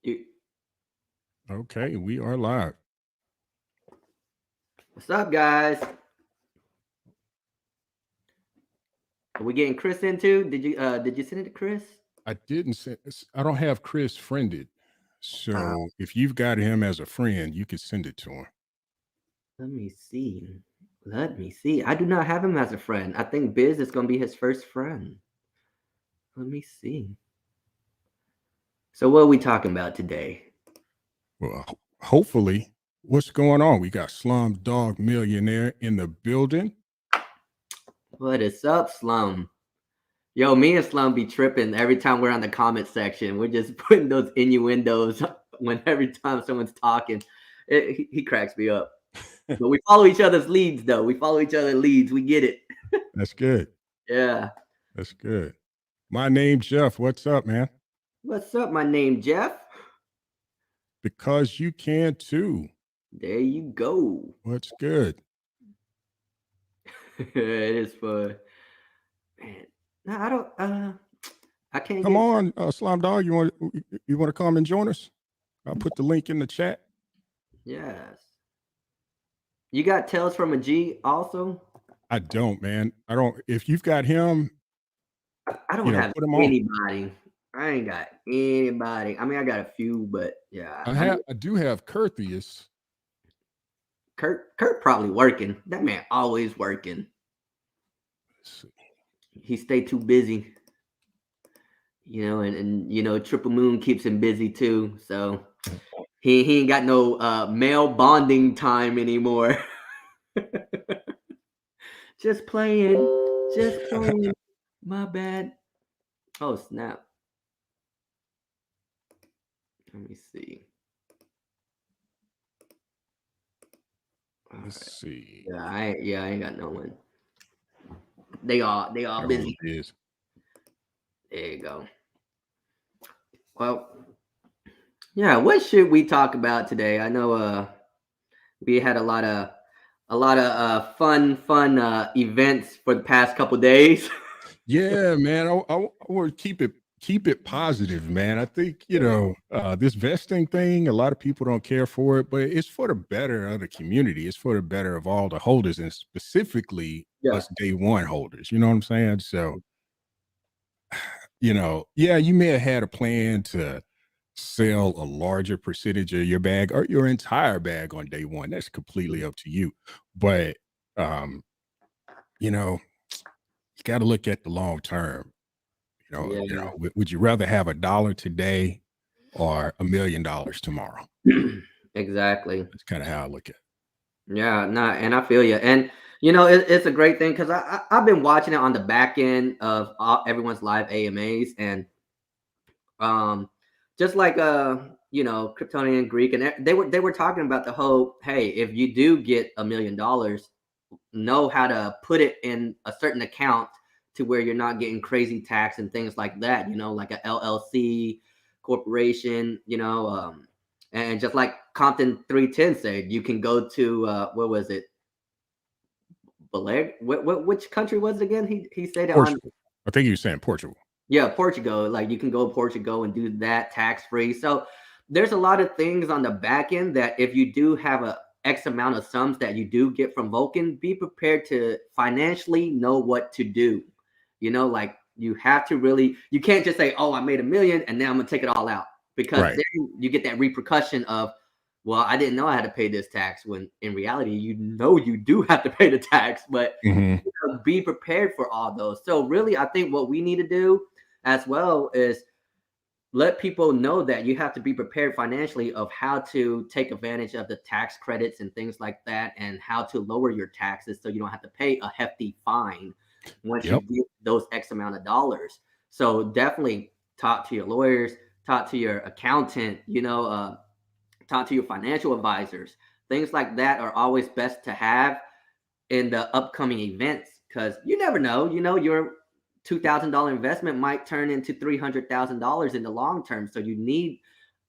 You- Okay, we are live. What's up, guys? Are we getting Chris into? Did you send it to Chris? I didn't say I don't have Chris friended. Uh, So if you've got him as a friend, you could send it to him. Let me see. Let me see. I do not have him as a friend. I think Biz is gonna be his first friend. Let me see. So what are we talking about today? Well, hopefully, what's going on? We got Slum Dog Millionaire in the building. What is up, Slum? Yo, me and Slum be tripping every time we're on the comment section. We're just putting those innuendos when every time someone's talking. He cracks me up. But we follow each other's leads, though. We follow each other's leads. We get it. That's good. Yeah. That's good. My name Jeff. What's up, man? What's up? My name Jeff. Because you can too. There you go. What's good? It is fun. Man, no, I don't. I can't Come get. on, Slum Dog. You want to come and join us? I'll put the link in the chat. Yes. You got Tales from a G also. I don't, man. I don't. If you've got him, I don't have put him on. anybody. I ain't got anybody. I mean, I got a few, but yeah. I do have Curtheus. Kurt probably working. That man always working. He stay too busy. And Triple Moon keeps him busy too. So he ain't got no male bonding time anymore. Just playing. Just playing. My bad. Oh snap. Let me see. Let's see. Yeah, I ain't got no one. They all busy. Is. There you go. Well, yeah, what should we talk about today? I know we had a lot of fun events for the past couple days. Yeah, man. I want to keep it positive, man. I think this vesting thing. A lot of people don't care for it, but it's for the better of the community. It's for the better of all the holders, and specifically us day one holders. You know what I'm saying? So, yeah, you may have had a plan to sell a larger percentage of your bag or your entire bag on day one. That's completely up to you. But you got to look at the long term. Would you rather have $1 today or $1 million tomorrow? Exactly. That's kind of how I look at it. Yeah, nah, and I feel you. And it's a great thing because I've been watching it on the back end of everyone's live AMAs, and just like Kryptonian Greek, and they were talking about the whole, hey, if you do get $1 million, know how to put it in a certain account to where you're not getting crazy tax and things like that, like a LLC corporation, and just like Compton 310 said, you can go to what was it? Which country was it again? He said it on. I think he was saying Portugal. Yeah, Portugal. Like you can go to Portugal and do that tax free. So there's a lot of things on the back end that if you do have a X amount of sums that you do get from Vulcan, be prepared to financially know what to do. Like you have to really, you can't just say, oh, I made $1 million and now I'm gonna take it all out, because then you get that repercussion of, well, I didn't know I had to pay this tax, when in reality, you do have to pay the tax, but be prepared for all those. So really, I think what we need to do as well is let people know that you have to be prepared financially of how to take advantage of the tax credits and things like that, and how to lower your taxes so you don't have to pay a hefty fine once you get those X amount of dollars. So definitely talk to your lawyers, talk to your accountant, talk to your financial advisors. Things like that are always best to have in the upcoming events, because you never know. Your $2,000 investment might turn into $300,000 in the long term. So you need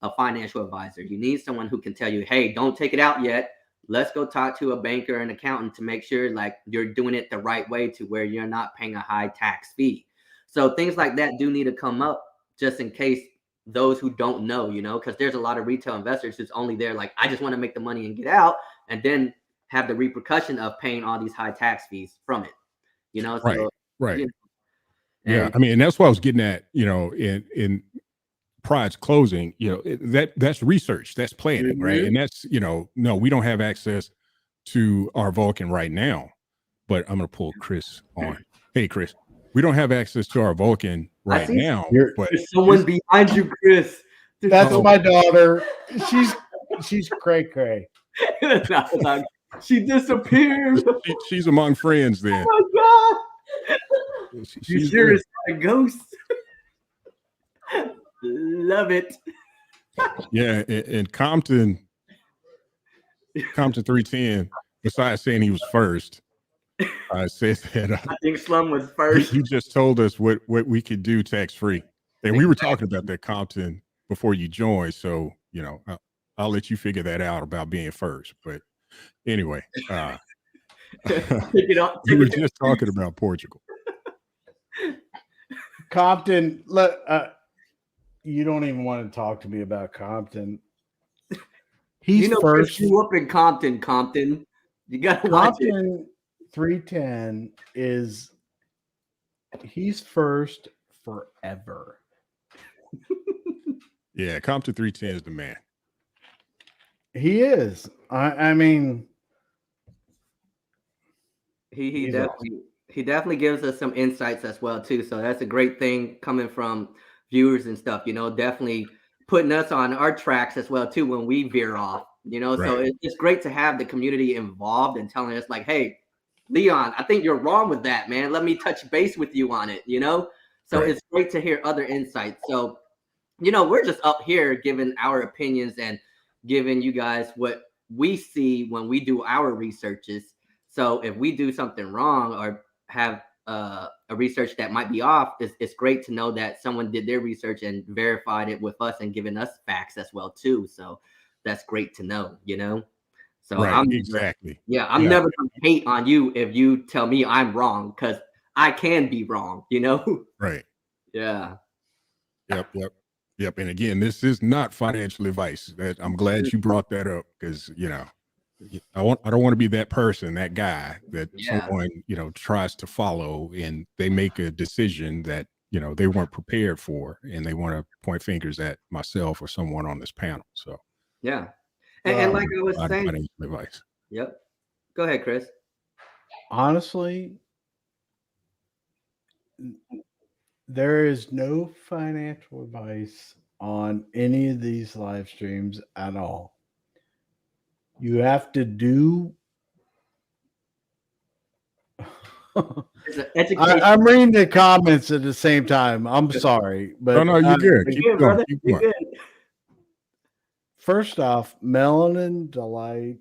a financial advisor. You need someone who can tell you, hey, don't take it out yet. Let's go talk to a banker and accountant to make sure like you're doing it the right way to where you're not paying a high tax fee. So things like that do need to come up just in case those who don't know, because there's a lot of retail investors who's only there like, I just want to make the money and get out, and then have the repercussion of paying all these high tax fees from it, Right. so Right. you know, Yeah. and I mean, and that's what I was getting at, in pride's closing, that's research, that's planning, right? mhm. And that's, no, we don't have access to our Vulcan right now, but I'm going to pull Chris on. Hey, Chris, we don't have access to our Vulcan I right see now, You're but there's someone this, behind you, Chris. There's that's oh, my daughter. She's cray cray. No, like, she disappeared. she's among friends then. Oh my god, you She's sure there. it's not a ghost? Love it. Yeah. And Compton 310, besides saying he was first, says that I think Slum was he, first. he just told us what we could do tax free. And we were talking about that, Compton, before you joined. So, I'll let you figure that out about being first. But anyway, Take it up. we were just talking about Portugal. Compton, you don't even want to talk to me about Compton. He's Chris first. grew up in Compton. You gotta watch it. Compton 310 he's first forever. Yeah, Compton 310 is the man. He is. I mean, He he's definitely gives us some insights as well too. So that's a great thing coming from viewers and stuff. Definitely putting us on our tracks as well too when we veer off. So Right. it's great to have the community involved and telling us like, hey, Leon, I think you're wrong with that, man. Let me touch base with you on it. So Right. it's great to hear other insights. So we're just up here giving our opinions and giving you guys what we see when we do our researches. So if we do something wrong or have a research that might be off, it's great to know that someone did their research and verified it with us and given us facts as well too. So that's great to know. So Right. Exactly. I'm Yeah. never gonna hate on you if you tell me I'm wrong, because I can be wrong. Right. Yeah. Yep. And again, this is not financial advice. I'm glad you brought that up, because I don't want to be that person, that guy that Yeah. someone tries to follow, and they make a decision that they weren't prepared for, and they want to point fingers at myself or someone on this panel. So Yeah. And like I was not saying, financial advice. yep. Go ahead, Chris. honestly, there is no financial advice on any of these live streams at all. You have to do. It's an education. I'm reading the comments at the same time. I'm sorry, but No, you're good. Keep Good, going. brother. Keep You're going. good. first off, Melanin Delight,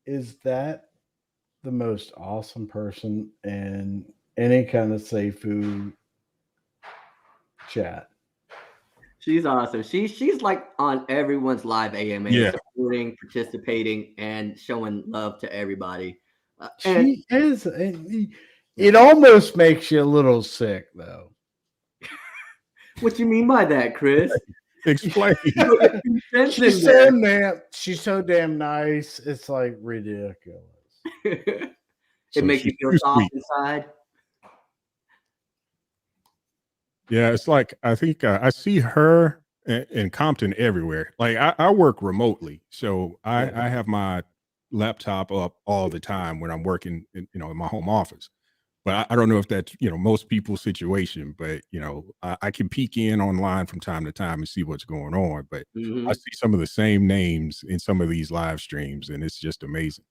is that the most awesome person in any kind of safe food chat? She's awesome. She's like on everyone's live AMA, Yeah. supporting, participating, and showing love to everybody. She is. It almost makes you a little sick, though. What you mean by that, Chris? Explain. She's so damn nice. It's like ridiculous. It So makes you she's feel too soft sweet. inside. Yeah, it's like, I think I see her in Compton everywhere. Like I work remotely, so I have my laptop up all the time when I'm working in my home office. But I don't know if that's most people's situation, but I can peek in online from time to time and see what's going on. But Mhm. I see some of the same names in some of these live streams, and it's just amazing.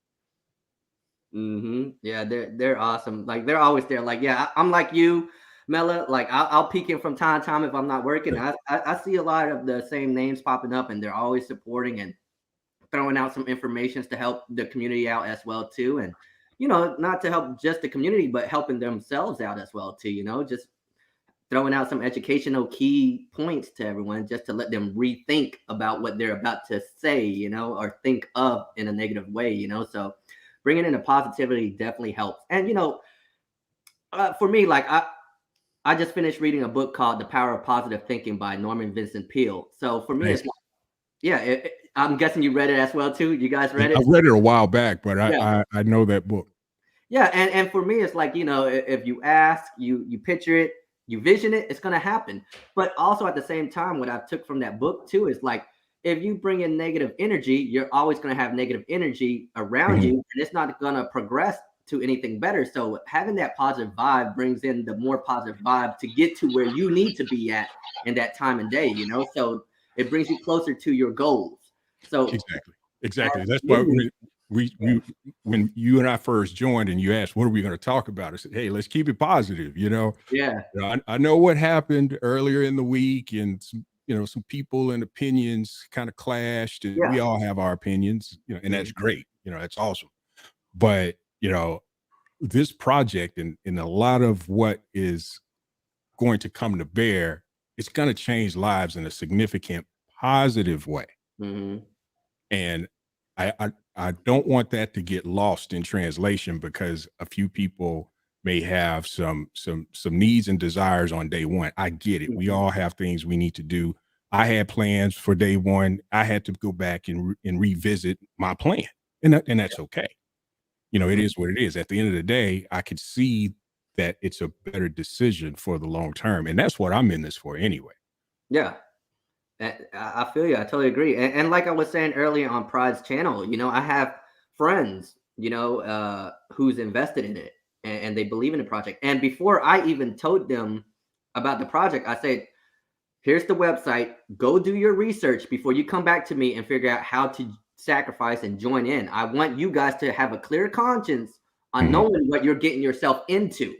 Yeah, they're awesome. Like they're always there. Like, yeah, I'm like you, Mela. Like I'll peek in from time to time if I'm not working. I see a lot of the same names popping up, and they're always supporting and throwing out some information to help the community out as well too. And not to help just the community, but helping themselves out as well too. Just throwing out some educational key points to everyone, just to let them rethink about what they're about to say, or think of in a negative way. So bringing in a positivity definitely helps. And for me, like I just finished reading a book called The Power of Positive Thinking by Norman Vincent Peale. So for me, it's Nice. like, yeah, I'm guessing you read it as well too. You guys Yeah, read I it? read it a while back, but Yeah. I know that book. Yeah, and for me, it's like, if you ask, you picture it, you vision it, it's gonna happen. But also at the same time, what I took from that book too is like, if you bring in negative energy, you're always gonna have negative energy around Mhm. you, and it's not gonna progress to anything better. So having that positive vibe brings in the more positive vibe to get to where you need to be at in that time and day. So it brings you closer to your goals. So Exactly. as Exactly. That's why community, we when you and I first joined and you asked, what are we going to talk about? I said, hey, let's keep it positive. yeah, I know what happened earlier in the week, and some people and opinions kind of clashed, and we yeah, all have our opinions, and that's mhm, great. That's awesome. But, this project and a lot of what is going to come to bear, it's going to change lives in a significant positive way. mhm, And I don't want that to get lost in translation, because a few people may have some needs and desires on day one. I get it. We mhm, all have things we need to do. I had plans for day one. I had to go back and revisit my plan, and that's okay. It mhm. is what it is. At the end of the day, I could see that it's a better decision for the long term, and that's what I'm in this for anyway. Yeah. I feel you. I totally agree. And like I was saying earlier on Pride's channel, I have friends, who's invested in it, and they believe in the project. And before I even told them about the project, I said, here's the website. Go do your research before you come back to me and figure out how to sacrifice and join in. I want you guys to have a clear conscience on Mhm. knowing what you're getting yourself into.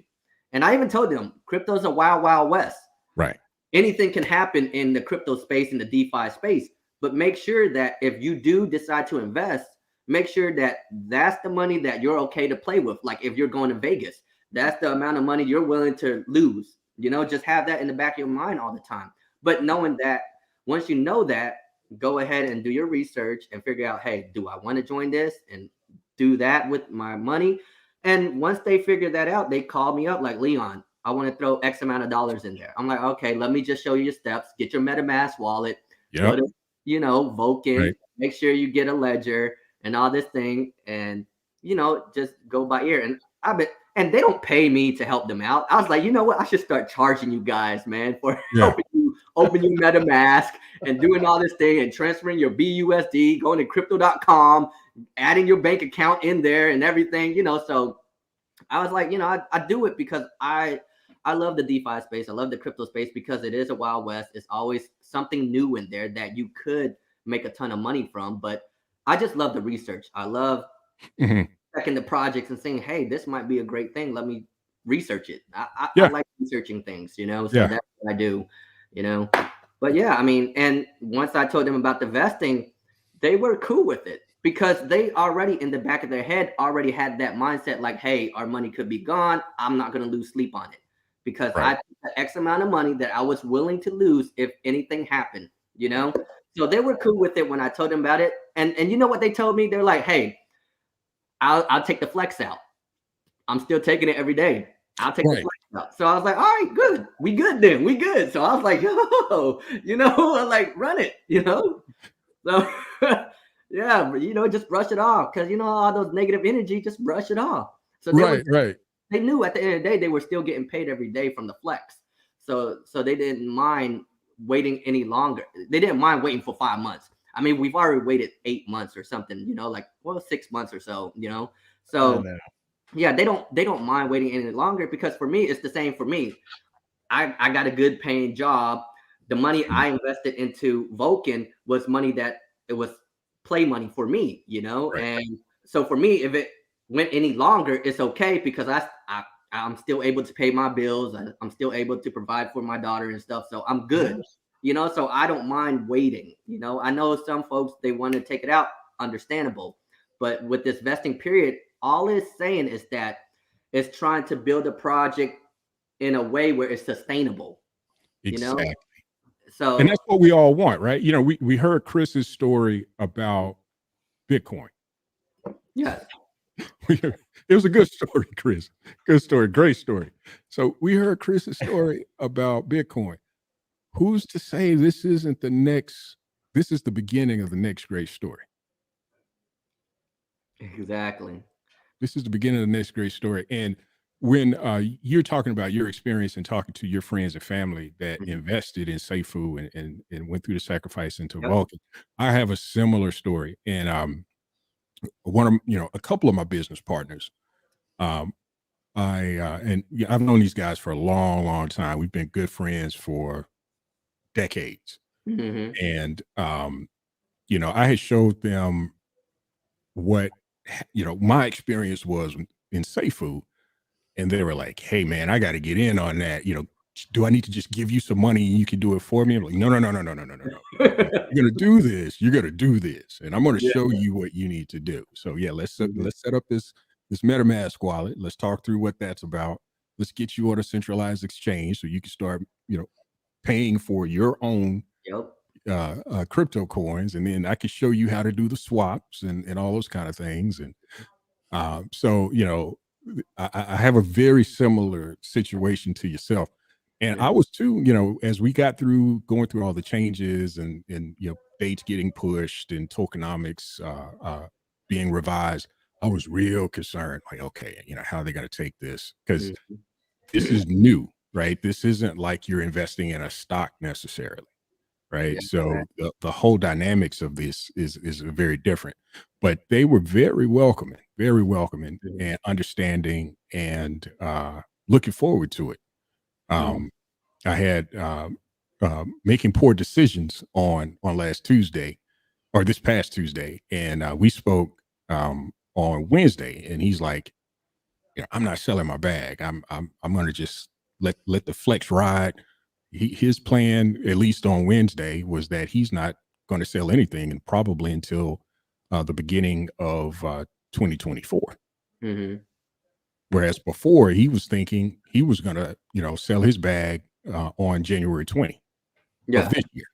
And I even told them crypto's a wild, wild west. Right. Anything can happen in the crypto space, in the DeFi space. But make sure that if you do decide to invest, make sure that that's the money that you're okay to play with. Like if you're going to Vegas, that's the amount of money you're willing to lose. Just have that in the back of your mind all the time. But knowing that, once you know that, go ahead and do your research and figure out, hey, do I want to join this and do that with my money? And once they figure that out, they call me up like, Leon, I want to throw X amount of dollars in there. I'm like, okay, let me just show you your steps. Get your MetaMask wallet, go Yep. to, Vulcan, Right. make sure you get a ledger and all this thing, and just go by ear. And they don't pay me to help them out. I was like, you know what? I should start charging you guys, man, for Yeah. helping you open your MetaMask and doing all this thing and transferring your BUSD, going to crypto.com, adding your bank account in there and everything, So I was like, I do it because I love the DeFi space. I love the crypto space because it is a wild west. It's always something new in there that you could make a ton of money from. But I just love the research. I love Mhm. checking the projects and saying, hey, this might be a great thing. Let me research it. I Yeah. like researching things, so Yeah. that's what I do, you know. But yeah, I mean, and once I told them about the vesting, they were cool with it because they already in the back of their head already had that mindset like, hey, our money could be gone. I'm not going to lose sleep on it because Right. I took the X amount of money that I was willing to lose if anything happened, you know? So they were cool with it when I told them about it. And you know what they told me? They're like, hey, I'll take the flex out. I'm still taking it every day. I'll take the Right. flex out. So I was like, all right, good. We good then. We good. So I was like, yo, like run it. So yeah, but just brush it off. Cause all those negative energy, just brush it off. So Right. Right. they knew at the end of the day they were still getting paid every day from the flex. So they didn't mind waiting any longer. They didn't mind waiting for 5 months. I mean, we've already waited 8 months or something, like 6 months or so. I So know. yeah, they don't mind waiting any longer because for me, it's the same for me. I got a good paying job. The money Mhm. I invested into Vulcan was money that it was play money for me. Right. And so for me, if it went any longer, it's okay because I'm still able to pay my bills. I'm still able to provide for my daughter and stuff. So I'm good. So I don't mind waiting. I know some folks they want to take it out, understandable. But with this vesting period, all it's saying is that it's trying to build a project in a way where it's sustainable, you know? Exactly. And So that's what we all want, right? We heard Chris's story about Bitcoin. yes. It was a good story, Chris. Good story, great story. So we heard Chris's story about Bitcoin. Who's to say this isn't the next? This is the beginning of the next great story. Exactly. This is the beginning of the next great story. And when you're talking about your experience and talking to your friends and family that Mhm. invested in Seifu and went through the sacrifice into Yep. Vulcan, I have a similar story. And one of a couple of my business partners, um, I've known these guys for a long, long time. We've been good friends for decades. Mhm. And I had showed them what my experience was in Seifu. And they were like, "Hey, man, I got to get in on that. Do I need to just give you some money and you can do it for me?" I'm like, "No, no, no, no, no, no, no, no, no. You're gonna do this. You're gonna do this, and I'm gonna Yeah. show you what you need to do." So yeah, Mhm. let's set up this MetaMask wallet. Let's talk through what that's about. Let's get you on a centralized exchange so you can start, paying for your own Yep. crypto coins, and then I can show you how to do the swaps and all those kind of things. And so, I have a very similar situation to yourself. And Yeah. I was too, as we got through going through all the changes and dates getting pushed and tokenomics being revised, I was real concerned. Like, okay, how are they going to take this? Because Mhm. this is new, right? This isn't like you're investing in a stock necessarily, Yeah. right? So the whole dynamics of this is very different. But they were very welcoming Mhm. and understanding and looking forward to it. Mhm. Um, I had making poor decisions on last Tuesday or this past Tuesday, and we spoke on Wednesday, and he's like, I'm not selling my bag. I'm going to just let the flex ride. His plan, at least on Wednesday, was that he's not going to sell anything, and probably until the beginning of 2024. Mhm. Whereas before, he was thinking he was going to, sell his bag on January 20 of Yeah. this year.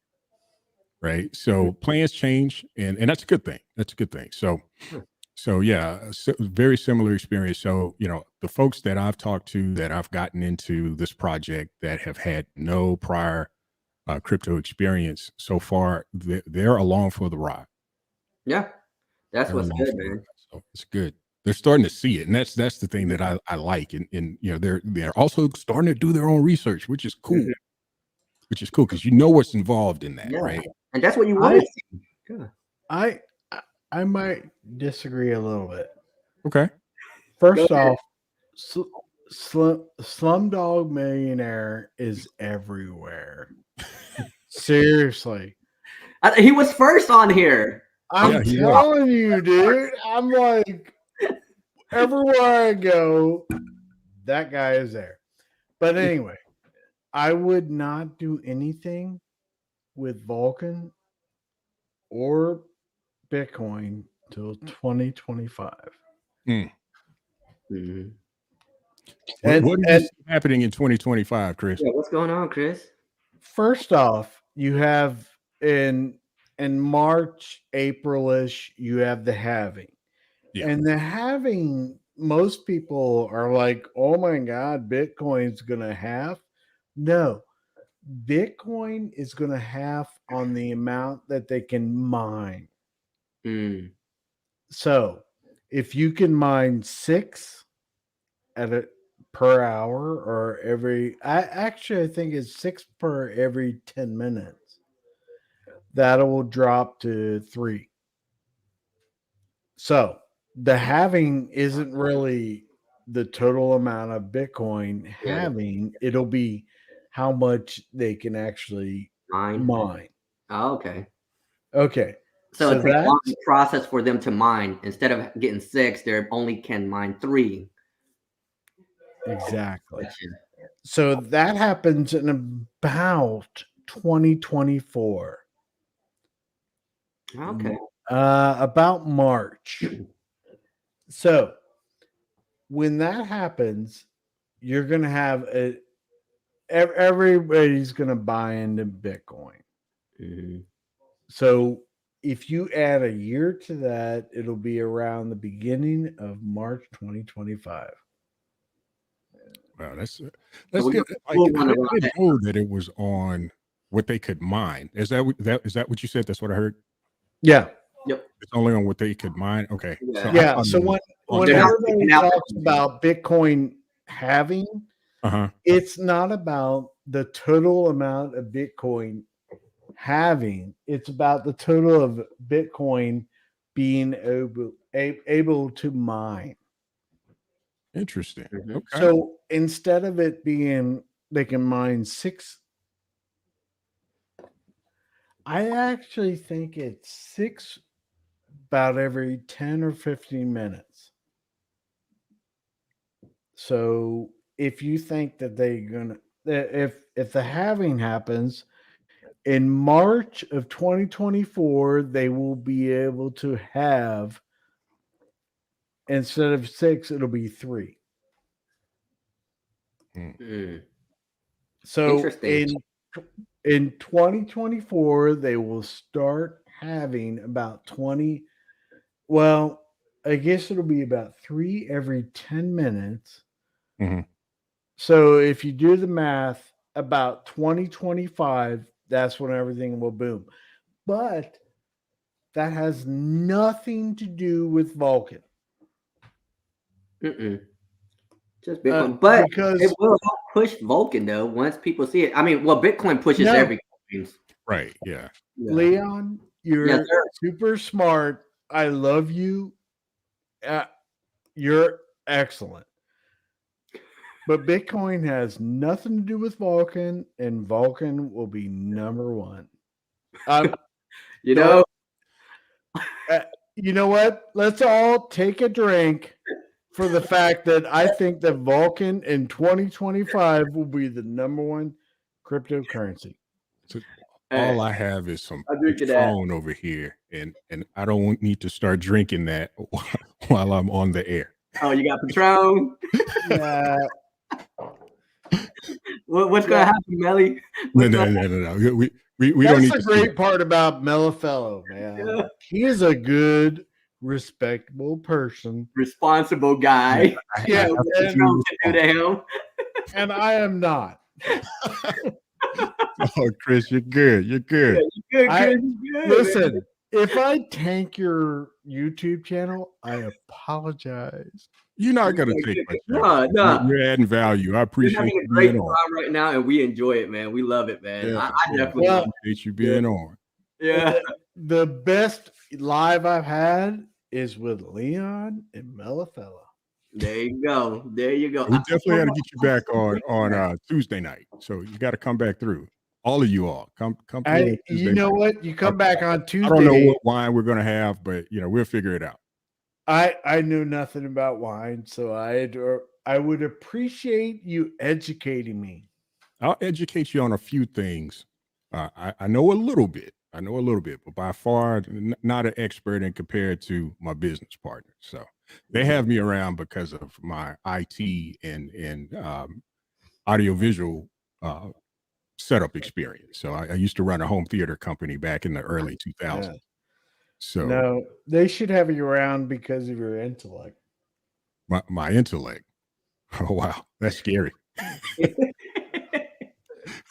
Right. So plans change, and that's a good thing. That's a good thing. So yeah, very similar experience. So, the folks that I've talked to that I've gotten into this project that have had no prior crypto experience so far, they're along for the ride. Yeah. That's They're what's along good, for the ride. man. So it's good. They're starting to see it, and that's the thing that I like. And they're also starting to do their own research, which is Mhm. cool. Which is cool because what's involved in that, Yeah. right? And that's what you want I to see. Yeah. I I I might disagree a little bit. Okay. Go First ahead. off, Slumdog Millionaire is everywhere. Seriously. He was first on here. Yeah, I'm he was. telling you, dude. I'm like, everywhere I go, that guy is there. But anyway, I would not do anything with Vulcan or Bitcoin till 2025. Mm. Mhm. What do you And see happening in 2025, Chris? Yeah. What's going on, Chris? first off, you have in March, Aprilish, you have the halving. Yeah. And the halving, most people are like, oh my God, Bitcoin's gonna halve. No, Bitcoin is gonna halve on the amount that they can mine. Mm. So if you can mine six at a per hour or I think it's six per every 10 minutes, that will drop to three. So the halving isn't really the total amount of Bitcoin Yeah. having, it'll be how much they can actually Mine. mine. Oh, okay. Okay. So So it takes a long that's process for them to mine. Instead of getting six, they only can mine three. exactly. Gotcha. So that happens in about 2024. Okay. About March. So when that happens, you're gonna have everybody's gonna buy into Bitcoin. Mhm. So if you add a year to that, it'll be around the beginning of March 2025. Wow, that's So that's we good. got the Like full I one didn't, around I didn't that. know that it was on what they could mine. Is that what you said? That's what I heard. Yeah. Yep. It's only on what they could mine. Okay, so Yeah. I Yeah. thought So it was on They're not whenever everything. they picking out talks everything. about Bitcoin halving, Uh-huh. it's not about the total amount of Bitcoin having, it's about the total of Bitcoin being able to mine. Interesting. Mhm. Okay. So instead of it being they can mine six, I actually think it's six about every 10 or 15 minutes. So if you think that they're gonna if the halving happens in March of 2024, they will be able to have, instead of six, it'll be three. Mm. So Interesting. in 2024, they will start having about 20. Well, I guess it'll be about three every 10 minutes. Mhm. So if you do the math, about 2025, that's when everything will boom. But that has nothing to do with Vulcan. Mm-mm. Just Bitcoin, but it Because will help push Vulcan though. Once people see it, I mean, well, Bitcoin pushes no, every coins. Right. Yeah. Yeah. Leon, Yes, you're sir. super smart. I love you. Uh, you're excellent. But Bitcoin has nothing to do with Vulcan, and Vulcan will be number one. Um, You don't. know, Uh, you know what? Let's all take a drink for the fact that I think that Vulcan in 2025 will be the number one cryptocurrency. So all hey, I have is some I'm drinking that. Patron over here, and I don't need to start drinking that while I'm on the air. Oh, you got Patron. Yeah, What's gonna yeah. happen, Melly? No, What's no, gonna no, no, no. We don't That's need the to see great that. part about Mellofellow, man. happen? He is a good, respectable person. Responsible Yeah, guy. I Yeah, Yeah, have what to and Patron be can do to responsible. him. I am not. Oh, Chris, you're good. You're Yeah, good. you good, I Chris. You good, man. listen. If I tank your YouTube channel, I apologize. You're not You gonna good, take good, my good. channel. No, You're, no. you're adding value. I You're appreciate having you a great being on. time right now, and we enjoy it, man. We love it, man. Yeah, I for sure. definitely Well, love Appreciate you it. being on. Yeah. the best live I've had is with Leon and Mellofellow. There you go. There you go. We definitely got to I'm get you back still drinking on that. Tuesday night. So you got to come back through. All of you all come through on You Tuesday know night. what? You come Talk back about on it. I don't know Tuesday. what wine we're gonna have, but we'll figure it out. I knew nothing about wine, so I would appreciate you educating me. I'll educate you on a few things. I know a little bit. I know a little bit, but by far not an expert in compared to my business partners. So they have me around because of my IT and audiovisual setup experience. So I used to run a home theater company back in the early 2000s. Yeah. So No, they should have you around because of your intellect. my intellect. Oh wow, that's scary. I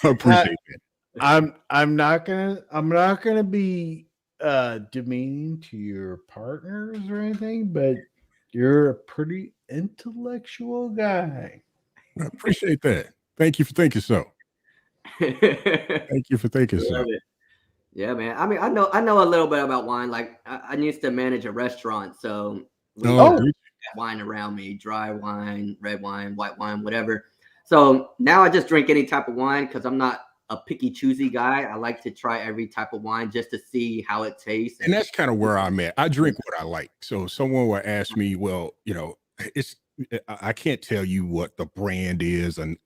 I, appreciate that. I'm not gonna be demeaning to your partners or anything, but you're a pretty intellectual guy. I appreciate that. Thank you for thinking so. Thank you for thinking so. Love it. Yeah, man. I mean, I know a little bit about wine. Like I used to manage a restaurant, so we Oh, Oh, had did wine around me, dry wine, red wine, white wine, whatever. So now I just drink any type of wine because I'm not a picky choosy guy. I like to try every type of wine just to see how it tastes. and And that's kind of where I'm at. I drink what I like. So if someone will ask me, well, it's I can't tell you what the brand is, and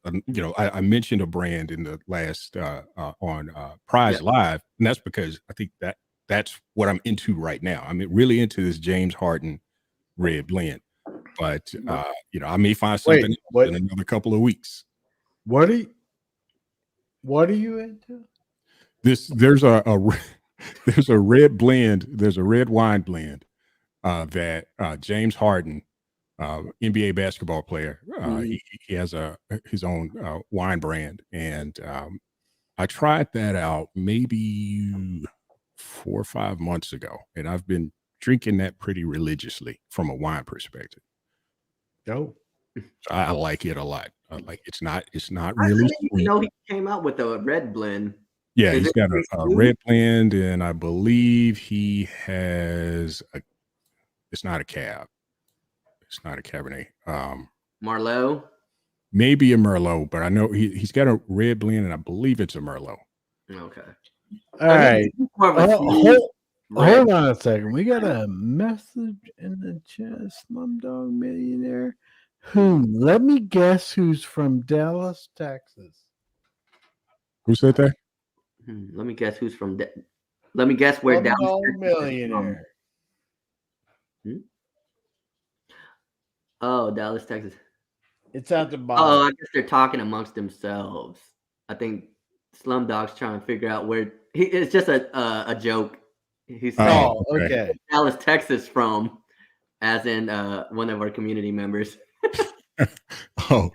I mentioned a brand in the last on yeah, Prize Live, and that's because I think that's what I'm into right now. I'm really into this James Harden red blend, but I may find wait, something else what? in another couple of weeks. What are you? What are you into? There's a There's a red blend. There's a red wine blend that James Harden, NBA basketball player, he has his own wine brand, and I tried that out maybe 4 or 5 months ago, and I've been drinking that pretty religiously from a wine perspective. Oh, I like it a lot. It's not I really didn't even sweet. know he came out with a red blend. Yeah, Is he's it got pretty a smooth? red blend, and I believe he has a. It's not a cab. It's not a Cabernet. Marlowe? Maybe a Merlot, but I know he's got a red blend, and I believe it's a Merlot. Okay. all right. He's more of a smooth red. Hold on a second. We got a message in the chat. Slumdog Millionaire. Let me guess who's from Dallas, Texas. Who said that? Let me guess who's from. Let me guess where Dallas Slumdog Texas is from. Millionaire. Oh, Dallas, Texas. It's at the Oh, bottom. I guess they're talking amongst themselves. I think Slumdog's trying to figure out where it's just a joke. He's saying Oh, okay. Dallas, Texas from, as in one of our community members. Oh,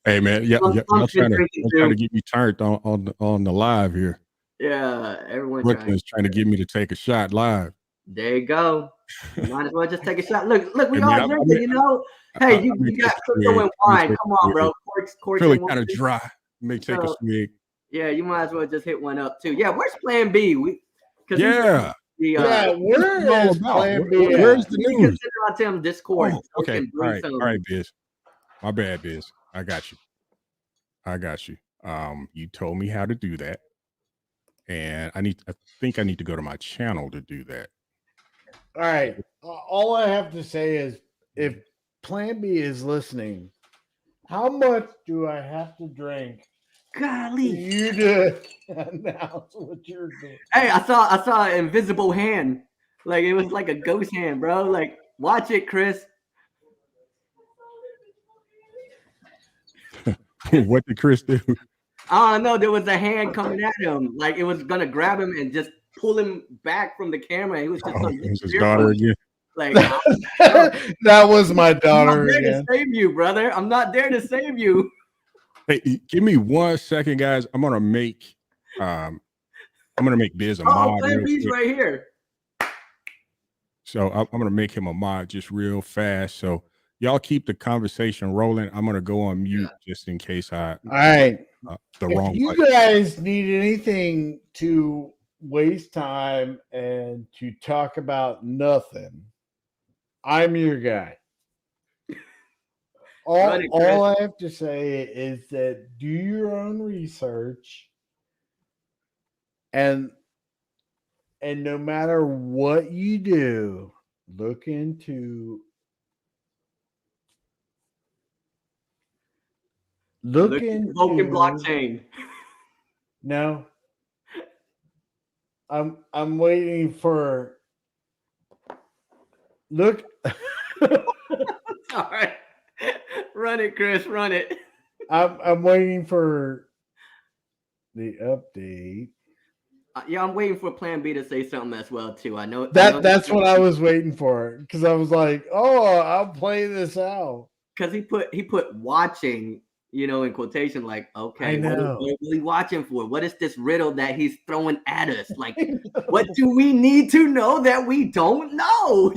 hey man, y'all Slum's been trying to drinking trying to too. get me turned on the live here. Yeah, everyone Brooklyn's trying to get me to take a shot live. There you go. You might as well just take a shot. Look, we Hey, all man, I drinking, mean, you know. Hey, you may got take a crypto swig. and I may wine. take Come a on, swig. bro. Corks Feeling and kind of wine. dry. May take a So, swig. yeah, you might as well just hit one up too. Yeah, where's Plan B? Yeah. Where It's all is about? Plan B? Where's at? the You can news? send it out to him Discord. Oh, So we okay. can bring some. All right, Biz. My bad, Biz. I got you. You told me how to do that, and I think I need to go to my channel to do that. All right. All I have to say is if Plan B is listening, how much do I have to drink for Golly. you to announce what you're doing? Hey, I saw an invisible hand. Like it was like a ghost hand, bro. Like, watch it, Chris. What did Chris do? I don't know. There was a hand coming at him. Like it was gonna grab him and just pull him back from the camera. He was just so It was his fearful. daughter again. Like That was my I'm daughter not there again. to save you, brother. I'm not there to save you. Hey, give me 1 second, guys. I'm gonna make Biz a mod. Plan Real B's quick. right here. So I'm gonna make him a mod just real fast. So y'all keep the conversation rolling. I'm gonna go on mute just in case I. All right. The If wrong you button. guys need anything to waste time and to talk about nothing, I'm your guy. All I have to say is that do your own research, and no matter what you do, look into Vulcan blockchain. No. I'm waiting for look. All right. Run it, Chris. Run it. I'm waiting for the update. Yeah, I'm waiting for Plan B to say something as well too. I know That's what I was waiting for because I was like, oh, I'll play this out. Because he put watching, in quotation, like, okay, I know. what are we watching for? What is this riddle that he's throwing at us? Like, what do we need to know that we don't know?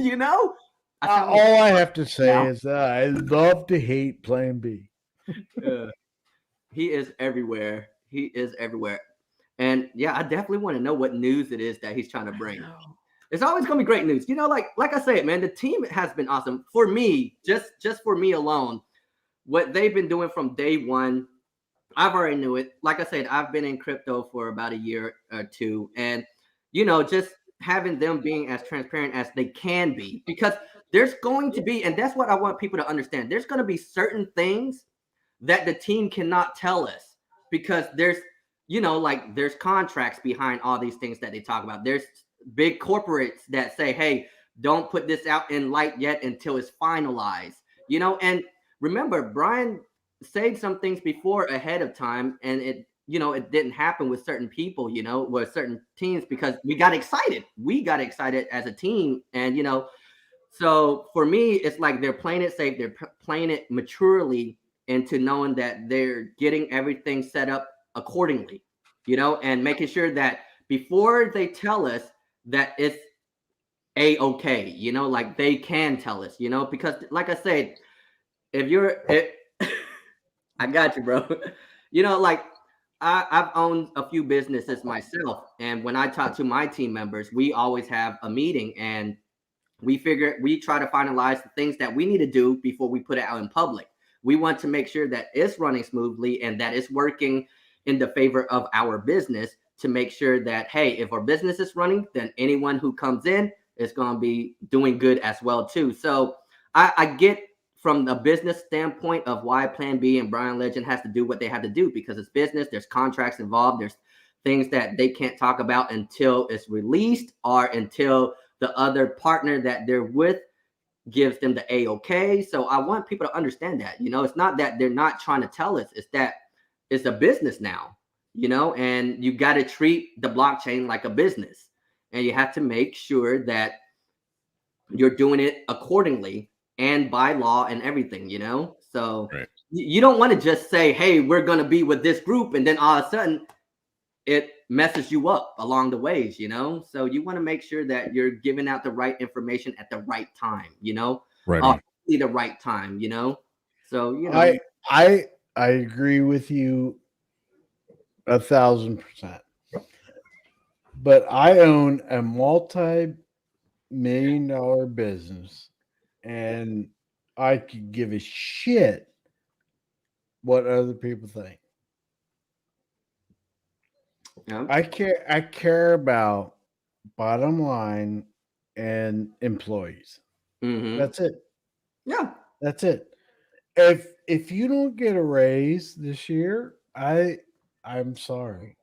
All I have to say is that I love to hate Plan B. He is everywhere. And yeah, I definitely want to know what news it is that he's trying to bring. It's always going to be great news. Like I said, man, the team has been awesome. For me, just for me alone, what they've been doing from day one, I've already knew it. Like I said, I've been in crypto for about a year or two. And, just having them being as transparent as they can be, because there's going to be, and that's what I want people to understand. There's going to be certain things that the team cannot tell us because there's, there's contracts behind all these things that they talk about. There's big corporates that say, hey, don't put this out in light yet until it's finalized, and remember, Brian said some things before ahead of time, and it, it didn't happen with certain people, with certain teams, because we got excited. We got excited as a team. And, so for me, it's like they're playing it safe. They're playing it maturely into knowing that they're getting everything set up accordingly, and making sure that before they tell us that it's okay, like they can tell us, because like I said, if you're it, I got you, bro. Like I've owned a few businesses myself, and when I talk to my team members, we always have a meeting, and we try to finalize the things that we need to do before we put it out in public. We want to make sure that it's running smoothly and that it's working in the favor of our business, to make sure that, hey, if our business is running, then anyone who comes in is going to be doing good as well too. So I get from the business standpoint of why Plan B and Brian Legend has to do what they have to do, because it's business. There's contracts involved. There's things that they can't talk about until it's released, or until the other partner that they're with gives them the A-OK. So I want people to understand that, it's not that they're not trying to tell us, it's that it's a business now, and you got to treat the blockchain like a business, and you have to make sure that you're doing it accordingly and by law and everything, so Right. you don't want to just say, hey, we're going to be with this group, and then all of a sudden it messes you up along the ways, so you want to make sure that you're giving out the right information at the right time, Right. the right time, so I agree with you 1,000%. But I own a multi-million-dollar business, and I could give a shit what other people think. yeah. I care about bottom line and employees. Mm-hmm. That's it. Yeah. That's it. If you don't get a raise this year, I'm sorry,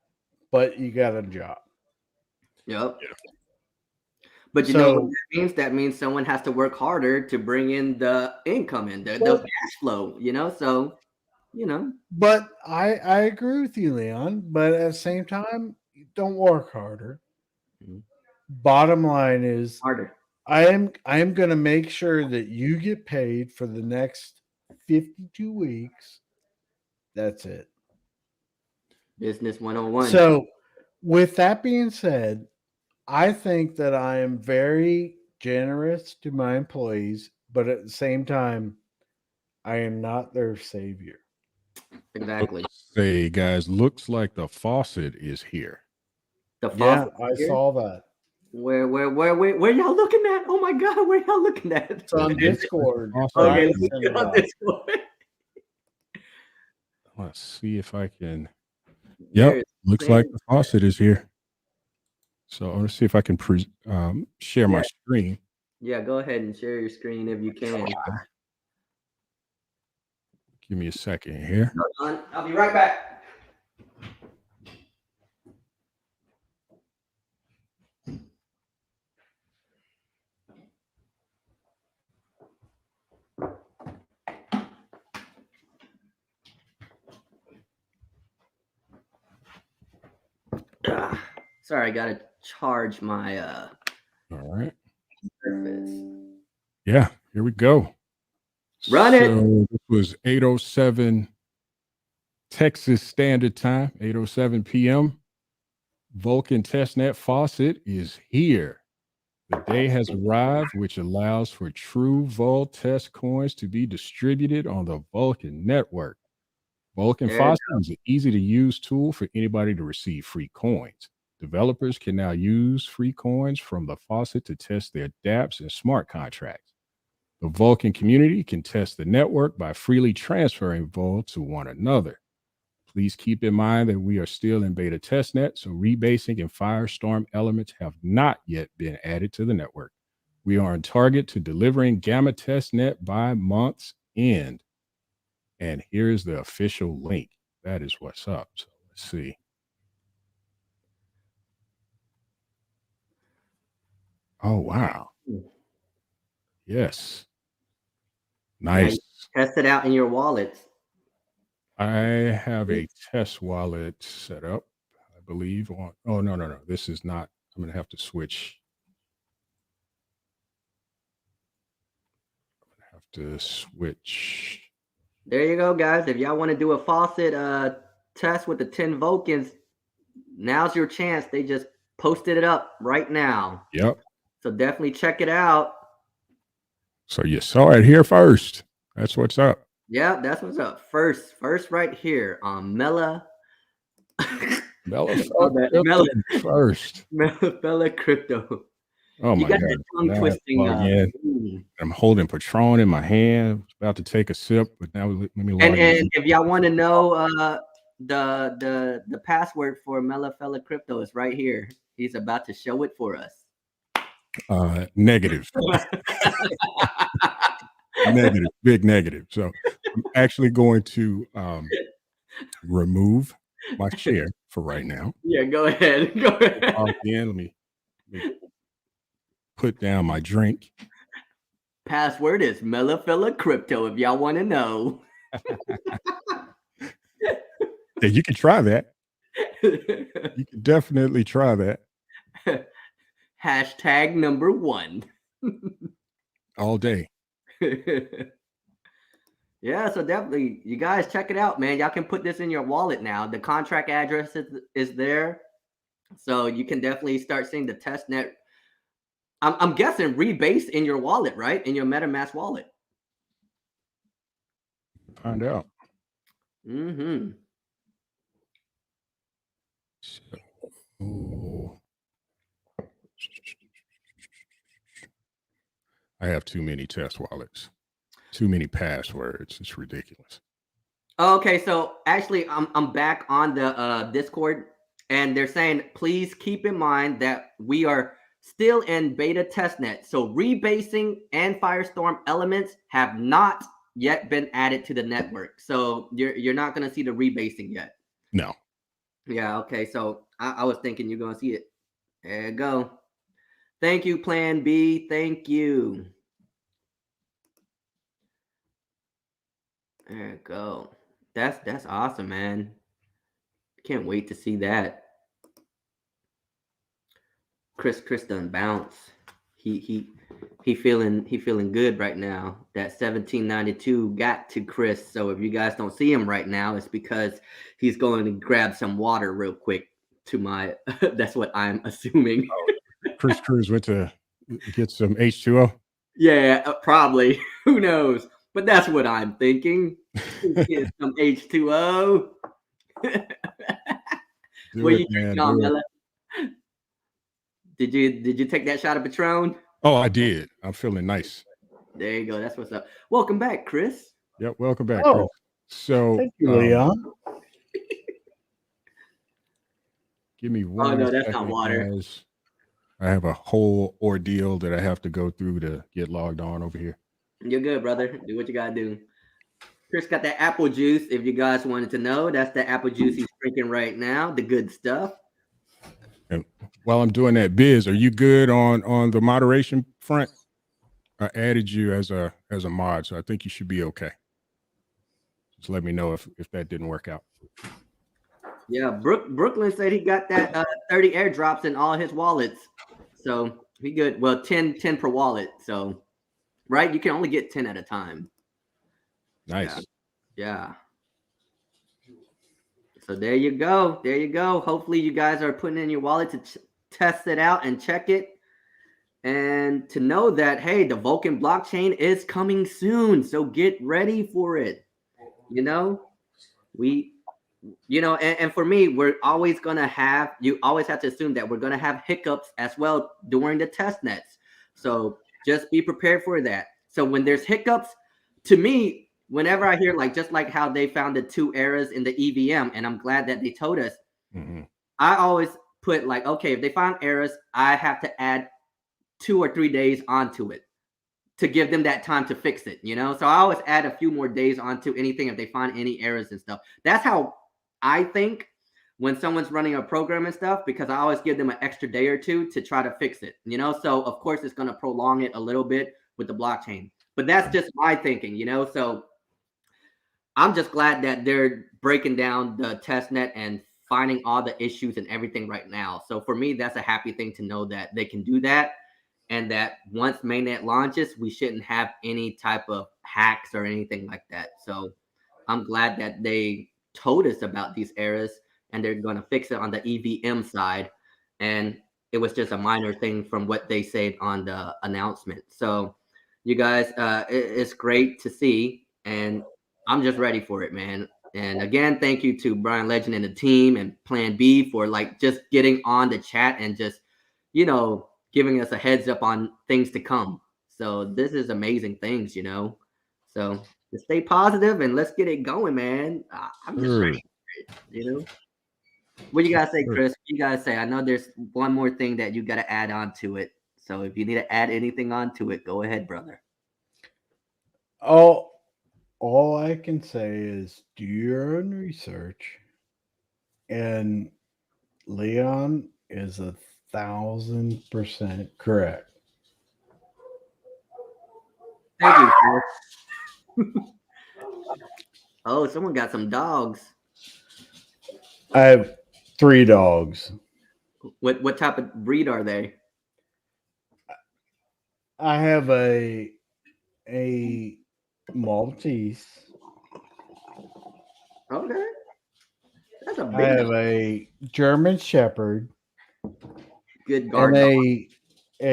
but you got a job. Yep. But you know what So, that means? That means someone has to work harder to bring in the income and the but cash flow, so but I agree with you, Leon. But at the same time, don't work harder. Mhm. Bottom line is, Harder. I am going to make sure that you get paid for the next 52 weeks. That's it. Business 101. So, with that being said, I think that I am very generous to my employees, but at the same time, I am not their savior. Exactly. Say, guys, looks like the faucet is here. The Yeah, faucet I here. saw that. Where y'all looking at? Oh my God, where y'all looking at? It's on Discord. Okay, Brian let's sent get it on out. Discord. Let's see if I can. There Yep, it looks is. like the faucet is here. So I'm gonna see if I can share my Yeah. screen. Yeah, go ahead and share your screen if you can. Give me a second here. Hold on, I'll be right back. Sorry, I gotta charge my All right. Surface. Yeah, here we go. Run it. So this was 8:07 Texas Standard Time, 8:07 p.m. Vulcan testnet faucet is here. The day has arrived, which allows for true Vol test coins to be distributed on the Vulcan network. Vulcan There it Faucet is an easy to use tool for anybody to receive free coins. Developers can now use free coins from the faucet to test their dApps and smart contracts. The Vulcan community can test the network by freely transferring Vol to one another. Please keep in mind that we are still in beta testnet, so rebasing and Firestorm elements have not yet been added to the network. We are on target to delivering Gamma testnet by month's end. And here's the official link. That is what's up. So let's see. Oh, wow. Yes. Now you Nice. test it out in your wallets. I have a test wallet set up, I believe. Oh, no. This is not. I'm going to have to switch. There you go, guys. If y'all want to do a faucet test with the 10 Vulcans, now's your chance. They just posted it up right now. Yep. So definitely check it out. So you saw it here first. That's what's up. Yeah, that's what's up. First right here on Mela. Mela first. Mela Crypto. Oh my God. Tongue twisting. I'm holding Patron in my hand, about to take a sip, but now let me log and in. if y'all want to know the password for Mela Fella Crypto is right here. He's about to show it for us. Negative. Negative, big negative. So I'm actually going to remove my share for right now. Yeah, go ahead. Let me put down my drink. Password is Mela Fella Crypto if y'all want to know. Yeah, you can try that. You can definitely try that. Hashtag number 1. All day. Yeah, so definitely, you guys check it out, man. Y'all can put this in your wallet now. The contract address is there. So you can definitely start seeing the testnet. I'm guessing rebase in your wallet, right? In your MetaMask wallet. Find out. Mm-hmm. So, I have too many test wallets, too many passwords. It's ridiculous. Okay, so actually, I'm back on the Discord, and they're saying please keep in mind that we are still in beta testnet. So rebasing and Firestorm elements have not yet been added to the network. So you're not going to see the rebasing yet. No. Yeah. Okay. So I was thinking you're going to see it. There you go. Thank you, Plan B. Thank you. There you go. That's awesome, man. Can't wait to see that. Chris done bounce. He feeling good right now. That 1792 got to Chris. So if you guys don't see him right now, it's because he's going to grab some water real quick. To my, that's what I'm assuming. Chris Cruz went to get some H2O. Yeah, probably. Who knows? But that's what I'm thinking. Get some H2O. What you drinking on, Mela? Did you take that shot of Patron? Oh, I did. I'm feeling nice. There you go. That's what's up. Welcome back, Chris. Yep, welcome back, Chris. So thank you, Leon. Give me one. Oh no, that's not water. Guys. I have a whole ordeal that I have to go through to get logged on over here. You're good, brother. Do what you gotta do. Chris got that apple juice. If you guys wanted to know, that's the apple juice he's drinking right now. The good stuff. And while I'm doing that, Biz, are you good on the moderation front? I added you as a mod, so I think you should be okay. Just let me know if that didn't work out. Yeah, Brooklyn said he got that 30 airdrops in all his wallets. So he good. Well, 10 per wallet. So, right? You can only get 10 at a time. Nice. Yeah. So there you go. There you go. Hopefully you guys are putting in your wallet to test it out and check it. And to know that, hey, the Vulcan blockchain is coming soon. So get ready for it. You know, and for me, we're always going to have, you always have to assume that we're going to have hiccups as well during the test nets. So just be prepared for that. So when there's hiccups, to me, whenever I hear just like how they found the 2 errors in the EVM, and I'm glad that they told us, I always put okay, if they find errors, I have to add 2 or 3 days onto it to give them that time to fix it, So I always add a few more days onto anything if they find any errors and stuff. That's how I think when someone's running a program and stuff, because I always give them an extra day or 2 to try to fix it, So of course it's going to prolong it a little bit with the blockchain, but that's just my thinking, So I'm just glad that they're breaking down the test net and finding all the issues and everything right now. So for me, that's a happy thing to know that they can do that, and that once mainnet launches, we shouldn't have any type of hacks or anything like that. So I'm glad that they told us about these errors and they're going to fix it on the EVM side. And it was just a minor thing from what they said on the announcement. So you guys, it's great to see, and I'm just ready for it, man. And again, thank you to Brian Legend and the team and Plan B for like just getting on the chat and just, giving us a heads up on things to come. So this is amazing things. So just stay positive and let's get it going, man. I'm just ready for it. What you gotta say, Chris? What you gotta say? I know there's one more thing that you gotta add on to it. So if you need to add anything onto it, go ahead, brother. All I can say is do your own research, and Leon is 1,000% correct. Thank you, Chris. Oh, someone got some dogs. I have 3 dogs. What type of breed are they? I have a Maltese. Okay, that's a I big have dog. a German Shepherd Good guard and dog.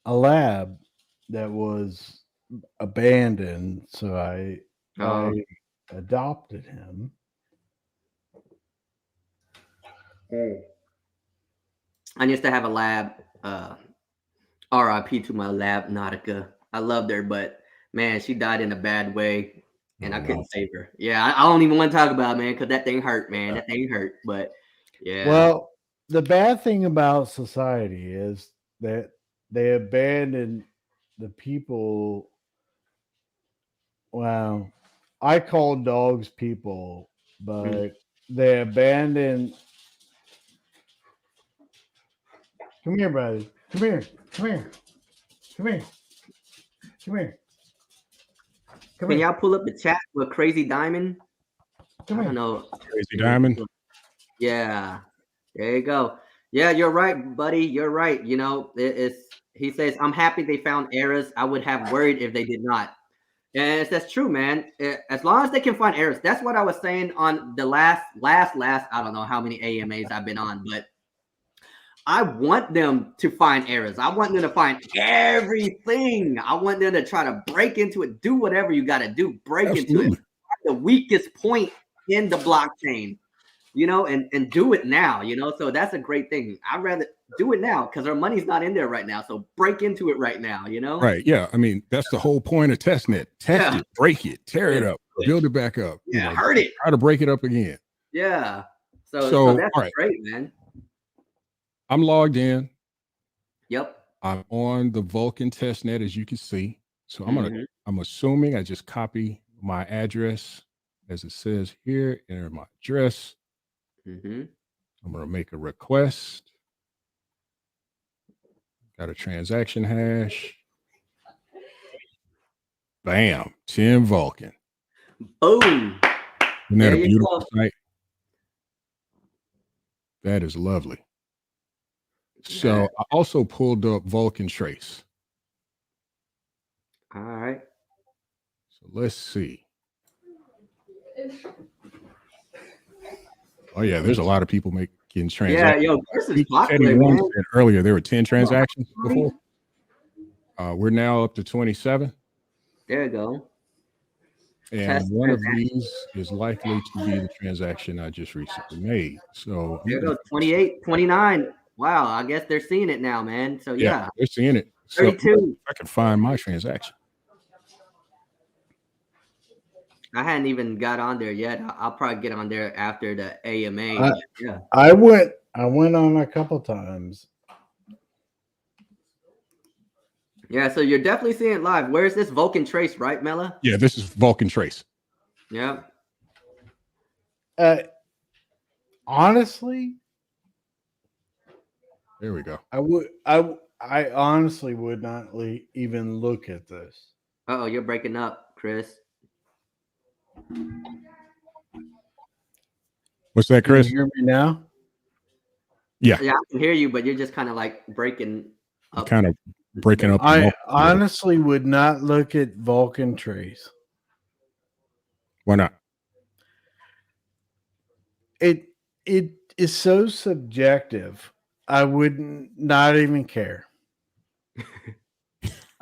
a lab that was abandoned, so I Oh, adopted him. I used to have a lab. RIP to my lab, Nautica. I loved her, but man, she died in a bad way, and Oh, I wow. couldn't save her. Yeah, I don't even want to talk about it, man, because that thing hurt, man. That thing hurt. But yeah, Well, the bad thing about society is that they abandon the people. Well, I call dogs people, mm, but they abandon. Come here, buddy. Come here. Come here. Come here. Come here. Come can here. y'all pull up the chat with Crazy Diamond? Come I don't here. know. Crazy Diamond. Yeah, there you go. Yeah, you're right, buddy. You're right. It's he says, I'm happy they found errors. I would have worried if they did not. And that's true, man. As long as they can find errors, that's what I was saying on the last. I don't know how many AMAs I've been on, but I want them to find errors. I want them to find everything. I want them to try to break into it. Do whatever you got to do. Break into it. Absolutely. Find the weakest point in the blockchain, and do it now. So that's a great thing. I'd rather do it now because our money's not in there right now. So break into it right now. Right. Yeah. I mean, that's the whole point of testnet. Test Yeah. it, break it, tear it Yeah. up, build it back up. Yeah. Hurt it. Try to break it up again. Yeah. So So, that's all right, great, man. I'm logged in. Yep. I'm on the Vulcan testnet, as you can see. So Mhm. I'm assuming I just copy my address as it says here, enter my address. Mhm. I'm going to make a request. Got a transaction hash. Bam, 10 Vulcan. Boom. Isn't that There a you beautiful go. sight? That is lovely. So I also pulled up Vulcan Trace. All right. So let's see. Oh yeah, there's a lot of people making Yeah, transactions. yo, this is He said popular, man. said earlier there were 10 transactions before. We're now up to 27. There you go. And Test one of transaction. these is likely to be the transaction I just recently made. So I'm There you gonna go. 28, 29. Wow, I guess they're seeing it now, man. So yeah, yeah, they're seeing it. So 32. I can find my transaction. I hadn't even got on there yet. I'll probably get on there after the AMA. But yeah. I went on a couple times. Yeah, so you're definitely seeing it live. Where's this Vulcan Trace, right, Mela? Yeah, this is Vulcan Trace. Yeah. Honestly, There we go. I honestly would not even look at this. Oh, you're breaking up, Chris. What's that, Can you Chris? hear me now? Yeah, Yeah, I can hear you, but you're just kind of like breaking you're up. kind of breaking up. I A little. honestly would not look at Vulcan trays. Why not? It it is so subjective. I wouldn't not even care.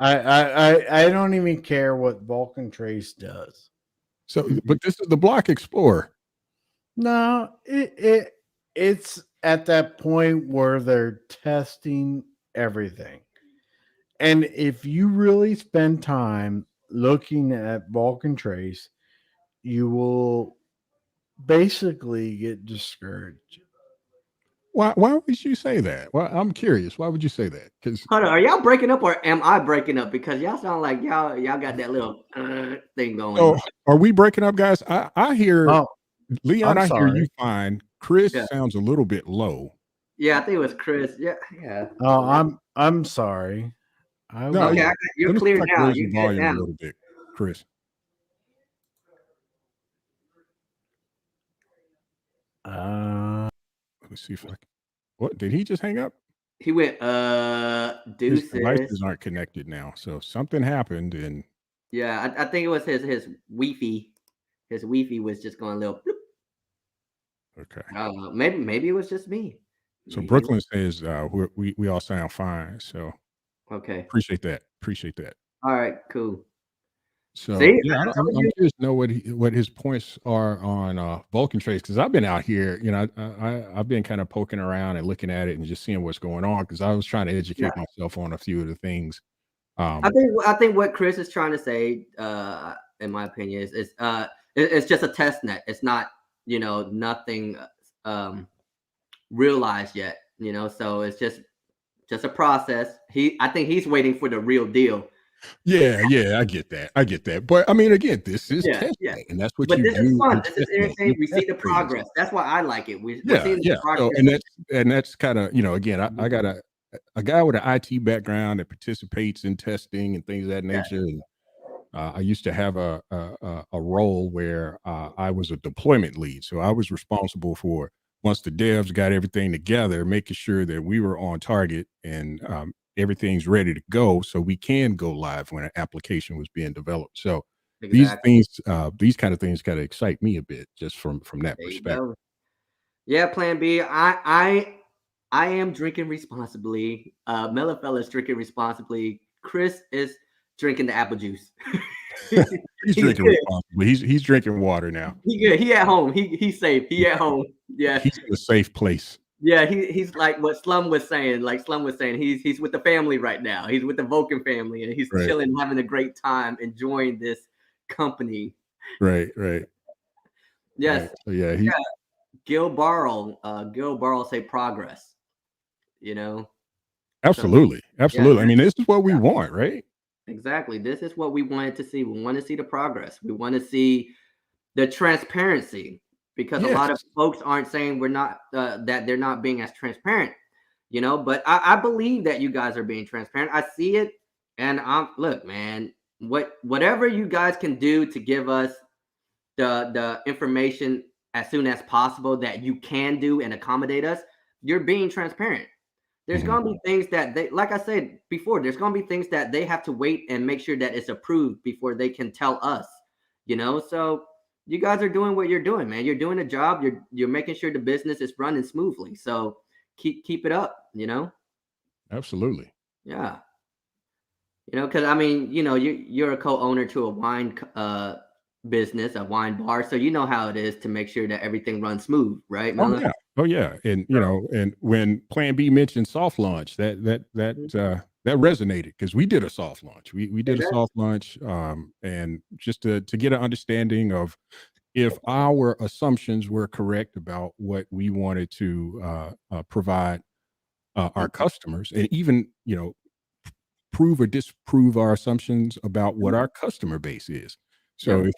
I don't even care what Vulcan Trace does. So, but this is the Block Explorer. No, it's at that point where they're testing everything. And if you really spend time looking at Vulcan Trace, you will basically get discouraged. Why would you say that? Well, I'm curious. Why would you say that? Because Hold on, are y'all breaking up or am I breaking up? Because y'all sound like y'all got that little thing going. so are we breaking up, guys? I hear Oh, Leon. I'm I hear sorry. you fine. Chris Yeah, sounds a little bit low. yeah, I think it was Chris. Yeah, yeah. Oh, I'm sorry. I No, Okay, will. you're let me see clear if I can now. raise You're your good volume a now. little bit, Chris. Let me see if I can. What did he just hang up? He went His deuces. devices aren't connected now, so something happened, and Yeah, I think it was his Wi-Fi. His Wi-Fi was just going a little. Bloop. okay. Maybe it was just me. So Maybe. Brooklyn says we all sound fine. So Okay. appreciate that. Appreciate that. All right. Cool. So See, yeah, I told I'm you. curious to know what his points are on Vulcan trace because I've been out here, I've been kind of poking around and looking at it and just seeing what's going on because I was trying to Yeah. educate myself on a few of the things. I think what Chris is trying to say, in my opinion, it's just a test net. It's not, nothing realized yet. So it's just a process. I think he's waiting for the real deal. Yeah, I get that. But I mean, again, this is Yeah, yeah. testing, and that's what But you this is do fun. in This is testing. You entertaining. We see test the things. progress. That's why I like it. We're Yeah, seeing the yeah. So progress. and that's kind of again, I got a guy with an IT background that participates in testing and things of that Yeah, nature. And I used to have a role where I was a deployment lead, so I was responsible for once the devs got everything together, making sure that we were on target and everything's ready to go, so we can go live when an application was being developed. So exactly. these kind of things kind of excite me a bit, just from that There you perspective. go. Yeah, Plan B. I am drinking responsibly. Mellow is drinking responsibly. Chris is drinking the apple juice. He's He's drinking good. responsibly. He's drinking water now. He good. He at home. He's safe. He at home. Yeah. He's in a safe place. Yeah, he's like what Slum was saying. Like Slum was saying, he's with the family right now. He's with the Vulcan family, and he's Right, chilling, having a great time, enjoying this company. right. Yes, So yeah, yeah. he's Gil Barrow say progress. You know, so yeah, absolutely. I mean, this is what we want, right? exactly. This is what we wanted to see. We want to see the progress. We want to see the transparency because a lot of Yes. folks aren't saying we're not that they're not being as transparent. But I believe that you guys are being transparent. I see it, and I'm look, man. Whatever you guys can do to give us the information as soon as possible that you can do and accommodate us, you're being transparent. There's Mhm. gonna be things that they, like I said before, there's gonna be things that they have to wait and make sure that it's approved before they can tell us. So you guys are doing what you're doing, man. You're doing a job. You're making sure the business is running smoothly. So keep it up. Absolutely. Yeah. Because I mean, you're a co-owner to a wine business, a wine bar, so you know how it is to make sure that everything runs smooth, right, Oh Mela? yeah. Oh yeah. And and when Plan B mentioned soft launch, that resonated because we did a soft launch. We did a Exactly. soft launch, and just to get an understanding of if our assumptions were correct about what we wanted to provide our customers, and even prove or disprove our assumptions about what our customer base is. So Yep.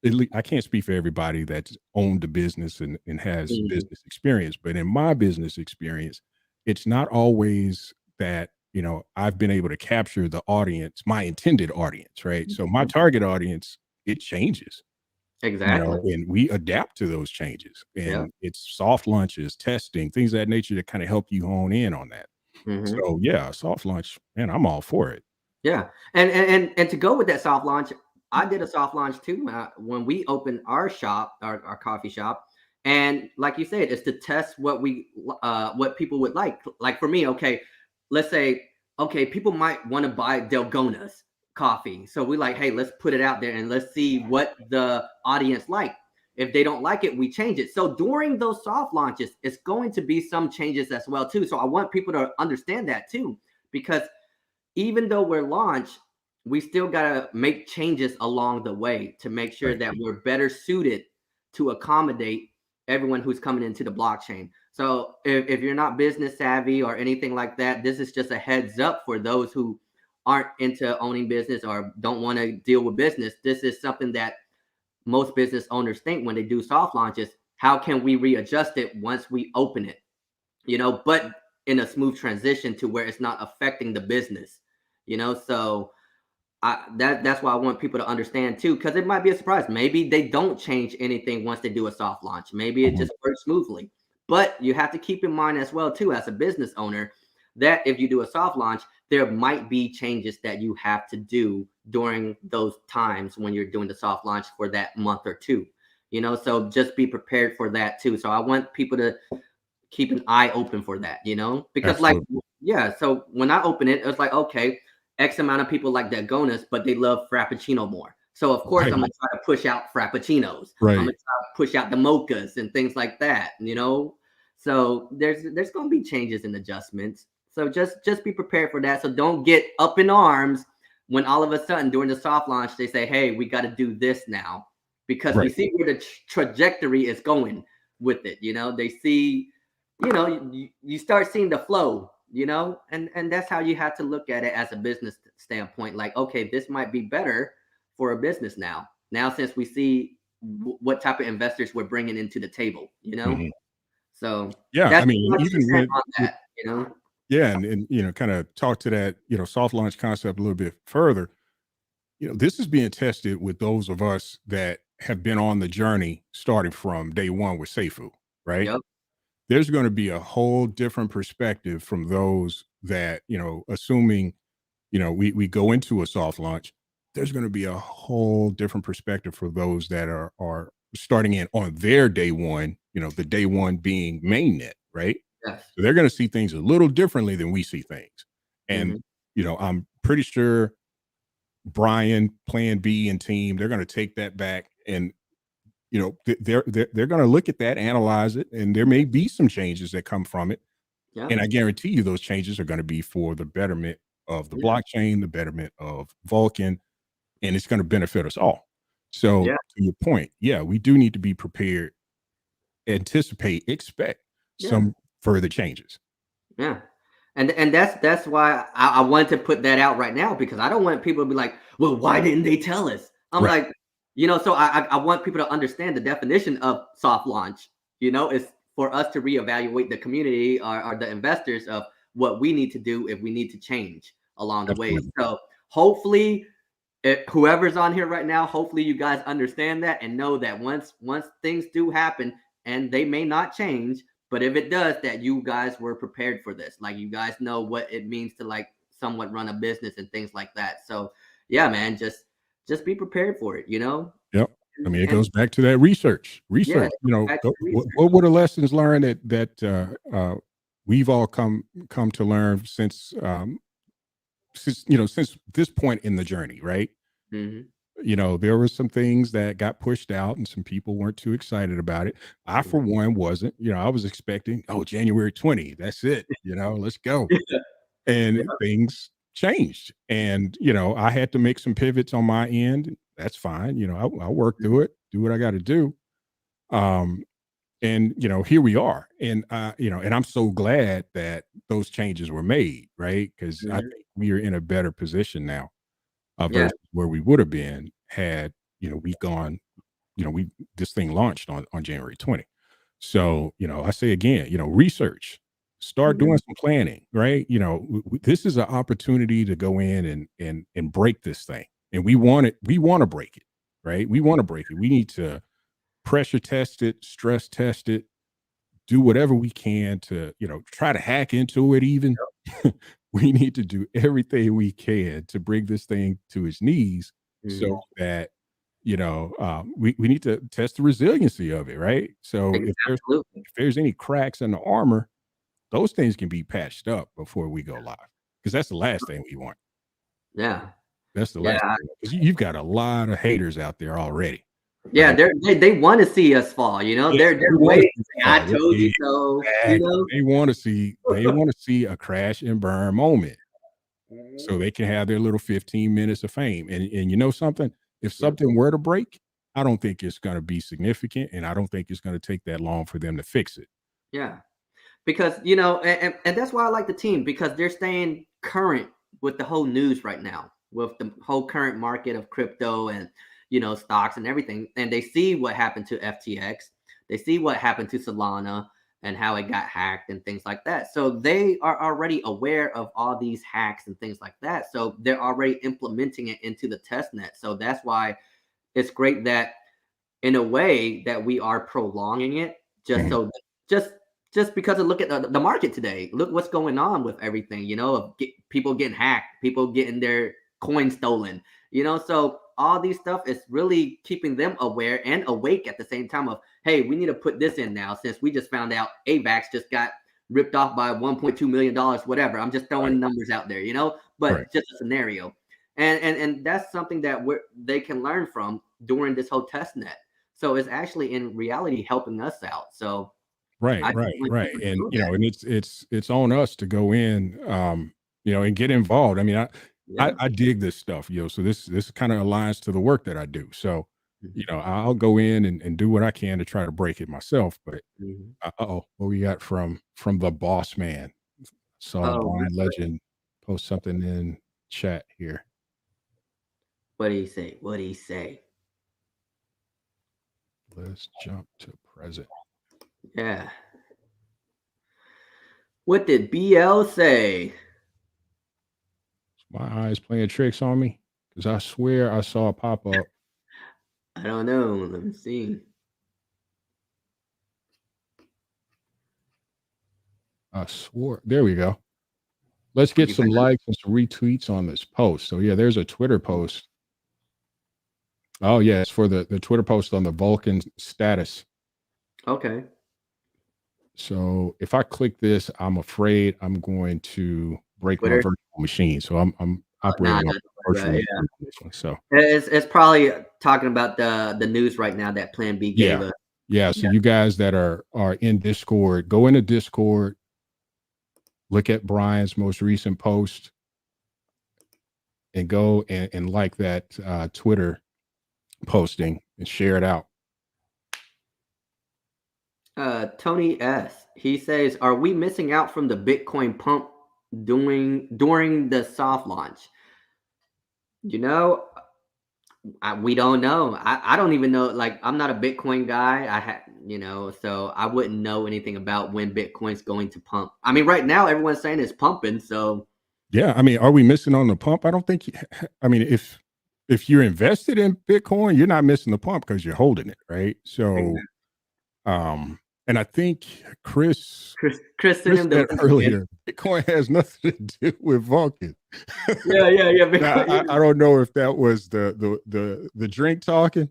if I can't speak for everybody that's owned a business and has Mhm. business experience, but in my business experience, it's not always that I've been able to capture the audience, my intended audience, right? So my Mhm. target audience, it changes, Exactly. and we adapt to those changes. Yeah. And it's soft launches, testing, things of that nature that kind of help you hone in on that. Hmm. So yeah, soft launch, man, I'm all for it. Yeah, and to go with that soft launch, I did a soft launch too when we opened our shop, our coffee shop, and like you said, it's to test what people would like. Like for me, okay, let's say okay, people might want to buy Delgona's coffee, so we like, hey, let's put it out there and let's see what the audience like. If they don't like it, we change it. So during those soft launches, it's going to be some changes as well too. So I want people to understand that too, because even though we're launched, we still got to make changes along the way to make sure Right. that we're better suited to accommodate everyone who's coming into the blockchain. So if you're not business savvy or anything like that, this is just a heads up for those who aren't into owning business or don't want to deal with business. This is something that most business owners think when they do soft launches. How can we readjust it once we open it? But in a smooth transition to where it's not affecting the business. So that's why I want people to understand too, because it might be a surprise. Maybe they don't change anything once they do a soft launch. Maybe it Mhm. just works smoothly. But you have to keep in mind as well too, as a business owner, that if you do a soft launch, there might be changes that you have to do during those times when you're doing the soft launch for that month or two. So just be prepared for that too. So I want people to keep an eye open for that, because like, Absolutely. yeah, so when I open it, it was like, okay, X amount of people like Dalgonas, but they love Frappuccino more. So of course I'm Right. gonna try to push out Frappuccinos. I'm gonna Right. try to push out the mochas and things like that. So there's gonna be changes and adjustments. So just be prepared for that. So don't get up in arms when all of a sudden during the soft launch they say, hey, we got to do this now, because we Right. see where the trajectory is going with it. They see you start seeing the flow, and that's how you have to look at it as a business standpoint. Like, okay, this might be better for a business now since we see what type of investors we're bringing into the table. Mhm. So Yeah, I that's mean, my two even cent with on that. yeah, and kind of talk to that, soft launch concept a little bit further. This is being tested with those of us that have been on the journey starting from day one with Seifu, right? Yep. There's going to be a whole different perspective from those that, assuming, we go into a soft launch, there's going to be a whole different perspective for those that are starting in on their day one, the day one being mainnet, right? Yes. So they're going to see things a little differently than we see things. And, Hmm. I'm pretty sure Brian, Plan B, and team, they're going to take that back and they're going to look at that, analyze it, and there may be some changes that come from it. Yeah. And I guarantee you those changes are going to be for the betterment of the Yeah. blockchain, the betterment of Vulcan, and it's going to benefit us all. So Yeah. to your point, yeah, we do need to be prepared, anticipate, expect Yeah. some further changes. Yeah. And that's why I wanted to put that out right now, because I don't want people to be like, well, why didn't they tell us? I'm Right. like, so I want people to understand the definition of soft launch. Is for us to reevaluate the community or the investors of what we need to do if we need to change along the way. Absolutely. So hopefully whoever's on here right now, hopefully you guys understand that and know that once things do happen, and they may not change, but if it does, that you guys were prepared for this. Like, you guys know what it means to like somewhat run a business and things like that. So yeah, man, just be prepared for it. Yep. I mean, it And goes back to that research. yeah, Research. back to the research. What were the lessons learned that we've all come to learn since this point in the journey, right? Hmm. There were some things that got pushed out and some people weren't too excited about it. I, for one, wasn't. I was expecting, oh, January 20, that's it. Let's go. Yeah. And things changed. And, I had to make some pivots on my end. That's fine. I'll work through it, do what I got to do. Um, and here we are. And and I'm so glad that those changes were made, right? Because I Mhm. think we are in a better position now Yeah. versus where we would have been had we gone, we this thing launched on January 20. So I say again, research, Start doing some planning, right? You know, this is an opportunity to go in and break this thing, and we want it. We want to break it, right? We want to break it. We need to pressure test it, stress test it, do whatever we can to, you know, try to hack into it even. We need to do everything we can to bring this thing to its knees so that, you know, we need to test the resiliency of it, right? So Absolutely. if there's any cracks in the armor, those things can be patched up before we go live, because that's the last thing we want. Yeah. That's the Yeah. last thing, because you've got a lot of haters out there already. Yeah, Right? they want to see us fall, you know. Yeah, They're they wanna waiting see to say, fall. "I told you so," you Exactly. know. They want to see a crash and burn moment so they can have their little 15 minutes of fame. And you know something? If Yep. something were to break, I don't think it's going to be significant, and I don't think it's going to take that long for them to fix it. Yeah. Because, you know, and that's why I like the team, because they're staying current with the whole news right now, with the whole current market of crypto and, you know, stocks and everything. And they see what happened to FTX. They see what happened to Solana and how it got hacked and things like that. So they are already aware of all these hacks and things like that. So they're already implementing it into the test net. So that's why it's great that, in a way, that we are prolonging it, just Mhm. so just just because of, look at the market today. Look what's going on with everything, you know, of people getting hacked, people getting their coins stolen, you know. So all these stuff is really keeping them aware and awake at the same time of, hey, we need to put this in now, since we just found out AVAX just got ripped off by $1.2 million, whatever. I'm just Right. throwing numbers out there, you know, Right. but just a scenario. And that's something that they can learn from during this whole test net. So it's actually in reality helping us out. So Right, I right, definitely right. think And we're you that. know, and it's on us to go in, you know, and get involved. I mean, Yeah. I dig this stuff, you know. So this kind of aligns to the work that I do. So, you Mhm. know, I'll go in and do what I can to try to break it myself. But Mhm. oh, what we got from the boss man? Saw Oh, Blind Legend post something in chat here. what do you say? What do you say? Let's jump to present. Yeah. What did BL say? My eyes playing tricks on me, because I swear I saw a pop up. I don't know. Let me see. I swore. There we go. Let's get You some found likes and some retweets on this post. So yeah, there's a Twitter post. Oh yeah, it's for the Twitter post on the Vulcan status. Okay. So if I click this, I'm afraid I'm going to break my Twitter. virtual machine. So I'm Nah, operating on don't a worry virtual about it. machine. For this one. So It's probably talking about the news right now that Plan B gave yeah, us. yeah. So Yeah. you guys that are in Discord, go into Discord, look at Brian's most recent post, and go and like that Twitter posting and share it out. Tony S. He says, "Are we missing out from the Bitcoin pump during the soft launch?" You know, we don't know. I don't even know. Like, I'm not a Bitcoin guy. You know, so I wouldn't know anything about when Bitcoin's going to pump. I mean, right now everyone's saying it's pumping. So Yeah, I mean, are we missing on the pump? I don't think. I mean, if you're invested in Bitcoin, you're not missing the pump because you're holding it, right? So, and I think Chris sent Chris him the said link again. earlier, Bitcoin has nothing to do with Vulcan. Yeah. Now, Bitcoin. I don't know if that was the drink talking,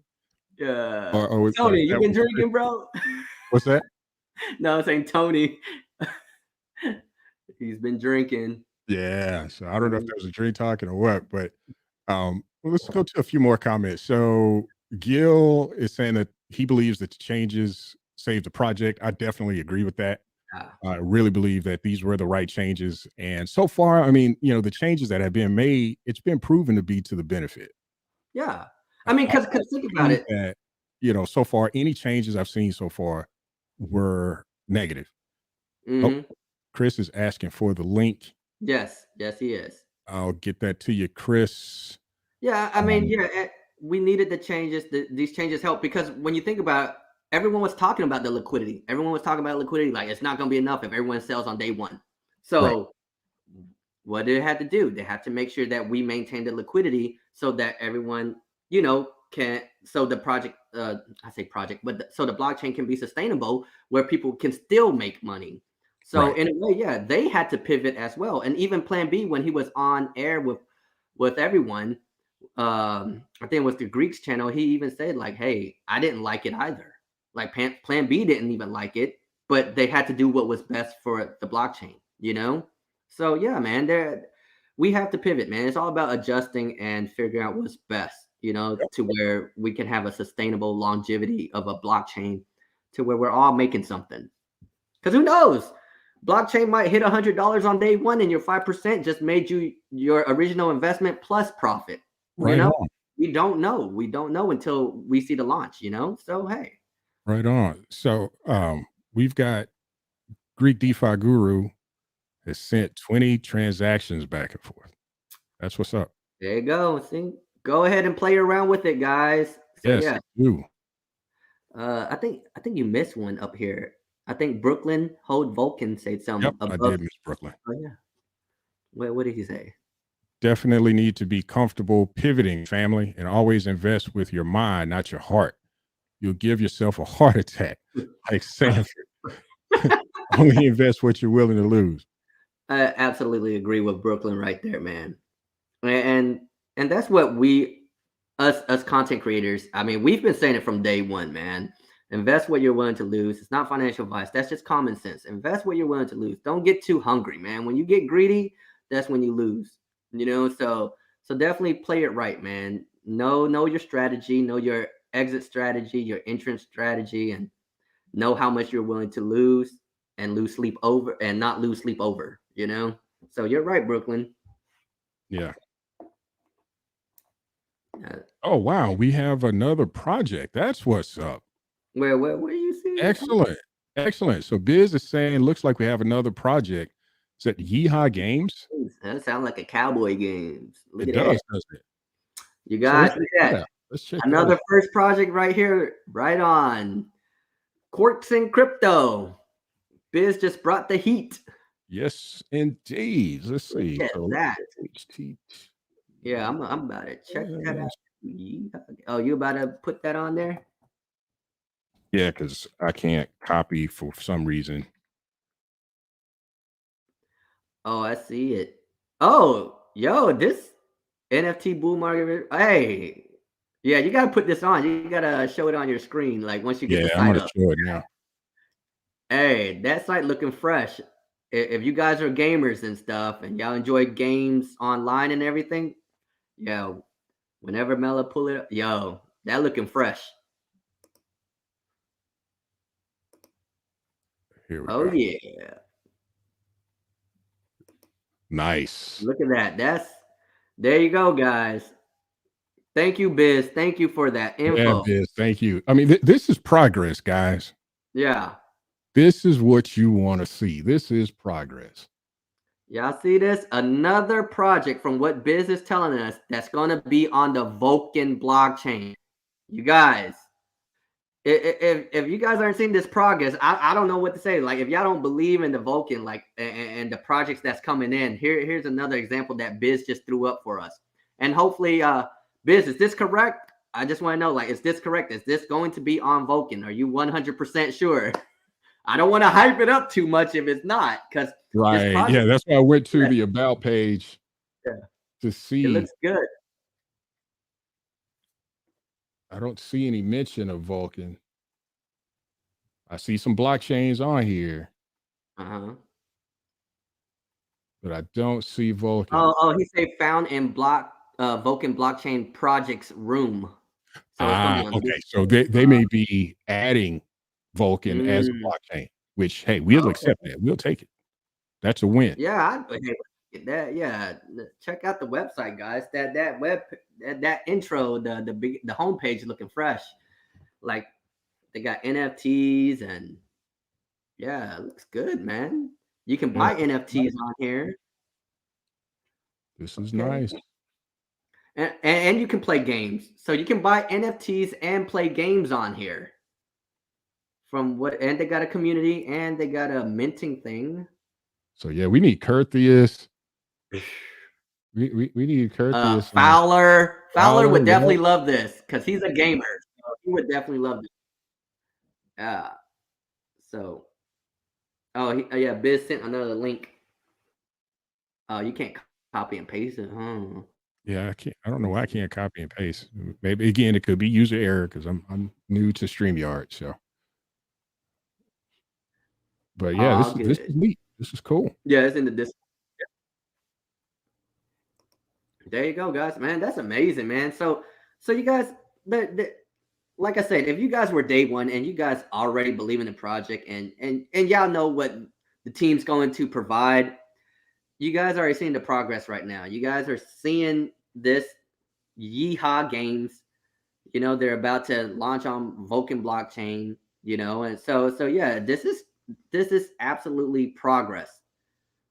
Yeah. or Tony, if you that been was Chris. drinking, bro? What's that? No, I'm saying Tony. He's been drinking. Yeah, so I don't know if that was a drink talking or what, but well, let's go to a few more comments. So Gil is saying that he believes that the changes saved the project. I definitely agree with that. Yeah. I really believe that these were the right changes. And so far, I mean, you know, the changes that have been made, it's been proven to be to the benefit. Yeah. I I mean, I because don't think about see it. that, you know, so far, any changes I've seen so far were negative. Oh, Mhm. Chris is asking for the link. Yes, he is. I'll get that to you, Chris. Yeah, I mean, Um, yeah, we needed the changes. These changes help, because when you think about everyone was talking about the liquidity. Everyone was talking about liquidity. Like it's not going to be enough if everyone sells on day one. Right. So what did they have to do? They have to make sure that we maintain the liquidity so that everyone, can. So the project, I say project, but so the blockchain can be sustainable where people can still make money. So Right. in a way, yeah, they had to pivot as well. And even Plan B, when he was on air with everyone, I think it was the Greeks channel, he even said like, "Hey, I didn't like it either. Like Plan B didn't even like it, but they had to do what was best for the blockchain, you know." So yeah, man, we have to pivot, man. It's all about adjusting and figuring out what's best, to where we can have a sustainable longevity of a blockchain, to where we're all making something. Because who knows? Blockchain might hit $100 on day one, and your 5% just made you your original investment plus profit. You Right know, on. we don't know. We don't know until we see the launch. So hey, Right on. So we've got Greek DeFi Guru has sent 20 transactions back and forth. That's what's up. there you go. See, go ahead and play around with it, guys. So Yes, yeah, you. I think you missed one up here. I think Brooklyn Hold Vulcan said Yep, something I above. did, Miss Brooklyn. Oh yeah, what did he say? Definitely need to be comfortable pivoting, family, and always invest with your mind, not your heart. You'll give yourself a heart attack, like Sanford. Only invest what you're willing to lose. I absolutely agree with Brooklyn right there, man. And that's what we us content creators. I mean, we've been saying it from day one, man. Invest what you're willing to lose. It's not financial advice. That's just common sense. Invest what you're willing to lose. Don't get too hungry, man. When you get greedy, that's when you lose. So definitely play it right, man. Know your strategy, know your exit strategy, your entrance strategy, and know how much you're willing to lose and lose sleep over and not lose sleep over. So you're right, Brooklyn. Yeah. Uh, Oh, wow. We have another project. That's what's up. where you see it? Excellent. Excellent. So Biz is saying, looks like we have another project. Is that Yeehaw Games? That sounds like a cowboy games. Look It at that. does, doesn't it? You So guys, look at that. Let's check that Another out. first project right here, right on. Corks and crypto. Biz just brought the heat. Yes, indeed. Let's Look see. at So that. HT. Yeah, I'm about to check that out. Oh, you about to put that on there? Yeah, because I can't copy for some reason. Oh, I see it. Oh, yo, this NFT bull market. Hey, yeah, you gotta put this on. You gotta show it on your screen, like once you get Yeah, the I'm site gonna up. show it now. Hey, that site looking fresh. If you guys are gamers and stuff, and y'all enjoy games online and everything, yo, whenever Mela pull it up, yo, that looking fresh. Here we Oh go. yeah, Nice. look at that. There you go, guys. Thank you, Biz. Thank you for that Yeah, info. Biz. Thank you. I mean, this is progress, guys. Yeah. This is what you want to see. This is progress. Y'all see this? Another project from what Biz is telling us that's going to be on the Vulcan blockchain. You guys, if you guys aren't seeing this progress, I don't know what to say. Like, if y'all don't believe in the Vulcan, like, and the projects that's coming in, here's another example that Biz just threw up for us. And hopefully, Biz, is this correct? I just want to know, like, is this correct? Is this going to be on Vulcan? Are you 100% sure? I don't want to hype it up too much if it's not, because this Right. project, Yeah, that's why I went to the about page yeah, to it see. looks good. I don't see any mention of Vulcan. I see some blockchains on here, Uh-huh. but I don't see Vulcan. Oh, he say found in Vulcan blockchain projects room. So it's gonna be on Okay. this. So they may be adding Vulcan as a Mm, blockchain, which hey, we'll okay. accept that. We'll take it. That's a win. Yeah, hey, that yeah. Check out the website, guys. That intro, the homepage looking fresh. Like they got NFTs and yeah, it looks good, man. You can Yeah, buy NFTs on here. this is Okay. nice. And you can play games. So you can buy NFTs and play games on here. from what, and they got a community and they got a minting thing. So yeah, we need Curtius. We need Curtius. Fowler Fowler, would yeah. definitely love this because he's a gamer. So he would definitely love this. So, yeah, Biz sent another link. You can't copy and paste it. Yeah, I don't know why I can't copy and paste. Maybe again, it could be user error because I'm new to StreamYard. So, but yeah, All this good. is neat. This is cool. Yeah, it's in the Discord. There you go, guys. Man, that's amazing, man. So you guys, like I said, if you guys were day one and you guys already believe in the project and y'all know what the team's going to provide, you guys are already seeing the progress right now. You guys are seeing this Yeehaw Games. You know, they're about to launch on Vulcan blockchain, you know, and so yeah, this is absolutely progress.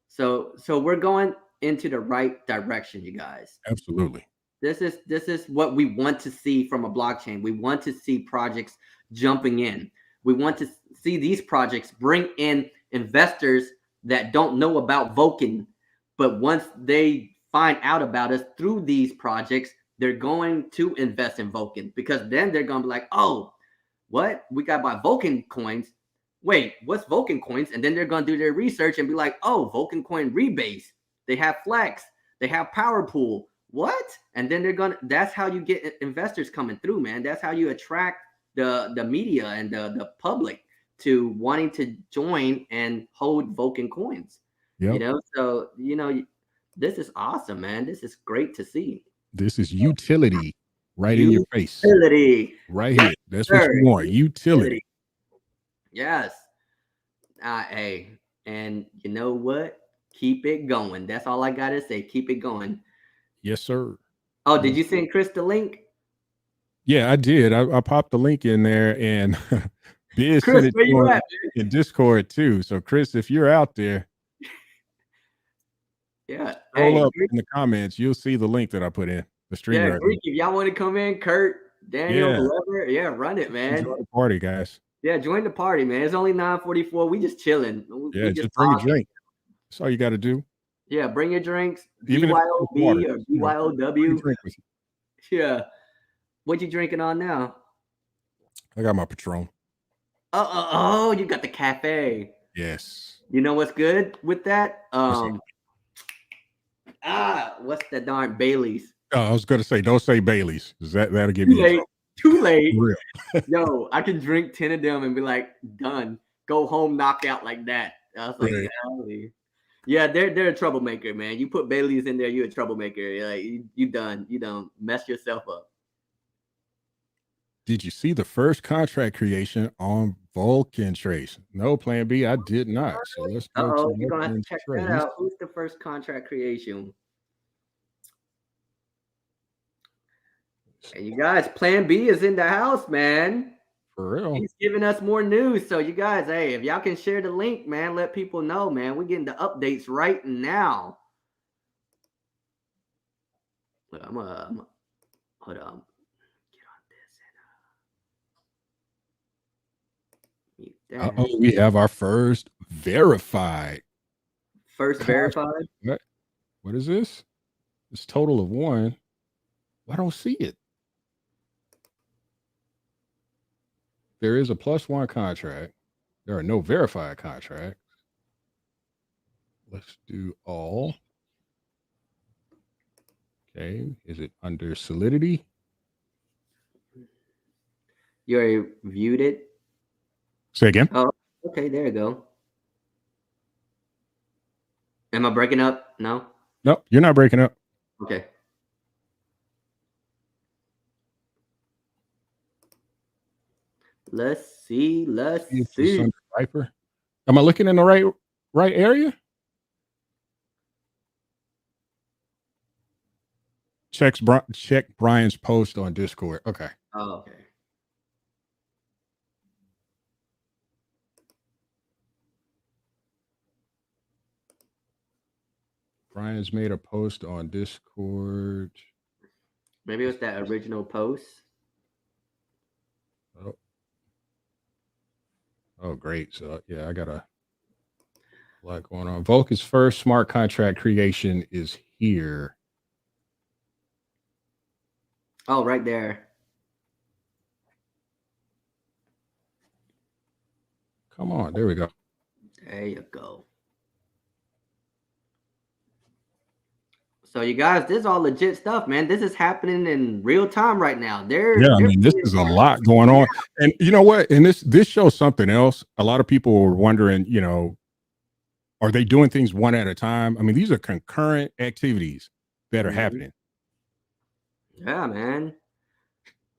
So we're going into the right direction, you guys. Absolutely. This is what we want to see from a blockchain. We want to see projects jumping in. We want to see these projects bring in investors that don't know about Vulcan, but once they find out about us through these projects, they're going to invest in Vulcan because then they're going to be like, oh, what? We got to buy Vulcan coins. Wait, what's Vulcan coins? And then they're going to do their research and be like, oh, Vulcan coin rebase. They have Flex. They have Power Pool. What? And then that's how you get investors coming through, man. That's how you attract the media and the public to wanting to join and hold Vulcan coins. Yep. You know, so, you know, this is awesome, man. This is great to see. This is utility right in your face. Utility. Right Yes, here. That's sir. what you want. Utility. Yes. Hey, and you know what? Keep it going. That's all I gotta say. Keep it going. Yes, sir. Oh, did you send Chris the link? Yeah, I did. I popped the link in there, and Biz Chris, sent it where you at? in Discord too. So, Chris, if you're out there, yeah, scroll up in the comments. You'll see the link that I put in the stream. Yeah, Greek, if y'all want to come in, Kurt, Daniel, whoever, run it, man. Join the party, guys. Yeah, join the party, man. It's only 9:44. We just chilling. We just bring a drink. That's all you got to do. Yeah, bring your drinks. Even BYOB or BYOW. Yeah. What you drinking on now? I got my Patron. Oh, you got the cafe. Yes. You know what's good with that? What's that darn Bailey's? I was gonna say, don't say Bailey's. That'll get me too late. Real. Yo, I can drink 10 of them and be like, done. Go home, knockout like that. I was like, yeah, they're a troublemaker, man. You put Bailey's in there, you're a troublemaker. You're like, you done. You don't mess yourself up. Did you see the first contract creation on Vulcan Trace? No, Plan B, I did not. So let's go to you're gonna have to check that out. Who's the first contract creation? And you guys, Plan B is in the house, man. For real. He's giving us more news. So you guys, hey, if y'all can share the link, man, let people know, man. We're getting the updates right now. Look, I'm hold on. Get on this. We have our first verified. First verified? What is this? This total of 1. I don't see it. There is a +1 contract. There are no verified contracts. Let's do all. Okay. Is it under Solidity? You already viewed it? Say again. Oh, okay. There you go. Am I breaking up? No? Nope, you're not breaking up. Okay. Let's see. Viper. Am I looking in the right area? Check Brian's post on Discord. Okay. Oh, okay. Brian's made a post on Discord. Maybe it was that original post. Oh. Oh, great. So yeah, I got a lot going on. Vulcan's first smart contract creation is here. Oh, right there. Come on, there we go. There you go. So you guys, this is all legit stuff, man. This is happening in real time right now. Yeah, I They're mean, this is a lot going on. And you know what? And this shows something else. A lot of people were wondering, are they doing things one at a time? I mean, these are concurrent activities that are happening. Yeah, man.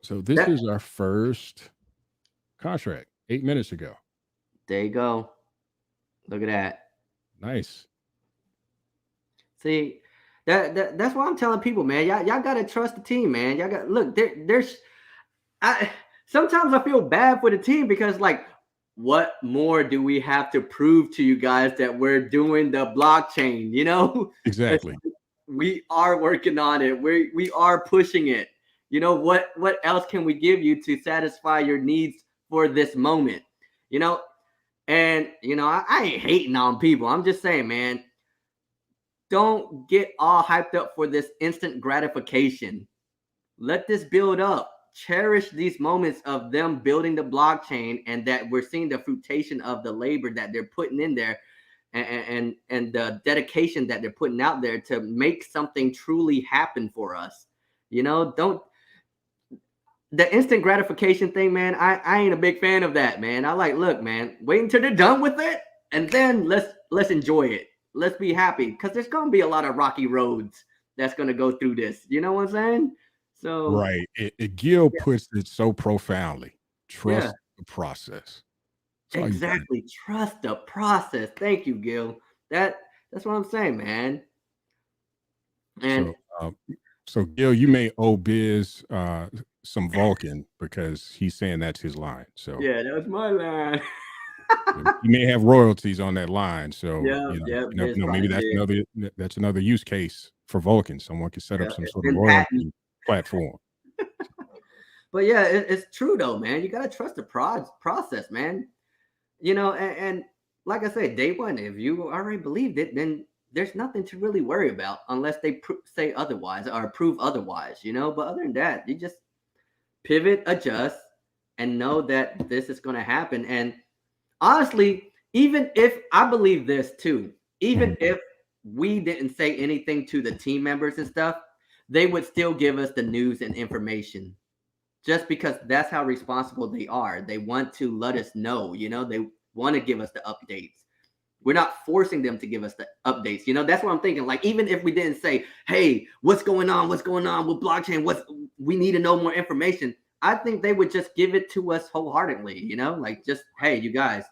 So this is our first contract 8 minutes ago. There you go. Look at that. Nice. See, that's why I'm telling people, man. Y'all gotta trust the team, man. Y'all got look. Sometimes I feel bad for the team because, like, what more do we have to prove to you guys that we're doing the blockchain? Exactly. We are working on it. We are pushing it. What else can we give you to satisfy your needs for this moment? And I ain't hating on people. I'm just saying, man, don't get all hyped up for this instant gratification. Let this build up. Cherish these moments of them building the blockchain and that we're seeing the fruition of the labor that they're putting in there and the dedication that they're putting out there to make something truly happen for us. Don't the instant gratification thing, man. I ain't a big fan of that, man. I like, look, man, wait until they're done with it and then let's enjoy it. Let's be happy because there's gonna be a lot of rocky roads that's gonna go through this. You know what I'm saying? So right. Gil puts it so profoundly. Trust the process. Exactly. Trust the process. Thank you, Gil. That's what I'm saying, man. And so Gil, you may owe Biz some Vulcan because he's saying that's his line. So yeah, that was my line. you may have royalties on that line. So maybe that's another use case for Vulcan. Someone can set up some sort of royalty platform. But yeah, it's true though, man. You gotta trust the process, man. And like I said, day one, if you already believed it, then there's nothing to really worry about unless they say otherwise or prove otherwise. But other than that, you just pivot, adjust, and know that this is going to happen. And honestly, even if I believe this too, even if we didn't say anything to the team members and stuff, they would still give us the news and information just because that's how responsible they are. They want to let us know, they want to give us the updates. We're not forcing them to give us the updates. That's what I'm thinking. Like, even if we didn't say, hey, what's going on with blockchain? We need to know more information. I think they would just give it to us wholeheartedly, like just, hey, you guys,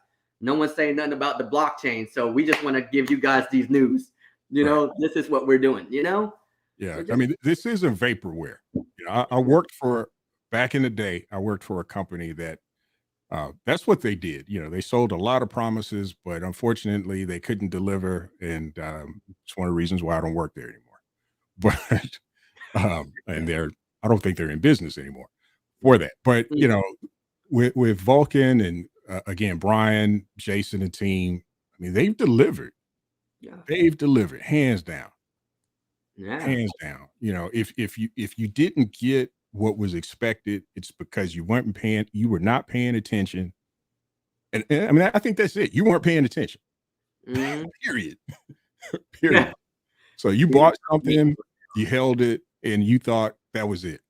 no one's saying nothing about the blockchain. So we just want to give you guys these news, this is what we're doing, Yeah. So I mean, this isn't vaporware. I worked back in the day, I worked for a company that that's what they did. They sold a lot of promises, but unfortunately they couldn't deliver. And it's one of the reasons why I don't work there anymore. But and I don't think they're in business anymore for that. But with Vulcan and again, Brian, Jason, and team, I mean, they've delivered. Yeah, they've delivered hands down. Yeah, hands down. If you didn't get what was expected, it's because you were not paying attention. And I mean, I think that's it. You weren't paying attention. Period. Period. Yeah. So you bought something, you held it, and you thought that was it.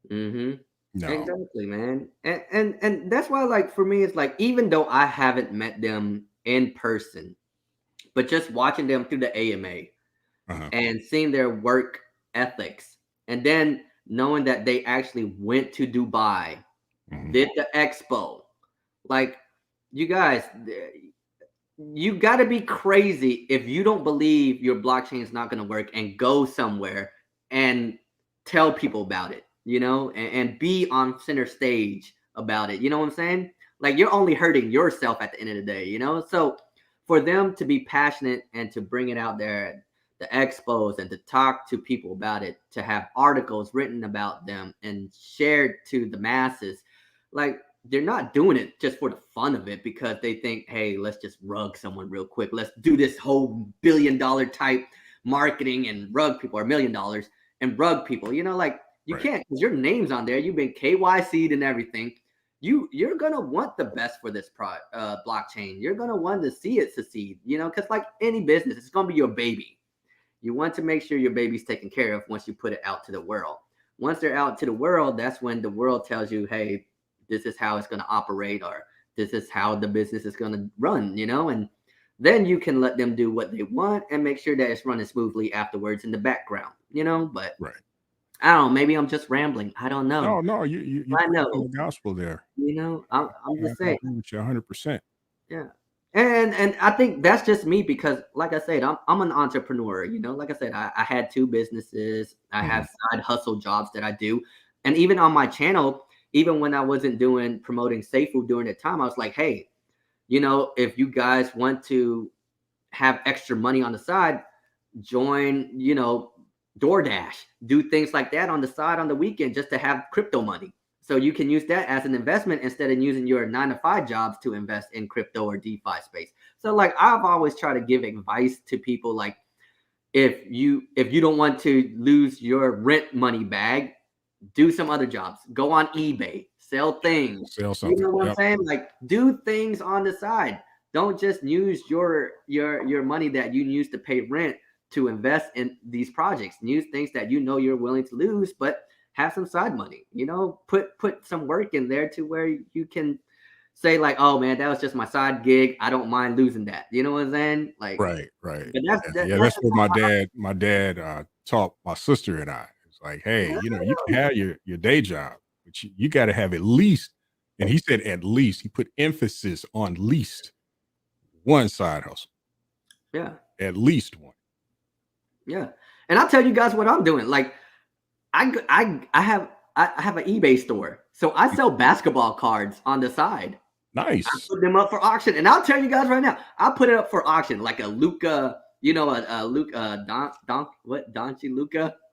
No. Exactly, man. And that's why, like, for me, it's like, even though I haven't met them in person, but just watching them through the AMA and seeing their work ethics, and then knowing that they actually went to Dubai, did the expo. Like, you guys, you got to be crazy if you don't believe your blockchain is not going to work and go somewhere and tell people about it, and be on center stage about it. You know what I'm saying? Like, you're only hurting yourself at the end of the day, So for them to be passionate and to bring it out there, the expos, and to talk to people about it, to have articles written about them and shared to the masses, like, they're not doing it just for the fun of it because they think, hey, let's just rug someone real quick. Let's do this whole $1 billion type marketing and rug people, or $1 million and rug people. You know, like you Right. can't, because your name's on there. You've been KYC'd and everything. You're gonna want the best for this blockchain. You're gonna want to see it succeed. You know, because like any business, it's gonna be your baby. You want to make sure your baby's taken care of once you put it out to the world. Once they're out to the world, that's when the world tells you, hey, this is how it's going to operate, or this is how the business is going to run, you know, and then you can let them do what they want and make sure that it's running smoothly afterwards in the background, you know. But Right. I don't know, maybe I'm just rambling. I don't know. No, you I preaching know, the gospel there. you know, I'm I just saying. agree with you 100%. Yeah. And I think that's just me because, like I said, I'm an entrepreneur. You know, like I said, I had 2 businesses. I have side hustle jobs that I do. And even on my channel, even when I wasn't promoting safe food during the time, I was like, hey, you know, if you guys want to have extra money on the side, join, you know, DoorDash, do things like that on the side on the weekend just to have crypto money. So you can use that as an investment instead of using your 9-to-5 jobs to invest in crypto or DeFi space. So like I've always tried to give advice to people, like if you don't want to lose your rent money bag, do some other jobs. Go on eBay, sell things. Sell You something. know what I'm Yep. saying? Like do things on the side. Don't just use your money that you use to pay rent to invest in these projects. Use things that you know you're willing to lose, but have some side money. You know, put some work in there to where you can say like, oh man, that was just my side gig. I don't mind losing that. You know what I'm saying? Like, Right. but Yeah, that's that's what my dad taught my sister and I. It's like, hey, you know, you can have your day job, but you got to have at least, and he said at least, he put emphasis on least one side hustle, yeah. at least one. Yeah. And I'll tell you guys what I'm doing. Like I have an eBay store. So I sell basketball cards on the side. I Nice. put them up for auction. And I'll tell you guys right now, I'll put it up for auction like a Luca, you know, a Luca a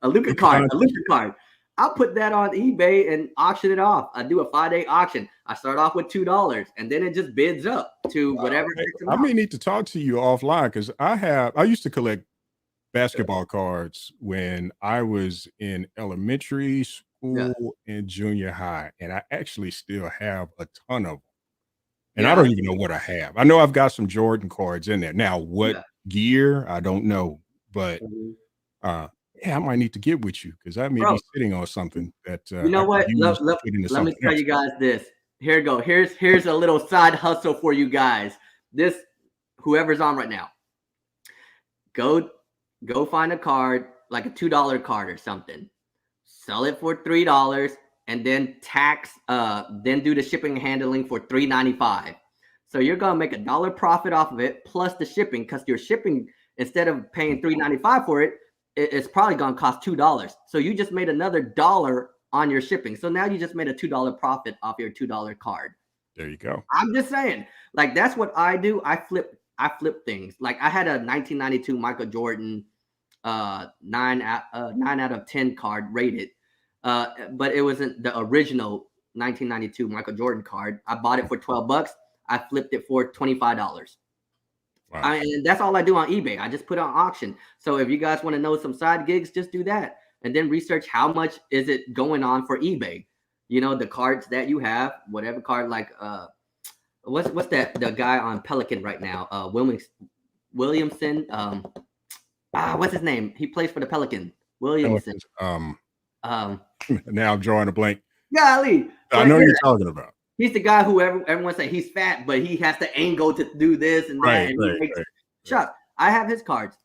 Luca card, a Luca card. I'll put that on eBay and auction it off. I do a 5-day auction. I start off with $2 and then it just bids up to whatever. Hey, I may need to talk to you offline because I used to collect basketball cards when I was in elementary school and junior high, and I actually still have a ton of them. And I don't even know what I have. I know I've got some Jordan cards in there. Now, what gear, I don't know, but yeah, I might need to get with you because I may be sitting on something that you know I what? could use to put into Let me something tell else. you guys this. Here you go. Here's a little side hustle for you guys. This, whoever's on right now, go find a card, like a $2 card or something. Sell it for $3 and then then do the shipping and handling for $3.95. So you're gonna make $1 profit off of it plus the shipping, because your shipping, instead of paying $3.95 for it, it's probably gonna cost $2. So you just made another $1 on your shipping. So now you just made a $2 profit off your $2 card. There you go. I'm just saying, like that's what I do. I flip things. Like I had a 1992 Michael Jordan 9 out of 10 card rated, but it wasn't the original 1992 Michael Jordan card. I bought it for $12. I flipped it for $25. Wow. And that's all I do on eBay. I just put it on auction. So if you guys want to know some side gigs, just do that, and then research how much is it going on for eBay. You know, the cards that you have, whatever card, like what's that, the guy on Pelican right now, Williamson, what's his name? He plays for the Pelican. Williamson. Now I'm drawing a blank. Golly. I know you're talking about. He's the guy who everyone say he's fat, but he has to angle to do this and that. And he makes shots. I have his cards.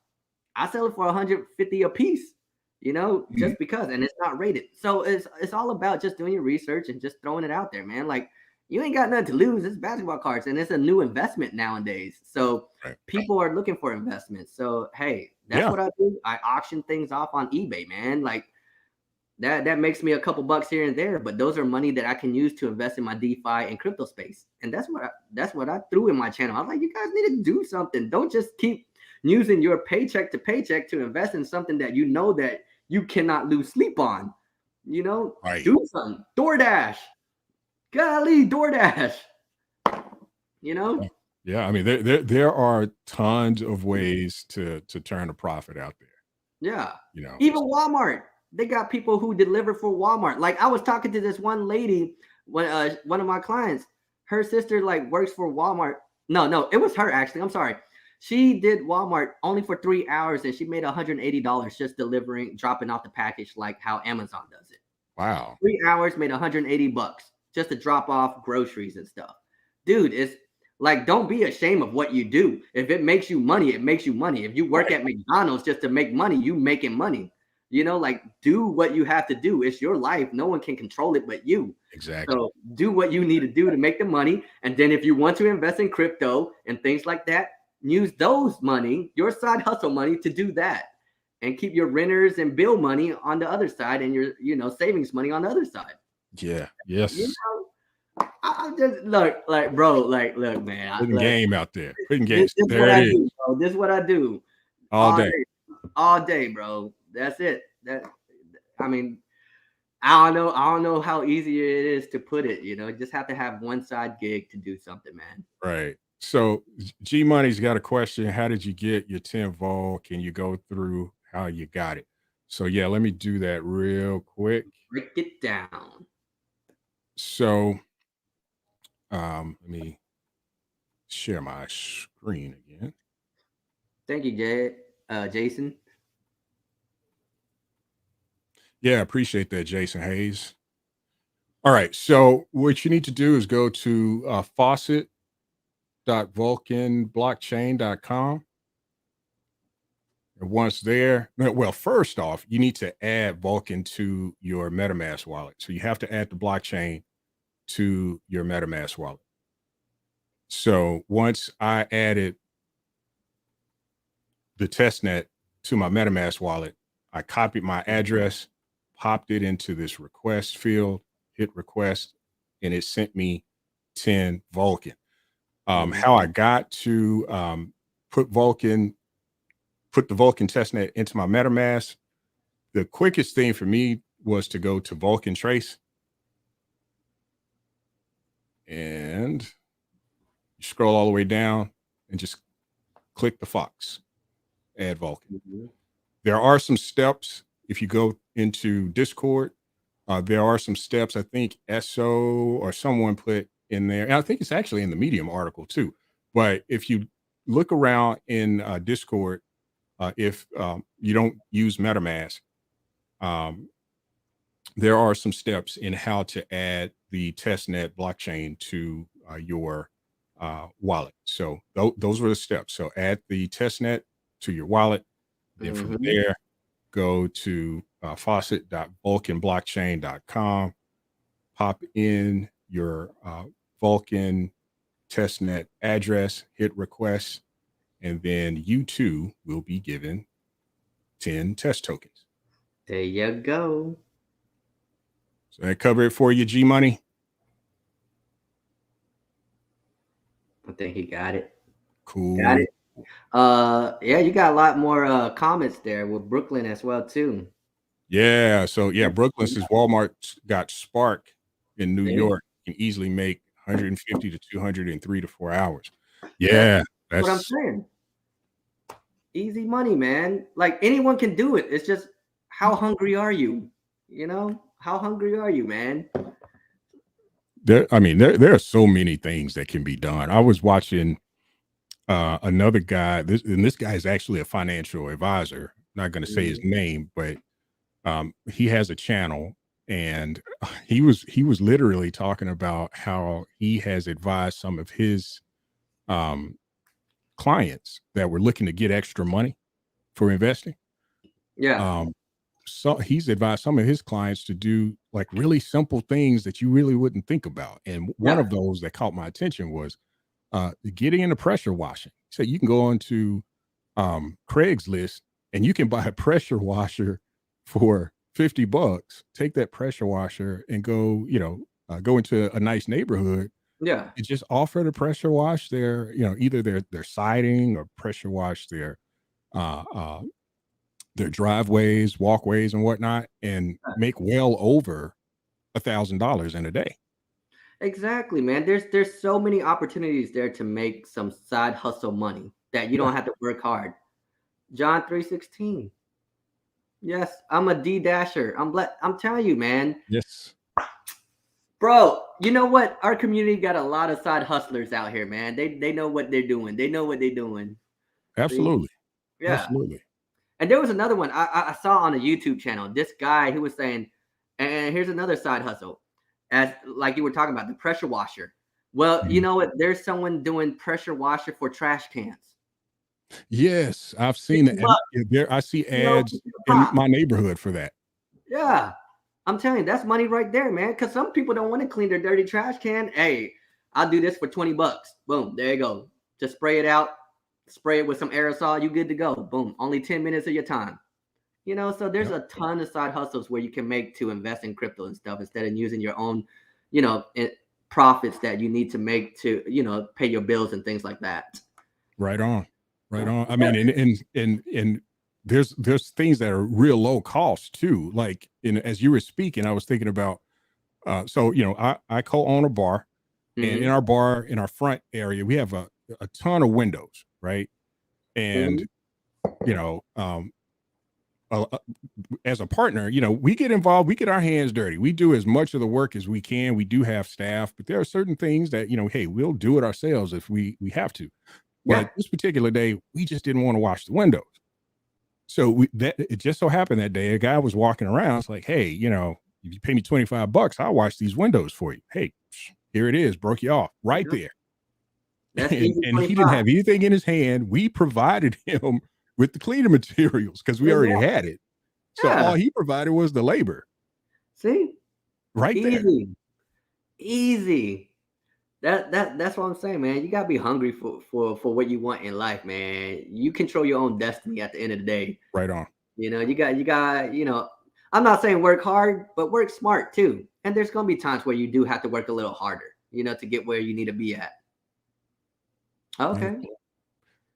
I sell it for $150 a piece, you know, just because, and it's not rated. So it's all about just doing your research and just throwing it out there, man. Like you ain't got nothing to lose. It's basketball cards, and it's a new investment nowadays. So people are looking for investments. So hey, that's what I do. I auction things off on eBay, man. Like that makes me a couple bucks here and there, but those are money that I can use to invest in my DeFi and crypto space. And that's what I threw in my channel. I was like, you guys need to do something. Don't just keep using your paycheck to paycheck to invest in something that you know that you cannot lose sleep on. You know, do something. DoorDash. Golly, DoorDash. You know? Yeah, I mean, there are tons of ways to turn a profit out there. Yeah. You know, Even Walmart. They got people who deliver for Walmart. Like I was talking to this one lady when one of my clients, her sister like works for Walmart. No, it was her actually. I'm sorry. She did Walmart only for 3 hours and she made $180 just delivering, dropping off the package like how Amazon does it. wow. 3 hours made $180 just to drop off groceries and stuff. Dude, it's like don't be ashamed of what you do. If it makes you money, it makes you money. If you work Right. at McDonald's just to make money, you making money. You know, like do what you have to do. It's your life. No one can control it but you. Exactly. So do what you need to do to make the money. And then if you want to invest in crypto and things like that, use those money, your side hustle money to do that. And keep your renters and bill money on the other side and your, savings money on the other side. Yeah. You Yes. know, I just look like, bro, like, look, man. Putting game out there. Putting This games. is There what it I is. do, bro. This is what I do All day. all day, bro. That's it. I mean, I don't know how easy it is to put it. You just have to have one side gig to do something, man. Right. So G Money's got a question. How did you get your 10 vol? Can you go through how you got it? So yeah, let me do that real quick. Break it down. So let me share my screen again. Thank you, Jason. Yeah, appreciate that, Jason Hayes. All right. So what you need to do is go to faucet.vulcanblockchain.com. And once there, well, first off, you need to add Vulcan to your MetaMask wallet. So you have to add the blockchain to your MetaMask wallet. So once I added the testnet to my MetaMask wallet, I copied my address, popped it into this request field, hit request, and it sent me 10 Vulcan. How I got to put the Vulcan testnet into my MetaMask, the quickest thing for me was to go to Vulcan Trace. And you scroll all the way down and just click the Fox, add Vulcan. There are some steps. If you go into Discord, there are some steps. I think SO or someone put in there. And I think it's actually in the Medium article too. But if you look around in Discord, if you don't use MetaMask, there are some steps in how to add the testnet blockchain to your wallet. So those were the steps. So add the testnet to your wallet. Then from there, go to faucet.vulcanblockchain.com, pop in your Vulcan testnet address, hit request, and then you too will be given 10 test tokens. There you go. So that cover it for you, G Money. I think he got it. Cool. Got it. Yeah, you got a lot more comments there with Brooklyn as well too. Yeah. So yeah, Brooklyn says Walmart got Spark in New York. You can easily make 150 to 200 in 3 to 4 hours. Yeah, that's what I'm saying. Easy money, man. Like anyone can do it. It's just how hungry are you? How hungry are you, man? There are so many things that can be done. I was watching another guy. This guy is actually a financial advisor. I'm not going to say his name, but he has a channel, and he was literally talking about how he has advised some of his clients that were looking to get extra money for investing. Yeah. So he's advised some of his clients to do like really simple things that you really wouldn't think about. And one of those that caught my attention was getting into pressure washing. So you can go on to Craigslist and you can buy a pressure washer for $50. Take that pressure washer and go into a nice neighborhood. Yeah. And just offer to pressure wash their, either their siding or pressure wash their driveways, walkways, and whatnot, and make well over $1,000 in a day. Exactly, man. There's so many opportunities there to make some side hustle money that you Yeah. don't have to work hard. John 3:16. Yes, I'm a D dasher. I'm telling you, man. Yes. Bro, you know what? Our community got a lot of side hustlers out here, man. They know what they're doing. They know what they're doing. See? Absolutely. Yeah. Absolutely. And there was another one I saw on a YouTube channel. This guy who was saying, and here's another side hustle, as like you were talking about the pressure washer. Well, you Mhm. know what? There's someone doing pressure washer for trash cans. Yes, I've seen 50 it, and bucks, there I see ads a in pop. my neighborhood for that. Yeah, I'm telling you, that's money right there, man. Because some people don't want to clean their dirty trash can. Hey, I'll do this for 20 bucks. Boom, there you go. Just spray it out, spray it with some aerosol. You good to go. Boom, only 10 minutes of your time. So there's Yep. a ton of side hustles where you can make to invest in crypto and stuff instead of using your own, profits that you need to make to, pay your bills and things like that. Right on. Right on. I Yeah. mean, and there's things that are real low cost too. Like as you were speaking, I was thinking about so I co-own a bar, and in Hmm. our bar, in our front area, we have a ton of windows, right? And Hmm. you know, um uh, uh, as a partner, we get involved, we get our hands dirty. We do as much of the work as we can. We do have staff, but there are certain things that, hey, we'll do it ourselves if we have to. Yeah. But this particular day, we just didn't want to wash the windows. So it just so happened that day, a guy was walking around. It's like, hey, if you pay me $25, I'll wash these windows for you. Hey, here it is, broke you off right Yeah. there. That's And, easy and he didn't 25. have anything in his hand. We provided him with the cleaning materials because we already Exactly. had it. So all Yeah. he provided was the labor See? right there. Easy. Easy. That's what I'm saying, man. You gotta be hungry for what you want in life, man. You control your own destiny at the end of the day. Right on. You got, I'm not saying work hard, but work smart too. And there's gonna be times where you do have to work a little harder, to get where you need to be at. Right. Okay.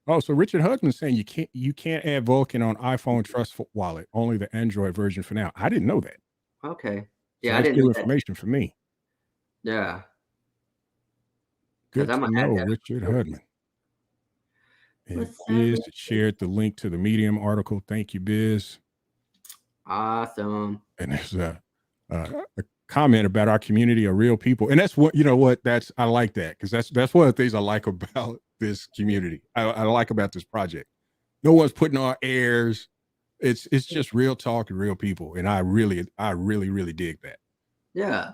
Oh, so Richard Hudman's saying you can't add Vulcan on iPhone Trust Wallet, only the Android version for now. I didn't know that. Okay. So Yeah, I that's didn't know new that. information for me. Yeah. Because Good I'm to gonna add know, that. Richard Hudman. And What's Biz happening? shared the link to the Medium article. Thank you, Biz. Awesome. And there's a comment about our community of real people, and that's what I like that, because that's one of the things I like about this community. I like about this project. No one's putting on airs. It's just real talk and real people, and I really really dig that. Yeah.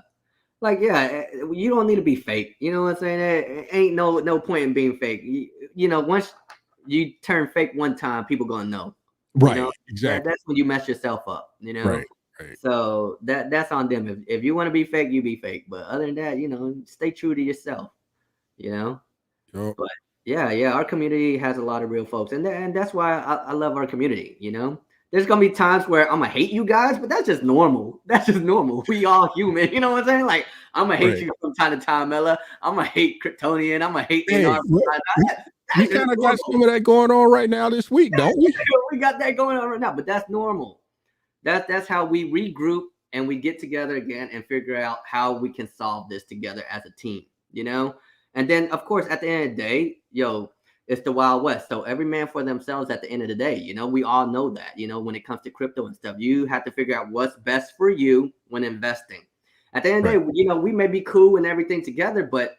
Like, yeah, you don't need to be fake. You know what I'm saying? Ain't no point in being fake. Once you turn fake one time, people gonna know. You know Right, exactly. that's when you mess yourself up. Right, right. So that's on them. If you want to be fake, you be fake. But other than that, stay true to yourself. You know. Yup. But yeah, our community has a lot of real folks, and that's why I love our community. There's gonna be times where I'm gonna hate you guys, but that's just normal. That's just normal. We all human. You know what I'm saying? Like I'm gonna hate Right. you from time to time, Ella. I'm gonna hate Kryptonian. I'm gonna hate Hey, NR. we That's just kind of got normal. some of that going on right now this week, don't we? We got that going on right now, but that's normal. That's how we regroup and we get together again and figure out how we can solve this together as a team. And then of course at the end of the day, it's the Wild West. So every man for themselves at the end of the day. We all know that. When it comes to crypto and stuff, you have to figure out what's best for you when investing. At the end of Right. the day, we may be cool and everything together, but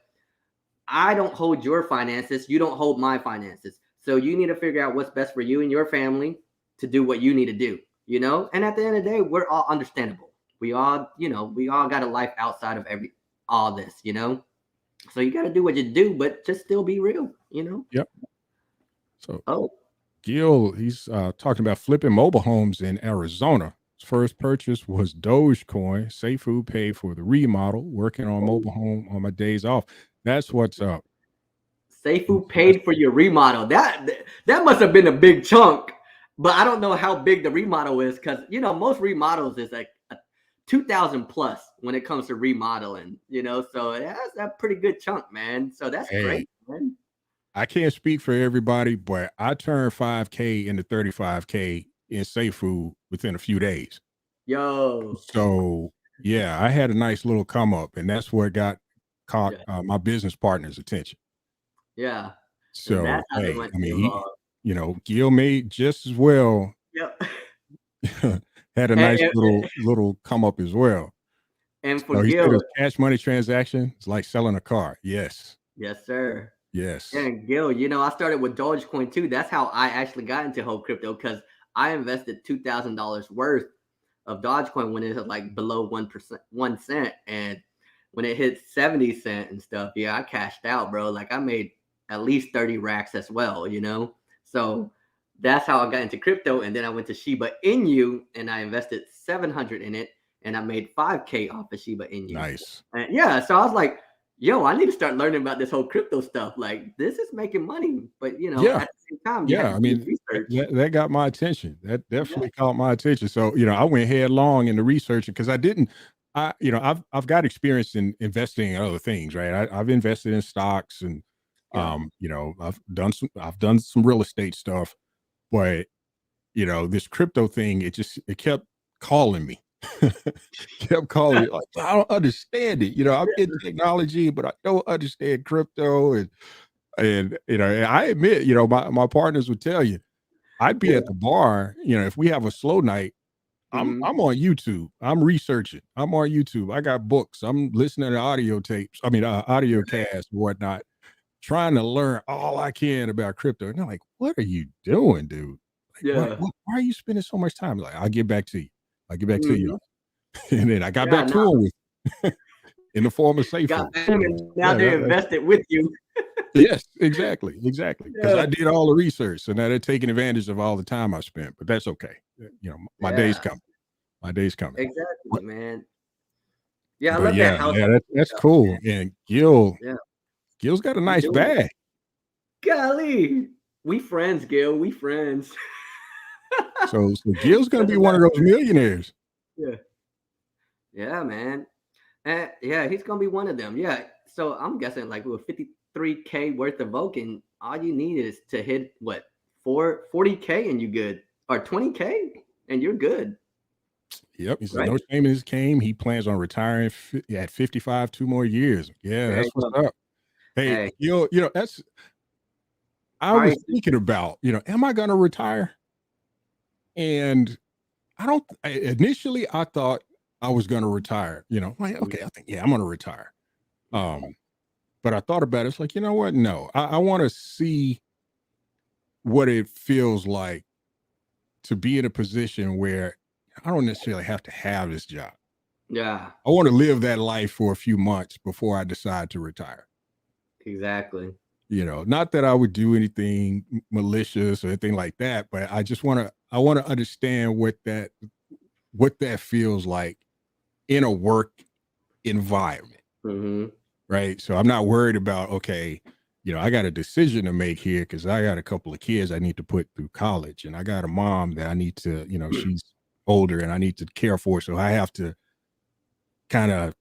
I don't hold your finances. You don't hold my finances. So you need to figure out what's best for you and your family to do what you need to do. And at the end of the day, we're all understandable. We all got a life outside of all this. So you got to do what you do, but just still be real. Yep. So Oh, Gil, he's talking about flipping mobile homes in Arizona. His first purchase was Dogecoin. Seifu paid for the remodel, working on mobile home on my days off. That's what's up. Seifu paid for your remodel. That must have been a big chunk, but I don't know how big the remodel is because most remodels is like 2,000 plus when it comes to remodeling. So that's a pretty good chunk, man. So that's Hey, great, man. I can't speak for everybody, but I turned 5K into 35K in Seifu within a few days. Yo, So yeah, I had a nice little come up, and that's what got caught Yeah. my business partner's attention. Yeah. And So that's how they hey, went I too mean, long. Gil made just as well. Yep. Had a And, nice and, little come up as well. and for So he said Gil, his cash money transaction is like selling a car. Yes, yes, sir. yes. And Gil, I started with Dogecoin too. That's how I actually got into whole crypto because I invested $2,000 worth of Dogecoin when it was like below 1%, 1 cent. And when it hit 70 cent and stuff, yeah, I cashed out, bro. Like I made at least 30 racks as well. So that's how I got into crypto. And then I went to Shiba Inu and I invested 700 in it and I made 5K off of Shiba Inu. Nice. And yeah, so I was like, yo, I need to start learning about this whole crypto stuff. Like this is making money, but Yeah. at the same time, you have Yeah, to I do mean, research. that got my attention. That Yeah, definitely caught my attention. So, I went headlong into researching because I've got experience in investing in other things, right? I've invested in stocks and, yeah, I've done some real estate stuff, but this crypto thing, it kept calling me, kept calling me. Like, I don't understand it. I'm in technology, but I don't understand crypto, and I admit, my partners would tell you, I'd be yeah. at the bar, if we have a slow night, Hmm. I'm on YouTube. I'm researching. I'm on YouTube. I got books. I'm listening to audio tapes. I mean, audio casts and whatnot, trying to learn all I can about crypto. And they're like, "What are you doing, dude? Like, Yeah. why are you spending so much time?" Like, I'll get back to you. I'll get back to you. Hmm. And then I got Yeah. back No, to him with in the form of got Safehold. back So and now yeah, they're that's invested with you. yes, exactly, exactly. Because Yeah. I did all the research, so now they're taking advantage of all the time I spent. But that's okay. My day's Yeah. coming. My day's coming. Exactly, But, man. Yeah, I but love that yeah, house. that's Stuff, cool. And man. Yeah. Gil's got a He nice doing it. bag. Golly. We friends, Gil. We friends. So Gil's gonna That's be a one nice of those man. millionaires. Yeah. Yeah, man. And yeah, he's gonna be one of them. Yeah. So I'm guessing like with 53K worth of Vulcan, all you need is to hit what 40K and you good. Or 20K and you're good. Yep. He says Right? no shame in his game. He plans on retiring at 55, 2 more years. Yeah, There that's you what's go. up. Hey, Hey. that's I All was right. thinking about, am I gonna retire? And initially I thought I was gonna retire, like, okay, I think, yeah, I'm gonna retire. Um, but I thought about it, it's like, you know what? No, I want to see what it feels like to be in a position where I don't necessarily have to have this job. Yeah, I want to live that life for a few months before I decide to retire. exactly. Not that I would do anything malicious or anything like that, but I want to understand what that feels like in a work environment. Mm-hmm. Right. So I'm not worried about, okay, I got a decision to make here because I got a couple of kids I need to put through college, and I got a mom that I need to, she's older and I need to care for. So I have to kind of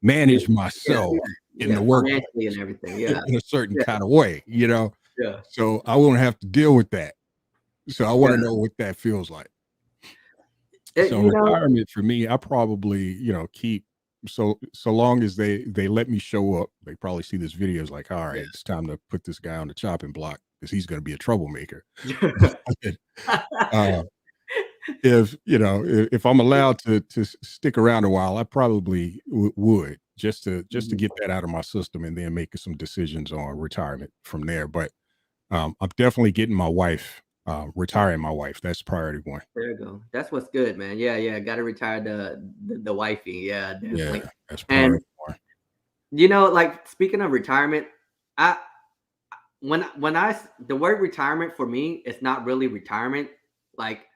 Yeah, manage yeah, myself yeah, in the yeah. workplace Financially and everything. Yeah, in a certain yeah, kind of way. yeah, So I won't have to deal with that. So I want yeah. to know what that feels like. So You know, retirement for me, I probably, keep so long as they let me show up. They probably see this video is like, all right, it's time to put this guy on the chopping block because he's going to be a troublemaker. yeah. uh, if I'm allowed to stick around a while, I probably would just to Mhm. get that out of my system and then make some decisions on retirement from there. But I'm definitely getting my wife, retiring my wife. That's priority one. There you go. That's what's good, man. Yeah, yeah. Got to retire the wifey. Yeah, Yeah, definitely. that's And priority one. like speaking of retirement, I the word retirement for me is not really retirement. Like,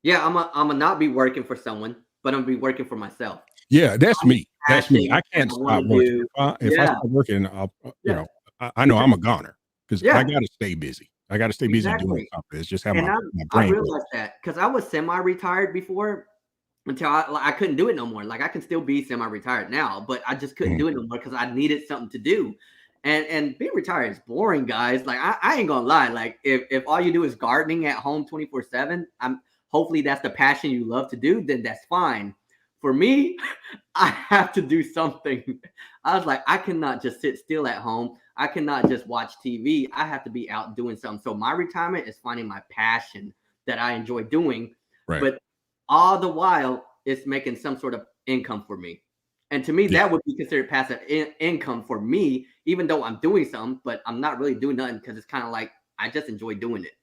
yeah, I'm gonna not be working for someone, but I'm gonna be working for myself. Yeah, that's I'm me. That's me. passion I and can't I want stop to working. do. If I Yeah, stop working, I'll, yeah, I know I'm a goner because I yeah. got to stay busy. I got to stay busy doing Exactly. something. It's just how And my I brain works. realized that because I was semi-retired before until I couldn't do it no more. Like I can still be semi-retired now, but I just couldn't Mhm. do it no more because I needed something to do. And being retired is boring, guys. Like I ain't gonna lie. Like if all you do is gardening at home 24/7, I'm hopefully that's the passion you love to do, then that's fine. For me, I have to do something. I was like, I cannot just sit still at home. I cannot just watch TV. I have to be out doing something. So my retirement is finding my passion that I enjoy doing, Right. but all the while it's making some sort of income for me. And to me, Yeah. that would be considered passive income for me, even though I'm doing something, but I'm not really doing nothing because it's kind of like I just enjoy doing it,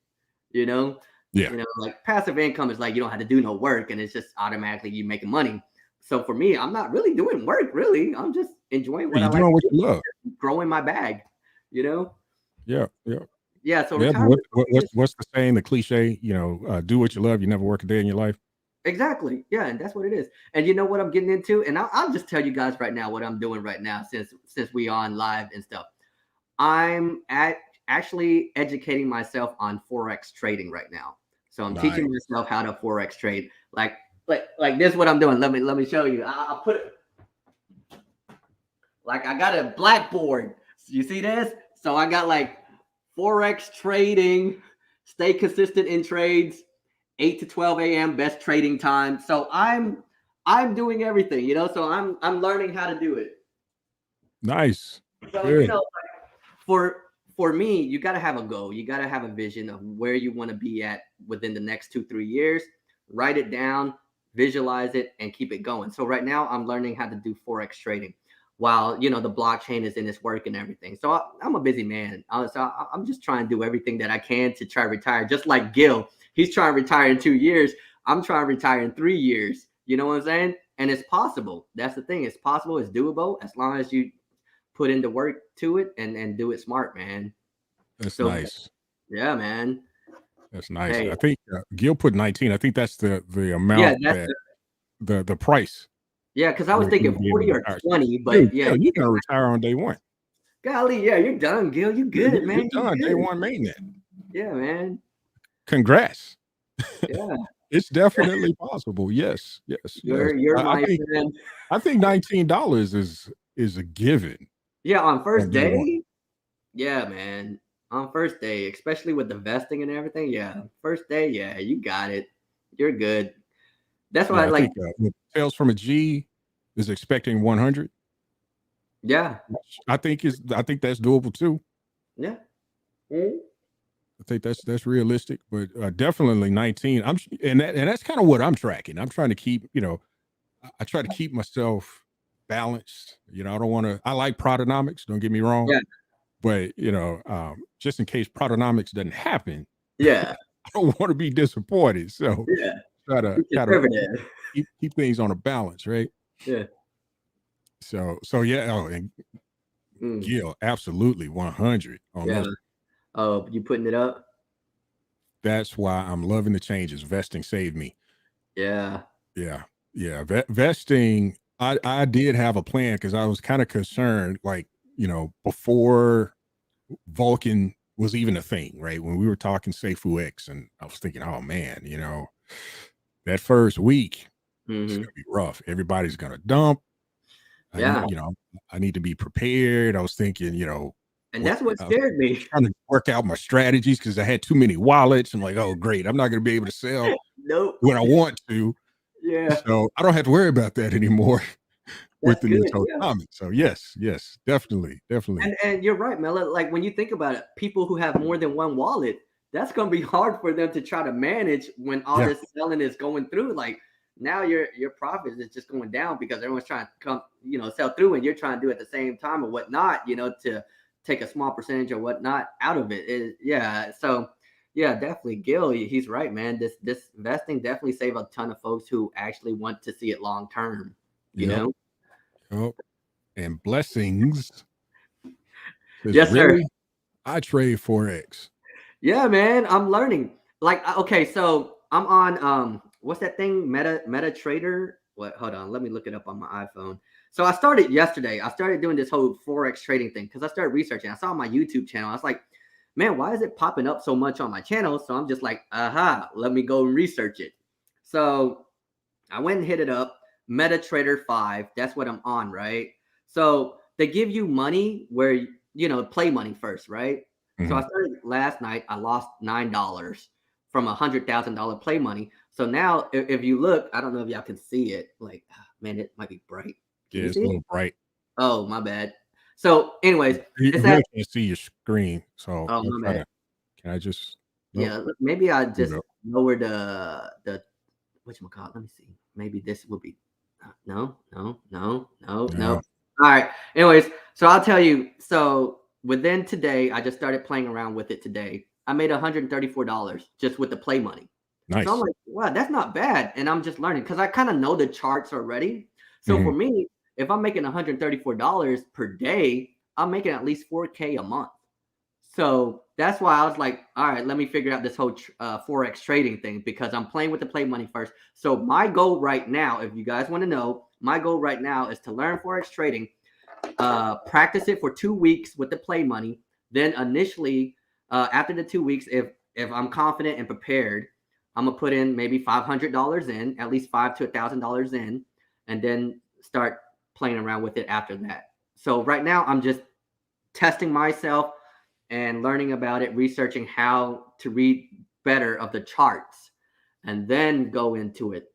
you know? Yeah. Like passive income is like you don't have to do no work and it's just automatically you making money. So for me, I'm not really doing work, really. I'm just enjoying what I You're like doing what to you love. do, growing my bag, you know? Yeah. Yeah. Yeah. So Yeah. But retirement what's the saying, the cliche, do what you love, you never work a day in your life. exactly. Yeah, and that's what it is. And you know what I'm getting into? And I'll just tell you guys right now what I'm doing right now since we on live and stuff. I'm actually educating myself on forex trading right now. So I'm Nice. teaching myself how to forex trade. Like this is what I'm doing. Let me show you. I'll put it like I got a blackboard. You see this? So I got like forex trading, stay consistent in trades, 8 to 12 a.m. best trading time. So I'm doing everything, so I'm learning how to do it. Nice. So Good. for me, you got to have a goal. You got to have a vision of where you want to be at within the next 2-3 years. Write it down, visualize it, and keep it going. So right now, I'm learning how to do forex trading, while the blockchain is in its work and everything. So I'm a busy man. So I'm just trying to do everything that I can to try to retire. Just like Gil, he's trying to retire in 2 years. I'm trying to retire in 3 years. You know what I'm saying? And it's possible. That's the thing. It's possible. It's doable as long as you put into work to it and do it smart, man. That's So nice. yeah, man. That's nice. Hey, I think Gil put 19. I think that's the yeah, amount that's that the price. yeah, because I was where thinking you'll be able 40 to or retire. 20, Dude, but yeah, Gil, you're gonna retire on day one. golly, yeah, you're done, Gil. You You're, good, you're man. You done. Day good. one mainnet. Yeah, man. Congrats. Yeah, It's definitely possible. Yes. Yes. Yes. you're I my think friend. I think $19 is a given Yeah, on first on day one. day. Yeah, man. On first day, especially with the vesting and everything. Yeah, first day. Yeah, you got it. You're good. That's why Yeah, I I like. think Tales from a G is expecting 100. Yeah, I think that's doable too. yeah. Mhm. I think that's realistic, but definitely 19. And that's kind of what I'm tracking. I'm trying to keep, I try to keep myself balanced. I don't want to. I like Protonomics. Don't get me wrong, Yeah, but just in case Protonomics doesn't happen, yeah, I don't want to be disappointed. So yeah. try to Be kind of conservative. keep things on a balance, right? Yeah. So yeah. Oh, and Mm, Gil, absolutely 100 on yeah. those. Oh, you putting it up? That's why I'm loving the changes. Vesting saved me. Yeah. Yeah. Yeah. Vesting, I did have a plan because I was kind of concerned, like, before Vulcan was even a thing, right? When we were talking Seifu X, and I was thinking, oh man, that first week, it's Hmm. gonna be rough. Everybody's gonna dump. Yeah. I need to be prepared. I was thinking, And what that's what I was scared me. trying to work out my strategies because I had too many wallets. I'm like, oh great, I'm not gonna be able to sell Nope. when I want to. Yeah. So I don't have to worry about that anymore with That's the good. new Yeah. tokenomics. So yes, definitely. And you're right, Mela. Like when you think about it, people who have more than one wallet, that's gonna be hard for them to try to manage when all Yeah, this selling is going through. Like now your profit is just going down because everyone's trying to come, sell through, and you're trying to do it at the same time or whatnot, to take a small percentage or whatnot out of it. Yeah. So yeah, definitely, Gil, he's right, man. This investing definitely save a ton of folks who actually want to see it long term. You yep, know. yep. And blessings says, Yes, sir. really? I trade Forex. Yeah, man, I'm learning. Like, okay, so I'm on what's that thing? Meta Trader. What? Hold on, let me look it up on my iPhone. So I started yesterday. I started doing this whole forex trading thing because I started researching. I saw my YouTube channel. I was like, man, why is it popping up so much on my channel? So I'm just like, aha, let me go and research it. So I went and hit it up. MetaTrader 5. That's what I'm on, right? So they give you money where play money first, right? So I Mhm. started last night. I lost $9 from $100,000 play money. So now, if you look, I don't know if y'all can see it. Like, Man, it might be bright. Can Yeah, you it's see a it? little bright. Oh, my bad. So, anyways, You it's that. really can't see your screen, so Oh, I'm my trying bad. to. Can I just? Nope. Yeah, maybe I There we just go. lowered the whatchamacallit. Let me see. Maybe this would be no, no, no, no, no. No. All right. Anyways, so I'll tell you. So within today, I just started playing around with it today. I made $134 just with the play money. So I'm Nice. like, wow, that's not bad. And I'm just learning because I kind of know the charts already. So Mhm. for me, if I'm making $134 per day, I'm making at least 4K a month. So that's why I was like, all right, let me figure out this whole Forex trading thing because I'm playing with the play money first. So my goal right now, if you guys want to know, my goal right now is to learn Forex trading, practice it for 2 weeks with the play money. Then initially, after the 2 weeks, if I'm confident and prepared, I'm gonna put in maybe $500 in, at least $500 to $1,000 in, and then start playing around with it after that. So right now, I'm just testing myself and learning about it, researching how to read better of the charts, and then go into it.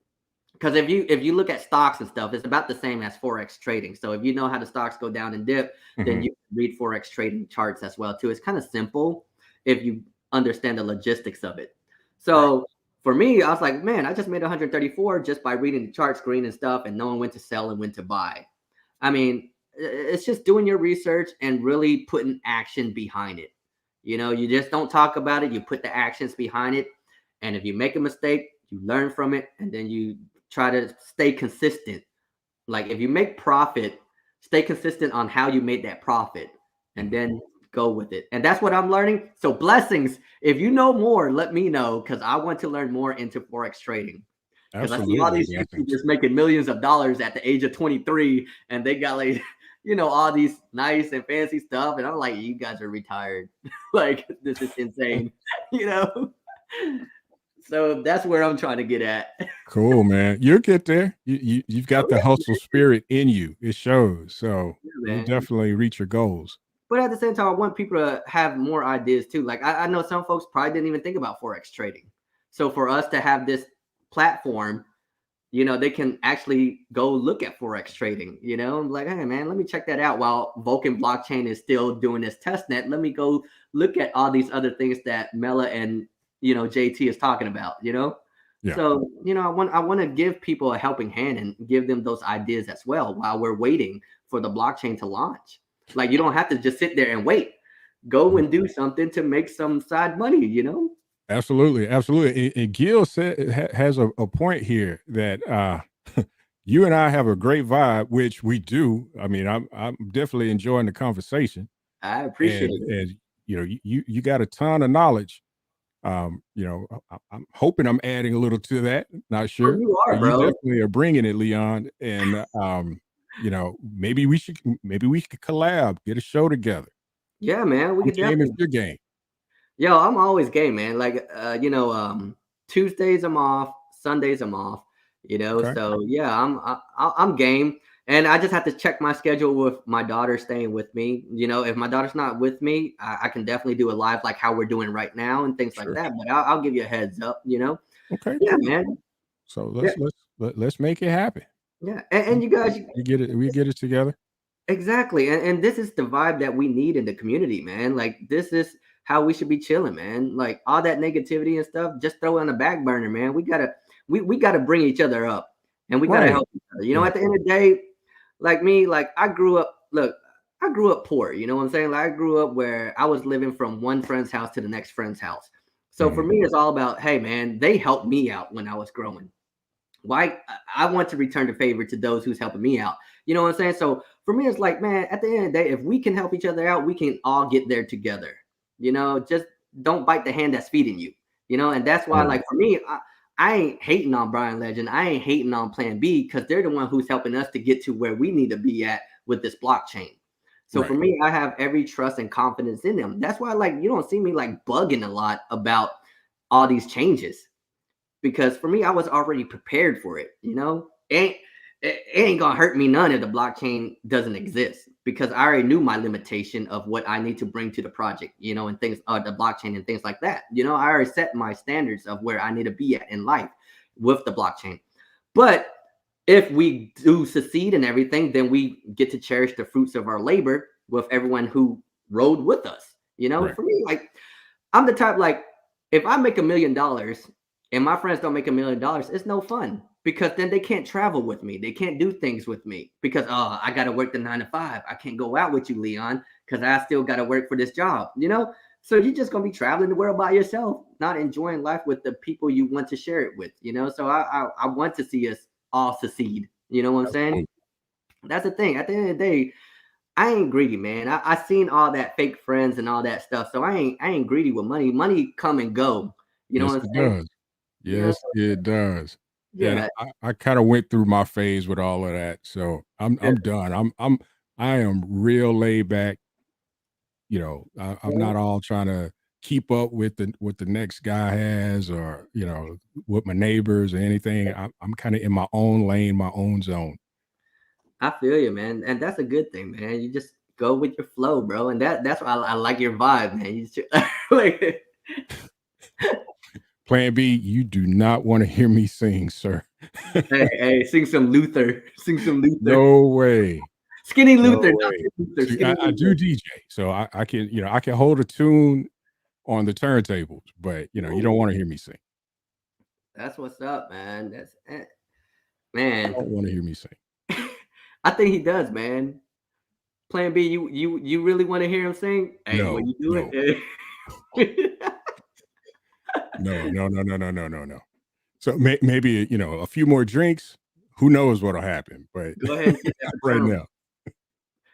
Because if you look at stocks and stuff, it's about the same as forex trading. So if you know how the stocks go down and dip, then Mhm. you can read forex trading charts as well too. It's kind of simple if you understand the logistics of it. Right. So for me, I was like, man, I just made 134 just by reading the chart screen and stuff and knowing when to sell and when to buy. I mean, it's just doing your research and really putting action behind it. You just don't talk about it, you put the actions behind it. And if you make a mistake, you learn from it and then you try to stay consistent. Like if you make profit, stay consistent on how you made that profit and Mhm. then go with it. And that's what I'm learning. So blessings. If you know more, let me know because I want to learn more into Forex trading. Because I see all Absolutely, these blessings. YouTubers making millions of dollars at the age of 23 and they got like, all these nice and fancy stuff. And I'm like, you guys are retired. Like, this is insane, you know? So that's where I'm trying to get at. Cool, man. You'll get there. You've got Oh, the yeah, hustle spirit in you. It shows. So you'll man. definitely reach your goals. But at the same time, I want people to have more ideas too. Like I know some folks probably didn't even think about Forex trading. So for us to have this platform, they can actually go look at Forex trading, like, hey man, let me check that out while Vulcan blockchain is still doing this test net. Let me go look at all these other things that Mela and JT is talking about. Yeah. So, I want to give people a helping hand and give them those ideas as well while we're waiting for the blockchain to launch. Like you don't have to just sit there and wait. Go and do something to make some side money. Absolutely, absolutely. And Gil said has a point here that you and I have a great vibe, which we do. I mean, I'm definitely enjoying the conversation, I appreciate and it. you got a ton of knowledge. I'm hoping I'm adding a little to that. Not Oh, sure, you but are, you bro. definitely are bringing it, Leon. And maybe we could collab, get a show together. Yeah, man. We I'm could game if definitely. you're game. Yo, I'm always game, man. Like, Tuesdays I'm off, Sundays I'm off. Okay, So yeah, I'm game, and I just have to check my schedule with my daughter staying with me. If my daughter's not with me, I can definitely do a live like how we're doing right now and things like sure. that. But I'll give you a heads up. Okay, Yeah, cool. man. So Yeah, let's make it happen. yeah, and you guys, We get it together. exactly. And this is the vibe that we need in the community, man. Like this is how we should be chilling, man. Like all that negativity and stuff, just throw it on the back burner, man. We gotta bring each other up and we gotta Right. help each other. Yeah. At the end of the day, like me, like I grew up poor, you know what I'm saying? Like I grew up where I was living from one friend's house to the next friend's house. So for Mhm. me, it's all about, hey man, they helped me out when I was growing. Why I want to return the favor to those who's helping me out. You know what I'm saying? So for me, it's like, man, at the end of the day, if we can help each other out, we can all get there together. Just don't bite the hand that's feeding you. And that's why, Right. like for me, I ain't hating on Brian Legend. I ain't hating on Plan B because they're the one who's helping us to get to where we need to be at with this blockchain. So for Right. me, I have every trust and confidence in them. That's why, like, you don't see me like bugging a lot about all these changes because for me, I was already prepared for it. It ain't gonna hurt me none if the blockchain doesn't exist because I already knew my limitation of what I need to bring to the project, and things, the blockchain and things like that. I already set my standards of where I need to be at in life with the blockchain. But if we do succeed in everything, then we get to cherish the fruits of our labor with everyone who rode with us. You know, Right. for me, like I'm the type like if I make $1 million and my friends don't make $1 million, it's no fun because then they can't travel with me. They can't do things with me because I got to work the 9 to 5. I can't go out with you, Leon, because I still got to work for this job. You know, so you're just gonna be traveling the world by yourself, not enjoying life with the people you want to share it with. You know, so I want to see us all succeed. You know what I'm saying? Absolutely. That's the thing. At the end of the day, I ain't greedy, man. I seen all that fake friends and all that stuff. So I ain't greedy with money. Money come and go. You know Yes, what I'm it saying? does. You know, Yes, it does. And yeah, I kind of went through my phase with all of that. So yeah. I'm done. I am real laid back. I'm not all trying to keep up with the what the next guy has or with my neighbors or anything. I'm kind of in my own lane, my own zone. I feel you, man, and that's a good thing, man. You just go with your flow, bro, and that's why I like your vibe, man. You just, like, Plan B, you do not want to hear me sing, sir. hey, sing some Luther, sing some Luther, No way. Skinny No Luther, not way. Big Luther, See, Skinny I do Luther. DJ, so I can, I can hold a tune on the turntables, but you don't Ooh, want to hear me sing. that's what's up, man. That's You man. don't want to hear me sing. I think he does, man. Plan B, you really want to hear him sing? Hey, what No, you no, doing? no, no, no, no, no, no, no, no. So maybe a few more drinks. Who knows what'll happen? But Go ahead and get that not right Patron. now.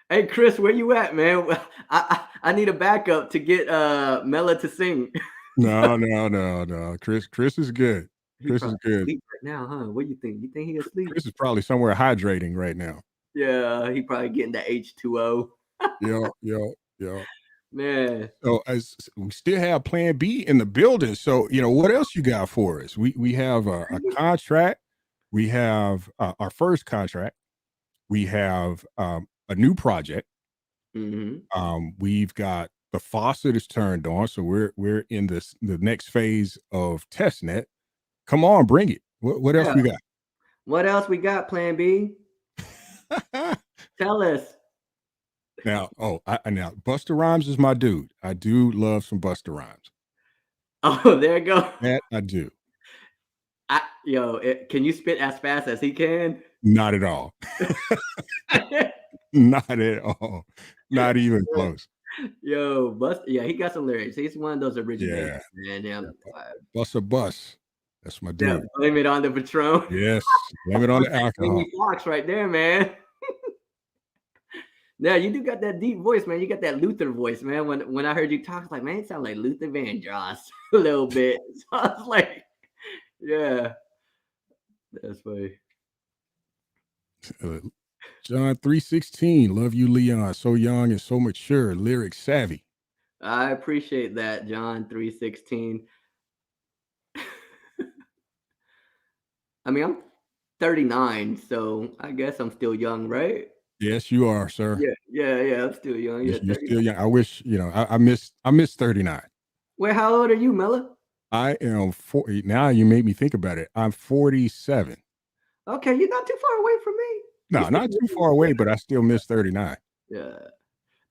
Hey Chris, where you at, man? Well, I need a backup to get Mela to sing. No, no, no, no. Chris is good. He Chris is probably good. asleep right now, huh? What do you think? You think he asleep? Chris is probably somewhere hydrating right now. Yeah, he probably getting that H2O. Yeah, yeah, yeah. Man, So as we still have Plan B in the building. So what else you got for us? We have a contract. We have our first contract. We have a new project. hmm We've got the faucet is turned on, so we're in the next phase of test net. Come on, bring it. What else yeah. we got? What else we got? Plan B? Tell us. Now, now Buster Rhymes is my dude. I do love some Buster Rhymes. Oh, there you go. That I do. Can you spit as fast as he can? Not at all. Not at all. Not even close. Yo, Bust. Yeah, he got some lyrics. He's one of those originators, Yeah. man. Yeah, Bust a bus. That's my yeah. dude. Blame it on the Patron. Yes. Blame it on the alcohol. Jamie Foxx right there, man. Now you do got that deep voice, man. You got that Luther voice, man. When I heard you talk, I was like, man, it sounds like Luther Vandross a little bit. So I was like, yeah, that's funny. Uh, John 3:16. Love you, Leon. So young and so mature. Lyric savvy. I appreciate that, John 3:16. I mean, I'm 39, so I guess I'm still young, right? Yes, you are, sir. Yeah. I'm still young. Yeah, You're 39. still young. I wish, I miss 39. Wait, how old are you, Mella? I am 40. Now you made me think about it. I'm 47. Okay, you're not too far away from me. You No, still not too young. far away, but I still miss 39. Yeah.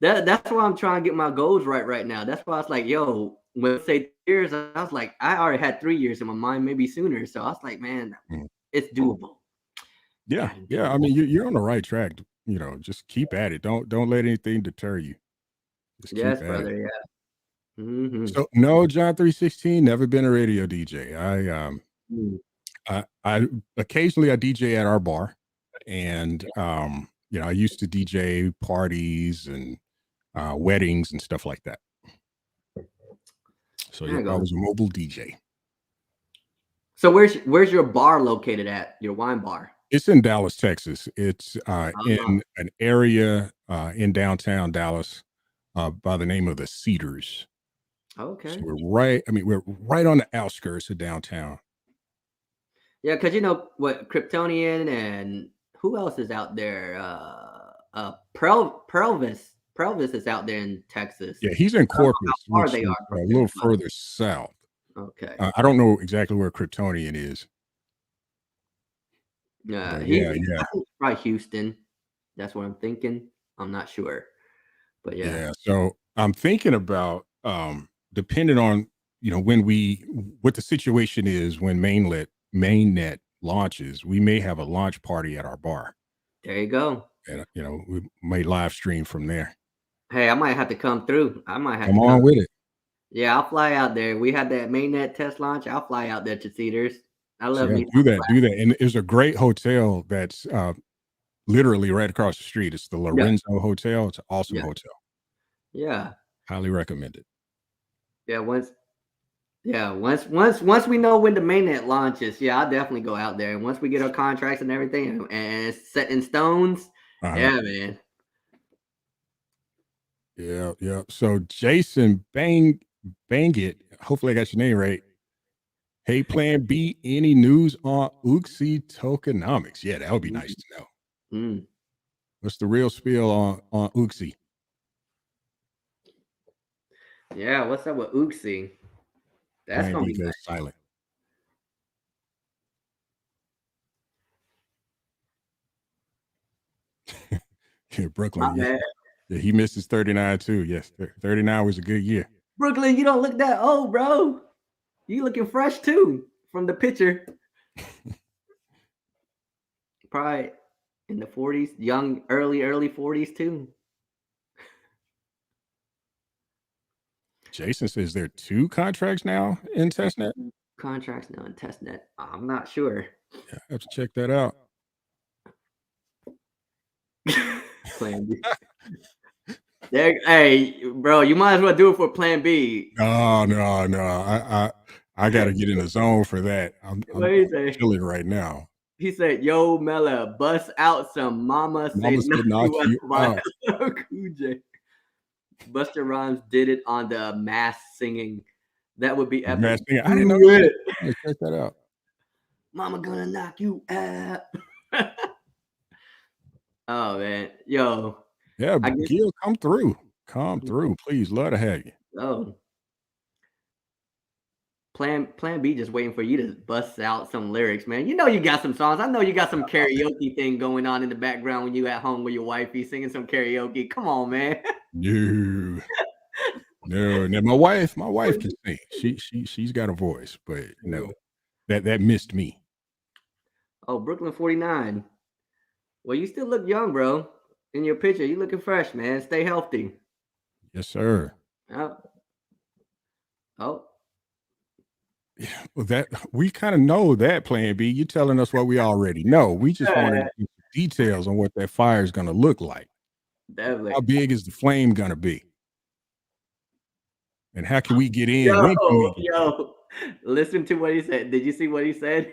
That's why I'm trying to get my goals right now. That's why I was like, yo, when I say years, I was like, I already had 3 years in my mind, maybe sooner. So I was like, man, Mm. it's doable. Yeah, Gotta do yeah. I it. mean, you're on the right track. Just keep at it. Don't let anything deter you. Just Yes, keep at it. brother. Yeah. hmm So no, John 3:16. Never been a radio DJ. I occasionally I DJ at our bar, and I used to DJ parties and weddings and stuff like that. So There yeah, you I go. was a mobile DJ. So where's your bar located at? Your wine bar? It's in Dallas, Texas. It's Ah, in an area in downtown Dallas by the name of the Cedars. So okay. we're right on the outskirts of downtown. Yeah, because you know what, Kryptonian and who else is out there? Prelvis is out there in Texas. Yeah, he's in I don't know Corpus, how far which they is are a from there, little further south. but okay. I don't know exactly where Kryptonian is. Yeah, But he. yeah, yeah, I think probably Houston. That's what I'm thinking. I'm not sure, but yeah. yeah. So I'm thinking about depending on when what the situation is when mainnet launches, we may have a launch party at our bar, There you go. and we may live stream from there. Hey, I might have to come through. I might have Come to come. on with it. Yeah, I'll fly out there. We had that mainnet test launch. I'll fly out there to Cedars. I So love yeah, me do some that, do that. And there's a great hotel that's literally right across the street. It's the yeah, Lorenzo Hotel. It's an awesome yeah, hotel. yeah, Highly recommend it. yeah. Once we know when the mainnet launches, yeah, I'll definitely go out there. And once we get our contracts and everything, and it's set in stones, Uh-huh. yeah, man. Yeah, yeah. So Jason Bangit, hopefully I got your name right. Hey, Plan B, any news on Uxie tokenomics? Yeah, that would be nice to know. Mm. What's the real spiel on Uxie? Yeah, what's up with Uxie? That's Plan gonna B be goes nice. silent. Yeah, My Brooklyn. Yeah, bad. yeah, he missed his 39 too. Yes, 39 was a good year. Brooklyn, you don't look that old, bro. You looking fresh too from the picture. Probably in the 40s, young, early 40s too. Jason says there are 2 contracts now in testnet. Contracts now in testnet. I'm not sure. Yeah, I have to check that out. Plan B. There, hey, bro, you might as well do it for Plan B. No, no, no. I got to get in the zone for that. What I'm do you say? chilling right now. He said, "Yo, Mella, bust out some Mama say Mama said knock knock you you out out. by Cool J." Buster Rhymes did it on the mass singing. That would be epic. Mass Singer. I didn't know Do that. it. Let's check that out. Mama gonna knock you out. Oh man, yo, Yeah, I guess. Gil, come through. Come through, please. Love to have you. Oh, Plan B just waiting for you to bust out some lyrics, man. You know you got some songs. I know you got some karaoke thing going on in the background when you at home with your wifey singing some karaoke. Come on, man. No, no. Now my wife can sing. She's got a voice, but no, that missed me. Oh, Brooklyn 49. Well, you still look young, bro. In your picture, you looking fresh, man. Stay healthy. Yes, sir. Oh, oh. Yeah, well, that we kind of know that Plan B. You telling us what we already know. We just wanted to get details on what that fire is going to look like. Definitely. How big is the flame going to be? And how can we get in? Yo, When can we get yo. Listen to what he said. Did you see what he said?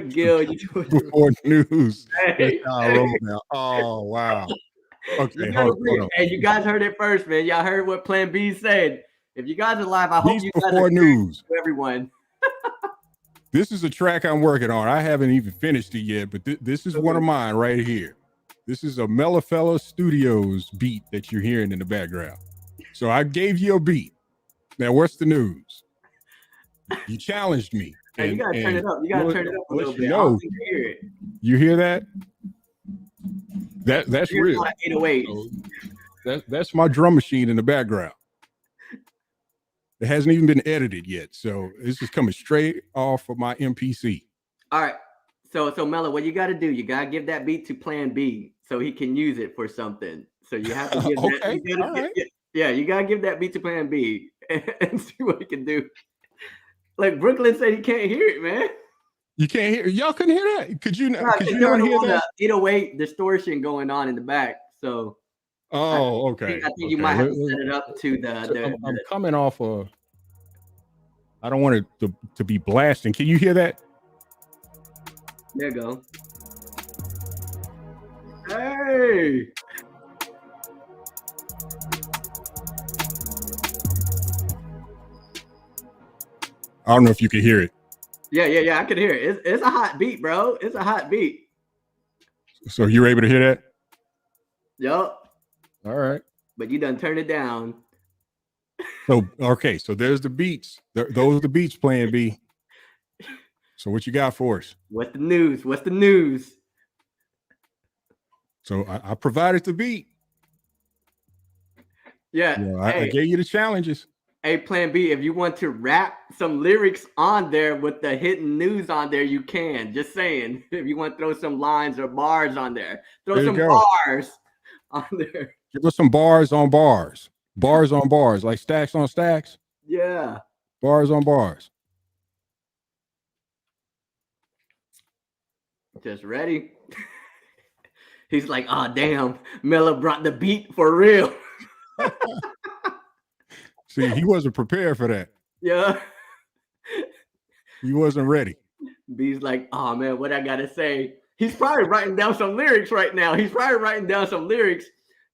Gil, you before news? That's hey, how I roll now. Oh wow. Okay, you hold gotta on. Hey, you guys heard it first, man. Y'all heard what Plan B said. If you guys are live, I hope These you guys before are news. to everyone. This is a track I'm working on. I haven't even finished it yet, but this is one of mine right here. This is a Mellafella Studios beat that you're hearing in the background. So I gave you a beat. Now, what's the news? You challenged me. Hey, you gotta turn it up. You gotta turn it up a little bit. I don't think you hear it. You hear that? That's real. 808s. So that's my drum machine in the background. It hasn't even been edited yet, so this is coming straight off of my MPC. All right. So Mello, what you got to do? You got to give that beat to Plan B so he can use it for something. So you have to give okay. that. All right. Yeah, you got to give that beat to Plan B and see what he can do. Like Brooklyn said, he can't hear it, man. You can't hear. Y'all couldn't hear that. Could you? No, could you not hear that? 808 distortion going on in the back. So. Oh, okay. I think you might have to set it up to the. I'm coming off of. I don't want it to be blasting. Can you hear that? There you go. Hey. I don't know if you can hear it. Yeah. I can hear it. It's a hot beat, bro. It's a hot beat. So you're able to hear that? Yup. All right. But you done turn it down. So okay, so there's the beats. Those are the beats, Plan B. So what you got for us? What's the news? What's the news? So I provided the beat. Yeah. You know, I Hey, gave you the challenges. hey, Plan B, if you want to rap some lyrics on there with the hidden news on there, you can. Just saying. If you want to throw some lines or bars on there, throw There you some go. bars on there. Give us some bars on bars. Bars on bars, like stacks on stacks. Yeah. Bars on bars. Just ready. He's like, oh, damn. Miller brought the beat for real. See, he wasn't prepared for that. Yeah. He wasn't ready. B's like, oh, man, what I got to say? He's probably writing down some lyrics right now. He's probably writing down some lyrics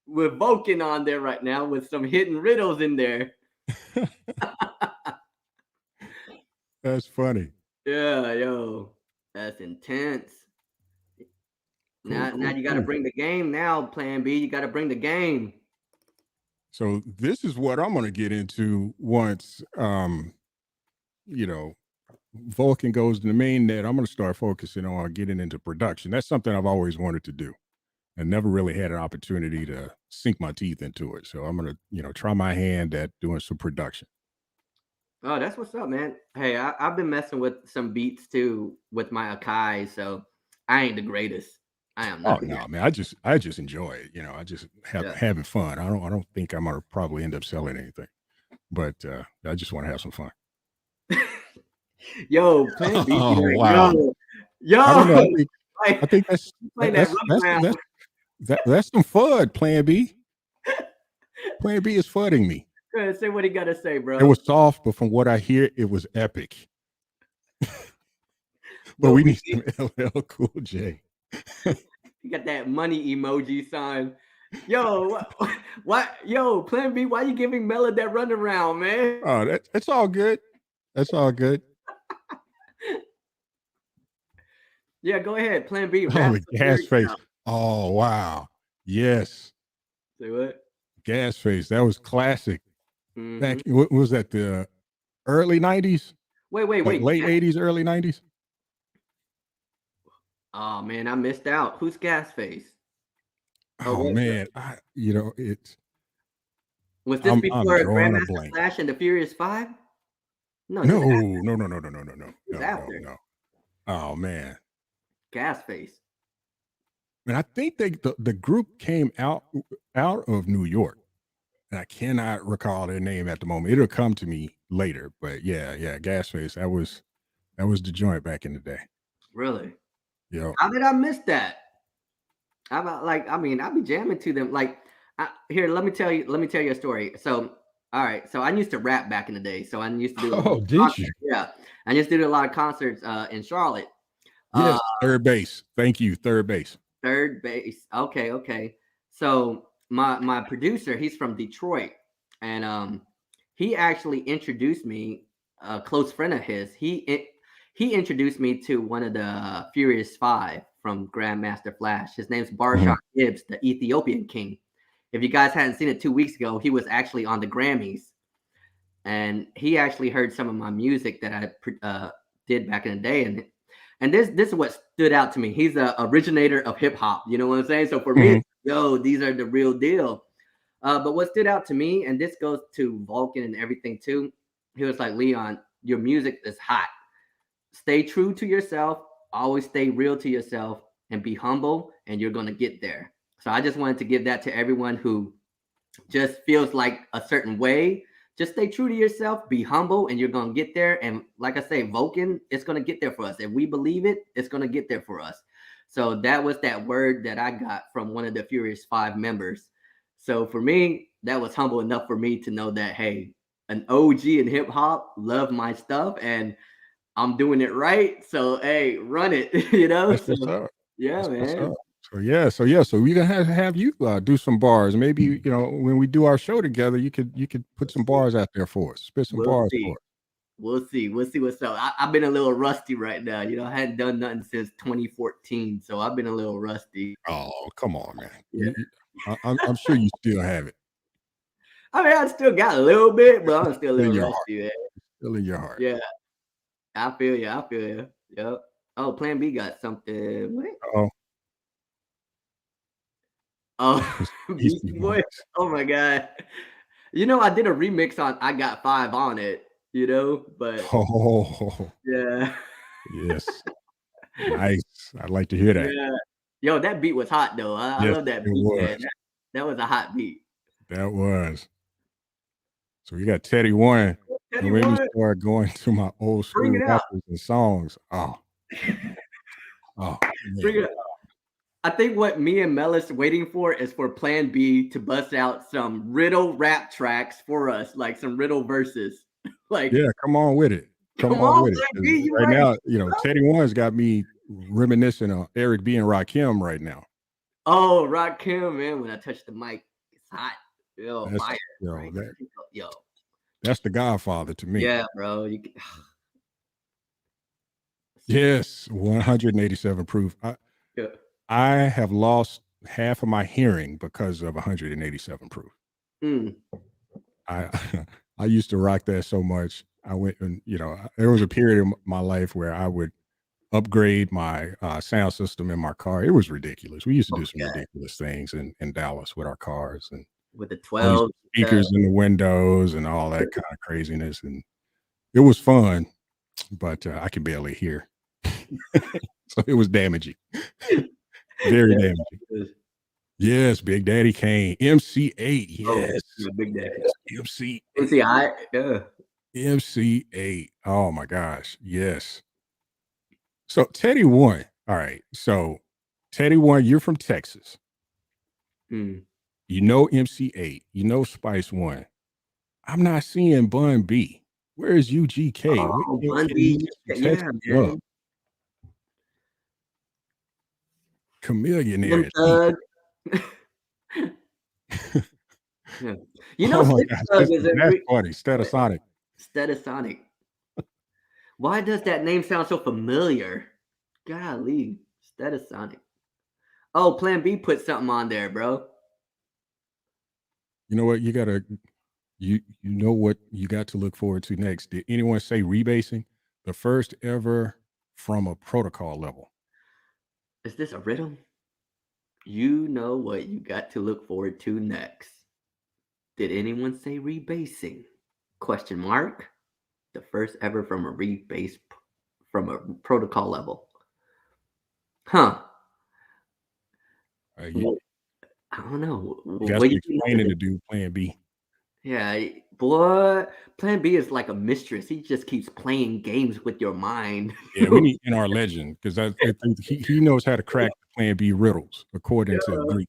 with Vulcan on there right now with some hidden riddles in there. That's funny. Yeah, yo. That's intense. Now you got to bring the game now, Plan B. You got to bring the game. So this is what I'm going to get into once, you know, Vulcan goes to the main net. I'm going to start focusing on getting into production. That's something I've always wanted to do. I never really had an opportunity to sink my teeth into it. So I'm going to, you know, try my hand at doing some production. Oh, that's what's up, man. Hey, I've been messing with some beats too with my Akai, so I ain't the greatest. I am not. Oh no, man! I just enjoy it. You know, I just having fun. I don't think I'm gonna probably end up selling anything, but I just want to have some fun. Yo, Plan B. Oh Like, wow! Yo, I don't know. I think that's some fun. Plan B. Plan B is fudding me. Go ahead, say what he got to say, bro. It was soft, but from what I hear, it was epic. But we need some LL Cool J. You got that money emoji sign. Yo, what? Yo, Plan B, why you giving Mela that runaround, man? Oh, that's all good. That's all good. Yeah, go ahead, Plan B. Oh, the gas face. Oh, wow. Yes. Say what? Gas face. That was classic. Back, what was that? The early 90s? Wait. Late 80s, early 90s? Oh man, I missed out. Who's Gas Face? Oh man, it's. Was this before Grandmaster Flash and the Furious 5? No. Oh man, Gas Face. And I think the group came out of New York, and I cannot recall their name at the moment. It'll come to me later, but yeah, Gas Face. That was the joint back in the day. Really? Yeah. How did I miss that? I be jamming to them. Like, here, let me tell you a story. So, all right. So I used to rap back in the day. So I used to do. Oh, did you? Yeah, I used to do a lot of concerts in Charlotte. Yes, third base. Thank you, third base. Third base. Okay. So my producer, he's from Detroit, and he actually introduced me. A close friend of his. He introduced me to one of the Furious 5 from Grandmaster Flash. His name's Barshaw Gibbs, the Ethiopian King. If you guys hadn't seen it 2 weeks ago, he was actually on the Grammys. And he actually heard some of my music that I did back in the day. And this is what stood out to me. He's the originator of hip hop. You know what I'm saying? So for me, these are the real deal. But what stood out to me, and this goes to Vulcan and everything too, he was like, Leon, your music is hot. Stay true to yourself, always stay real to yourself, and be humble, and you're going to get there. So I just wanted to give that to everyone who just feels like a certain way. Just stay true to yourself, be humble, and you're going to get there. And like I say, Vulcan, it's going to get there for us. If we believe it, it's going to get there for us. So that was that word that I got from one of the Furious 5 members. So for me, that was humble enough for me to know that, hey, an OG in hip hop, love my stuff, and I'm doing it right. So hey, run it. You know. That's what's up. Yeah, That's man. So we're gonna have you do some bars. Maybe when we do our show together, you could put some bars out there for us. Spit some bars for us. We'll see what's up. I've been a little rusty right now. I hadn't done nothing since 2014, so I've been a little rusty. Oh, come on, man. Yeah. I'm sure you still have it. I mean, I still got a little bit, but I'm still a little rusty, man. Still in your heart. Yeah. I feel you. Yep. Oh, Plan B got something. What? Oh, Oh, it's Beastie Beastie Boys. Boys. Oh my god. You know, I did a remix on I Got Five on it, you know, but Oh, yeah. yes. Nice. I'd like to hear that. Yeah. Yo, that beat was hot though. I Yes, love that it beat, man. was. That was a hot beat. That was. So we got Teddy One. Teddy And when we One, start going to my old bring school it out. rappers and songs, Bring man. it out. I think what me and Melis waiting for is for Plan B to bust out some riddle rap tracks for us, like some riddle verses. Like, Yeah, come on with it. Come come on on, with it. Plan 'Cause B, you right ready? now, Teddy One's got me reminiscing on Eric B. and Rakim right now. Oh, Rakim, man, when I touch the mic, it's hot. Yo, That's fire, you know, right? that Yo, that's the Godfather to me. yeah, bro. You can, Yes, 187 proof. yeah. I have lost half of my hearing because of 187 proof. Mm. I I used to rock that so much. I went and there was a period in my life where I would upgrade my sound system in my car. It was ridiculous. We used to Oh do some my god, ridiculous things in Dallas with our cars and with the all these 12 stuff. speakers in the windows and all that kind of craziness. And it was fun, but I could barely hear. So it was damaging. Very Yeah, damaging. it Yes, Big Daddy Kane. MC8. oh, Yes. yeah, Big Daddy. MC8. See, yeah. MC8. Oh my gosh. Yes. So Teddy One. All right. So Teddy One, you're from Texas. Mm. You know MC8. You know Spice One. I'm not seeing Bun B. Where is UGK? Oh, Bun Can you B, get some yeah, Texas love? man. Chameleonaire Slim is heat. Thug. Yeah. You know, Oh my Slim gosh. Thug is That's every funny. Stetasonic. Sonic. Why does that name sound so familiar? Golly, Sonic. Oh, Plan B put something on there, bro. You know what? You know what you got to look forward to next. Did anyone say rebasing? The first ever from a protocol level. Is this a riddle? You know what you got to look forward to next. Did anyone say rebasing? Question mark. The first ever from a rebase from a protocol level. Huh. You, I don't know. you got What do some you think? explaining to do, plan B. Yeah, boy. Plan B is like a mistress. He just keeps playing games with your mind. Yeah, we need in our legend because I think he knows how to crack the plan B riddles according to Greek.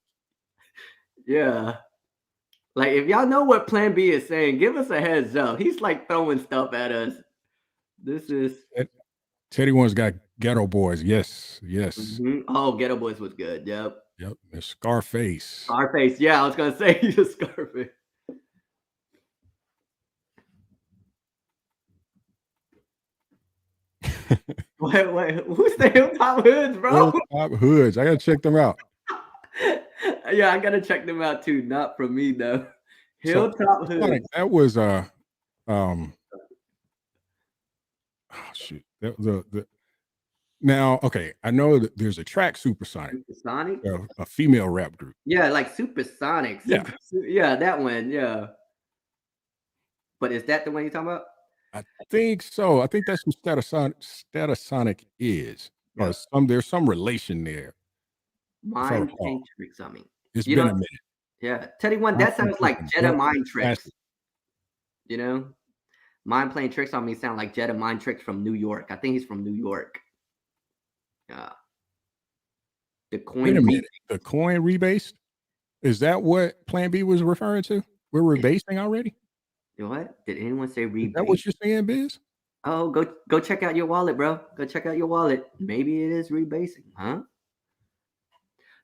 Yeah. Like if y'all know what Plan B is saying, give us a heads up. He's like throwing stuff at us. This is Teddy One's got Ghetto Boys. Yes. Oh, Ghetto Boys was good. Yep. Yep. And Scarface. Scarface. Yeah, I was gonna say the Scarface. Wait, who's the Hip Hop Hoods, bro? Hilltop Hoods. I gotta check them out. Yeah, I gotta check them out too. Not from me though. So Hilltop Hoods. that was oh shoot. That was the now, okay, I know that there's a track Supersonic, Supersonic? a female rap group. Yeah, like Supersonic. Yeah. Yeah, that one. Yeah. But is that the one you're talking about? I think so. I think that's who Stetasonic is. Yeah. Or there's some relation there. Mind Playing Tricks on Me. It's You been know, a minute. yeah. Teddy One, that sounds like Jetta Mind Tricks. Classic. You know? Mind Playing Tricks on Me sound like Jetta Mind Tricks from New York. I think he's from New York. The coin. Wait a minute. The coin rebased? Is that what Plan B was referring to? We're rebasing already? What? Did anyone say rebase? Is that what you're saying, Biz? Oh, go check out your wallet, bro. Go check out your wallet. Maybe it is rebasing, huh?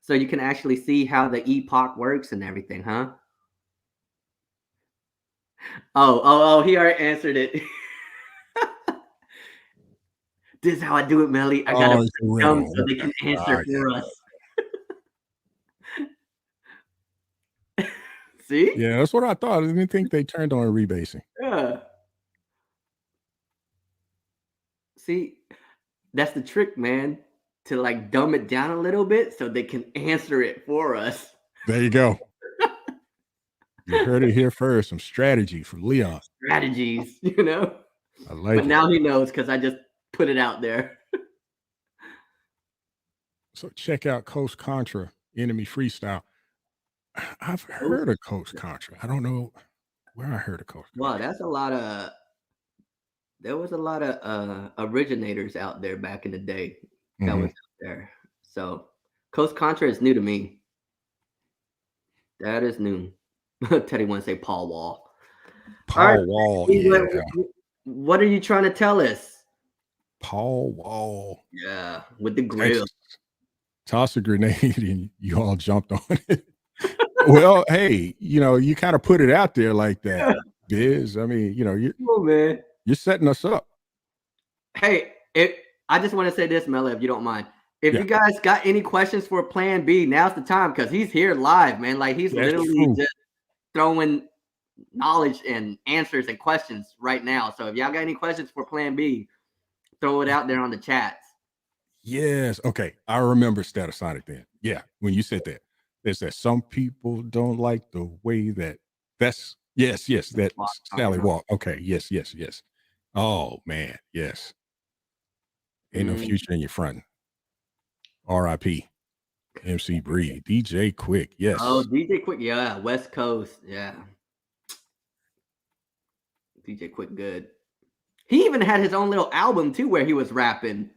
So you can actually see how the epoch works and everything, huh? Oh, he already answered it. This is how I do it, Melly. I gotta come so they can answer for us. See? Yeah, that's what I thought. I didn't think they turned on rebasing. Yeah. See, That's the trick, man. To like dumb it down a little bit so they can answer it for us. There you go. You heard it here first. Some strategy from Leon. Strategies, you know. I like But it. now he knows because I just put it out there. So check out Coast Contra Enemy Freestyle. I've heard of Coast Contra. I don't know where I heard of Coast Wow, Contra. that's a lot of. There was a lot of originators out there back in the day that was out there. So Coast Contra is new to me. That is new. Teddy want to say Paul Wall. All right, Paul Wall, what, yeah. what are you trying to tell us? Paul Wall. Yeah, with the grill. Texas. Toss a grenade and you all jumped on it. Well, hey, you kind of put it out there like that, Biz. I mean, Oh man. you're setting us up. Hey, I just want to say this, Mela, if you don't mind. If Yeah. you guys got any questions for Plan B, now's the time because he's here live, man. Like he's That's literally true. just throwing knowledge and answers and questions right now. So if y'all got any questions for Plan B, throw it out there on the chats. Yes. Okay. I remember Statisonic then. Yeah. When you said that, there's that some people don't like the way that's that Sally walk. Okay. Yes. Oh man. Yes. Ain't no future in your front. R.I.P. MC Bree. DJ Quick. Yes. Oh, DJ Quick. Yeah. West Coast. Yeah. DJ Quick. Good. He even had his own little album too where he was rapping.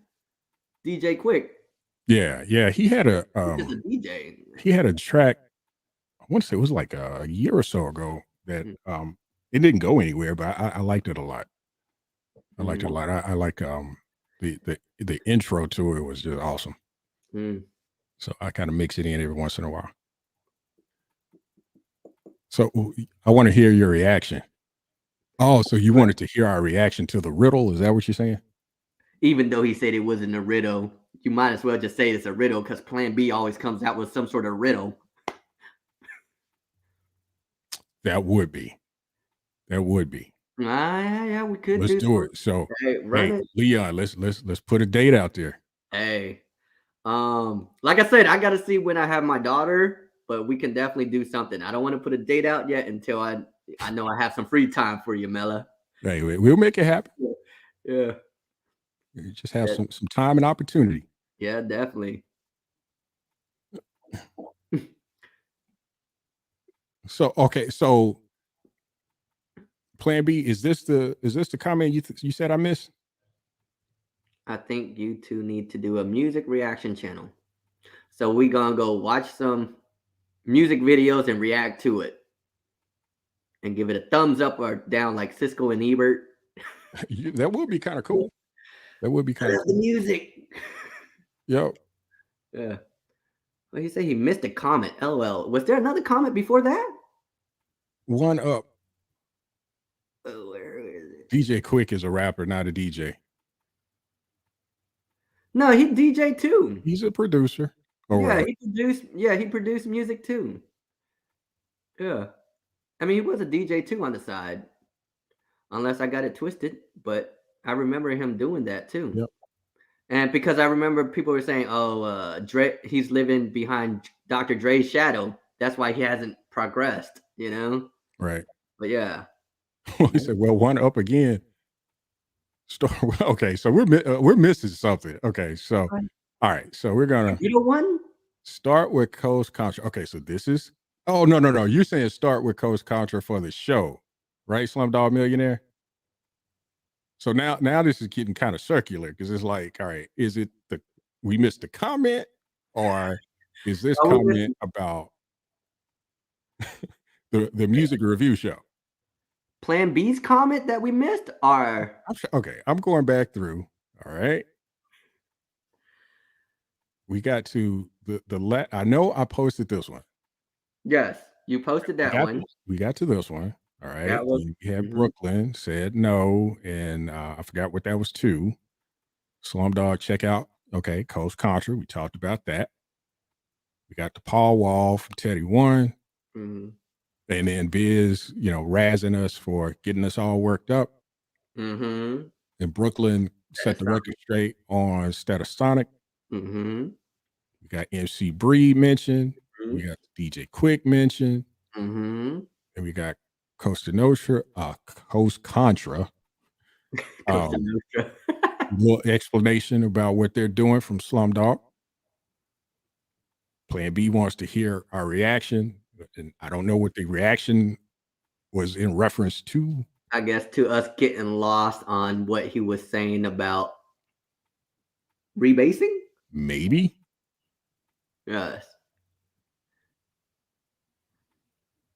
DJ Quick. Yeah. He had a He's just a DJ. he had a track. I want to say it was like a year or so ago that it didn't go anywhere, but I liked it a lot. I liked it a lot. I like the intro to it was just awesome. So I kind of mix it in every once in a while. So I want to hear your reaction. Oh, so you wanted to hear our reaction to the riddle? Is that what you're saying? Even though he said it wasn't a riddle, you might as well just say it's a riddle because Plan B always comes out with some sort of riddle. That would be. Yeah, we could. Let's do it. So, hey, Leon, let's put a date out there. Hey, like I said, I got to see when I have my daughter, but we can definitely do something. I don't want to put a date out yet until I know I have some free time for you, Mela. Hey, we'll make it happen. Yeah. You just have some time and opportunity. Yeah, definitely. So okay, so Plan B, is this the comment you said I missed? I think you two need to do a music reaction channel. So we gonna go watch some music videos and react to it. And give it a thumbs up or down like Cisco and Ebert. That would be kind of cool. That would be kind of cool. The music. Yep. Yeah. Well, he said he missed a comment. LOL. Was there another comment before that? One up. Oh, where is it? DJ Quick is a rapper, not a DJ. No, he DJ too. He's a producer. He produced music too. Yeah. I mean, he was a DJ too on the side. Unless I got it twisted, but I remember him doing that too. Yep. And because I remember people were saying, "Oh, Dre, he's living behind Dr. Dre's shadow. That's why he hasn't progressed." You know, right? But yeah, he said, "Well, one up again." Okay, so we're missing something. Okay, so all right, so we're gonna start with Coast Contra. Okay, so this is no. You're saying start with Coast Contra for the show, right? Slumdog Millionaire. So now this is getting kind of circular because it's like, all right, is it we missed the comment, or is this comment about the music review show? Plan B's comment that we missed, or okay, I'm going back through. All right, we got to the I know I posted this one. Yes, you posted that one. We got to this one. All right. We had Brooklyn said no, and I forgot what that was to. Slumdog checkout. Okay, Coast Contra. We talked about that. We got the Paul Wall from Teddy One. And then Biz, razzing us for getting us all worked up. And Brooklyn set the record straight on Statisonic. Mm-hmm. We got MC Breed mentioned. We got DJ Quick mentioned. Mm-hmm. And we got Costa Nostra, Coast Contra. Costa Nostra. Little explanation about what they're doing from Slumdog. Plan B wants to hear our reaction, and I don't know what the reaction was in reference to. I guess to us getting lost on what he was saying about rebasing. Maybe. Yes.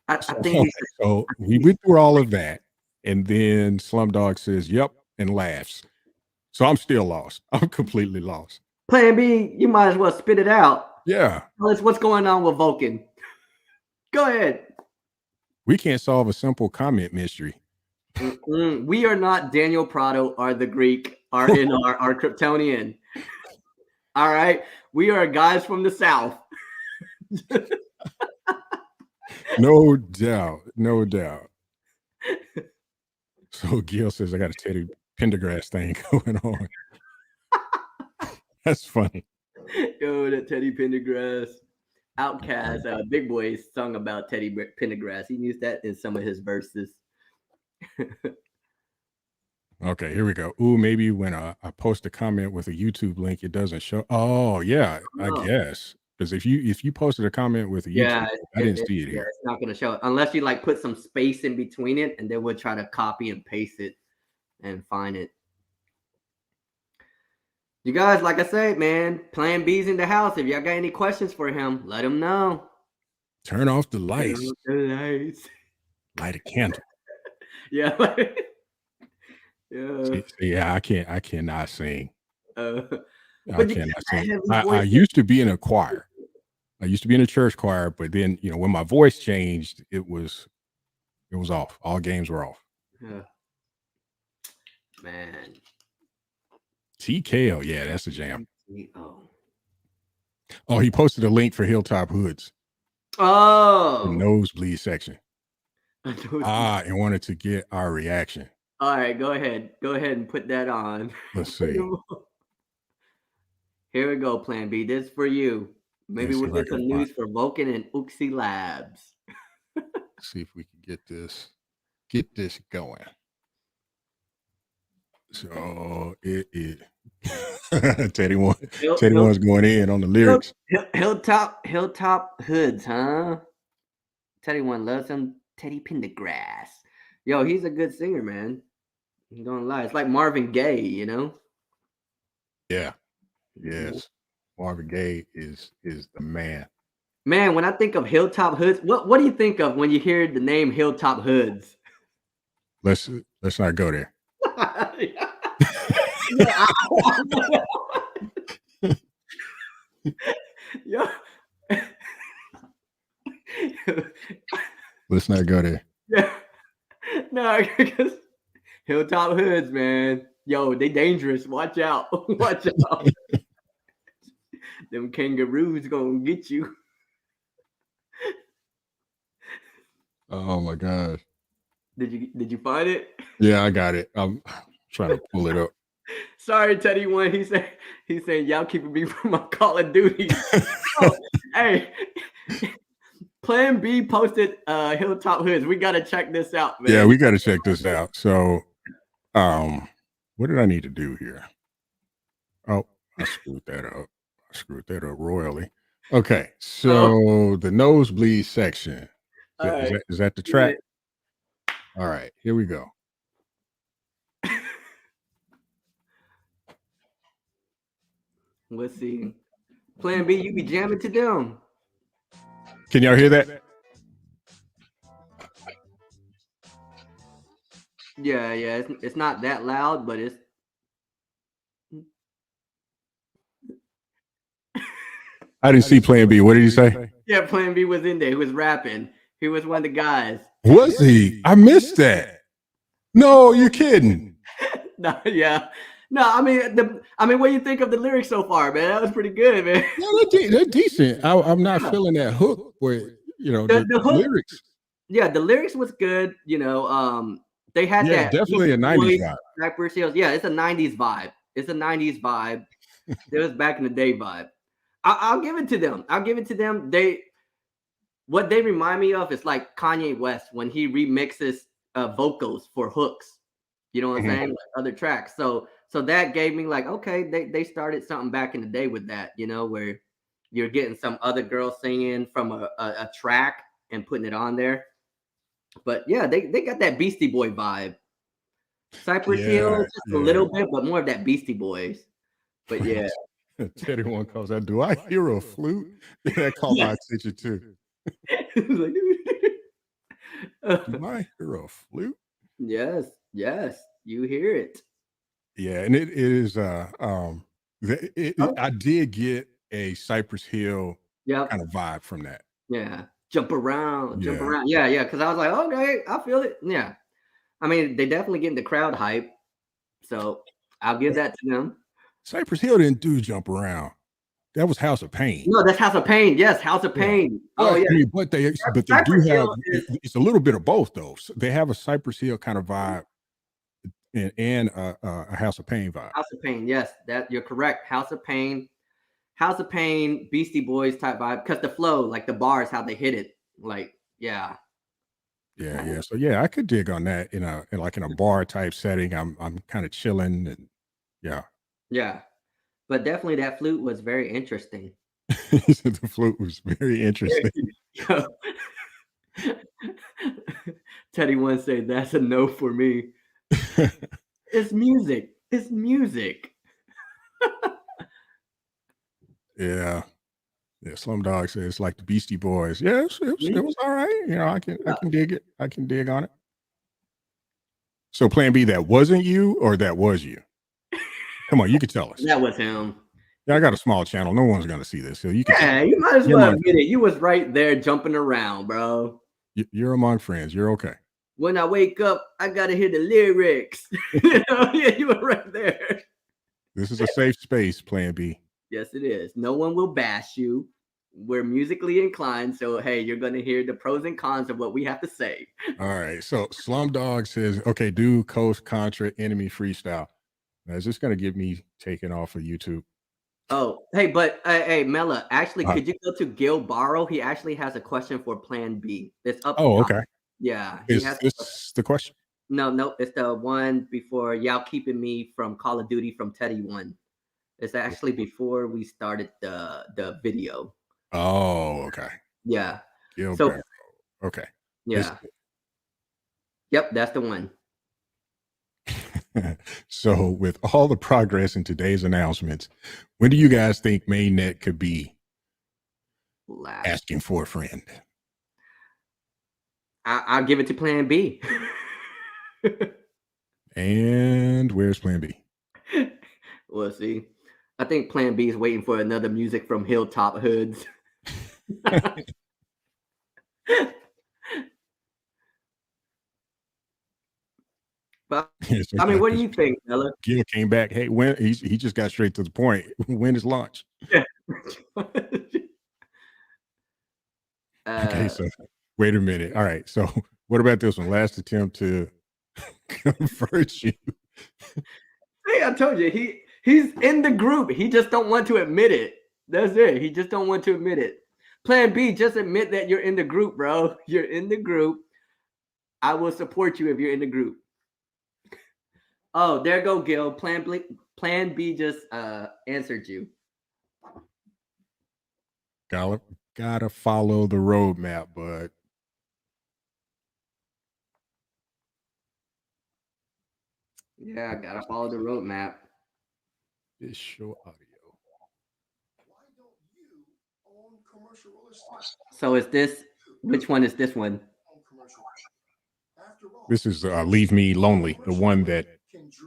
I So, think so we went through all of that, and then Slumdog says, "Yep," and laughs. So I'm still lost. I'm completely lost. Plan B, you might as well spit it out. Yeah. Tell us what's going on with Vulcan. Go ahead. We can't solve a simple comment mystery. We are not Daniel Prado or the Greek or in our Kryptonian. All right. We are guys from the South. No doubt. No doubt. So Gil says, I got a Teddy Pendergrass thing going on. That's funny. Yo, that Teddy Pendergrass. Outkast, Big Boy sung about Teddy Pendergrass. He used that in some of his verses. Okay, here we go. Ooh, maybe when I post a comment with a YouTube link, it doesn't show. Oh, yeah, I guess. Because if you posted a comment with a YouTube link, I didn't see it here. It's not going to show it unless you like put some space in between it, and then we'll try to copy and paste it and find it. You guys, like I said, man, Plan B's in the house. If y'all got any questions for him, let him know. Turn off the lights. Turn off the lights. Light a candle. Yeah. Yeah. Yeah, I cannot sing. I But cannot sing. I used to be in a choir. I used to be in a church choir, but then when my voice changed, it was off. All games were off. Yeah. Man. TKO, yeah, that's a jam. Oh, he posted a link for Hilltop Hoods. Oh, the nosebleed section. And wanted to get our reaction. All right, go ahead and put that on. Let's see. Here we go, Plan B. This is for you. Maybe we'll get some news for Vulcan and Uxie Labs. Let's see if we can get this going. So it Teddy one's going in on the lyrics. Hilltop Hoods, huh? Teddy one loves him. Teddy Pendergrass. Yo, he's a good singer, man. I'm gonna lie. It's like Marvin Gaye, Yeah. Yes. Marvin Gaye is the man. Man, when I think of Hilltop Hoods, what do you think of when you hear the name Hilltop Hoods? Let's not go there. Yo. Let's not go there. Yeah. No, because Hilltop Hoods, man. Yo, they dangerous. Watch out. Watch out. Them kangaroos gonna get you. Oh my gosh. Did you find it? Yeah, I got it. I'm trying to pull it up. Sorry, Teddy one. He's saying y'all keeping me from my Call of Duty. Hey, Plan B posted Hilltop Hoods. We gotta check this out, man. Yeah, we gotta check this out. So what did I need to do here? Oh, I screwed that up. I screwed that up royally. Okay, so the nosebleed section. Is that the track? All right, here we go. Let's see. Plan B, you be jamming to them. Can y'all hear that? Yeah, it's not that loud, but it's. I didn't see Plan B. What did he say? Yeah, Plan B was in there. He was rapping. He was one of the guys. Was he? I missed that. No, you're kidding. No, yeah. No, I mean, what do you think of the lyrics so far, man? That was pretty good, man. Yeah, they're decent. I'm not feeling that hook, but the hook, lyrics. Yeah, the lyrics was good. They had that definitely a 90s vibe. Rapper sales. Yeah, it's a 90s vibe. It's a 90s vibe. It was back in the day vibe. I'll give it to them. I'll give it to them. What they remind me of is like Kanye West when he remixes vocals for hooks. You know what I'm saying? Like other tracks. So that gave me like, okay, they started something back in the day with that, you know, where you're getting some other girl singing from a track and putting it on there. But yeah, they got that Beastie Boy vibe. Cypress Hill, just a little bit, but more of that Beastie Boys. But yeah. Teddy one calls out, do I hear a flute? That caught my attention too. Do I hear a flute? Yes, you hear it. Yeah, and it is I did get a Cypress Hill kind of vibe from that. Yeah. Jump around. Yeah. Because I was like, okay, I feel it. Yeah. I mean, they definitely getting the crowd hype. So I'll give that to them. Cypress Hill didn't do Jump Around. That was House of Pain. No, that's House of Pain. Yes, House of Pain. Oh yeah. I mean, but they do have it's a little bit of both though. So they have a Cypress Hill kind of vibe and a House of Pain vibe. House of Pain, yes, that you're correct. House of Pain, Beastie Boys type vibe. Because the flow, like the bars, how they hit it, like yeah. So yeah, I could dig on that in a bar type setting. I'm kind of chilling and yeah. But definitely that flute was very interesting. The flute was very interesting. Teddy once said, "That's a no for me." It's music. It's music. Yeah. Slumdog says it's like the Beastie Boys. Yeah, it was all right. You know, I can dig it. I can dig on it. So Plan B, that wasn't you or that was you? Come on, you can tell us. That was him. Yeah, I got a small channel. No one's gonna see this. So you can you might as well admit it. You was right there jumping around, bro. You're among friends. You're okay. When I wake up, I gotta hear the lyrics. Yeah, you were right there. This is a safe space, Plan B. Yes, it is. No one will bash you. We're musically inclined, so hey, you're gonna hear the pros and cons of what we have to say. All right. So Slumdog says, okay, do Coast Contra Enemy freestyle. Now, is this gonna get me taken off of YouTube? Oh, hey, but hey, Mela, actually, could you go to Gil Barrow? He actually has a question for Plan B. It's up. Oh, okay. Yeah. Is this the question? No, it's the one before y'all keeping me from Call of Duty from Teddy one. It's actually before we started the video. Oh, okay. Yeah. Barrow. Okay. Yeah. Yep, that's the one. So with all the progress in today's announcements, when do you guys think Mainnet could be asking for a friend? I'll give it to Plan B. And where's Plan B? We'll see. I think Plan B is waiting for another music from Hilltop Hoods. But I mean, what do you think, Ella? Gil came back. Hey, when he just got straight to the point. When is launch? Yeah. Okay, so wait a minute. All right. So what about this one? Last attempt to convert you. Hey, I told you he's in the group. He just don't want to admit it. That's it. He just don't want to admit it. Plan B, just admit that you're in the group, bro. You're in the group. I will support you if you're in the group. Oh, there go Gil. Plan B just answered you. Gotta follow the roadmap, bud. Yeah, gotta follow the roadmap. This show audio. So is this? Which one is this one? This is Leave Me Lonely, the one that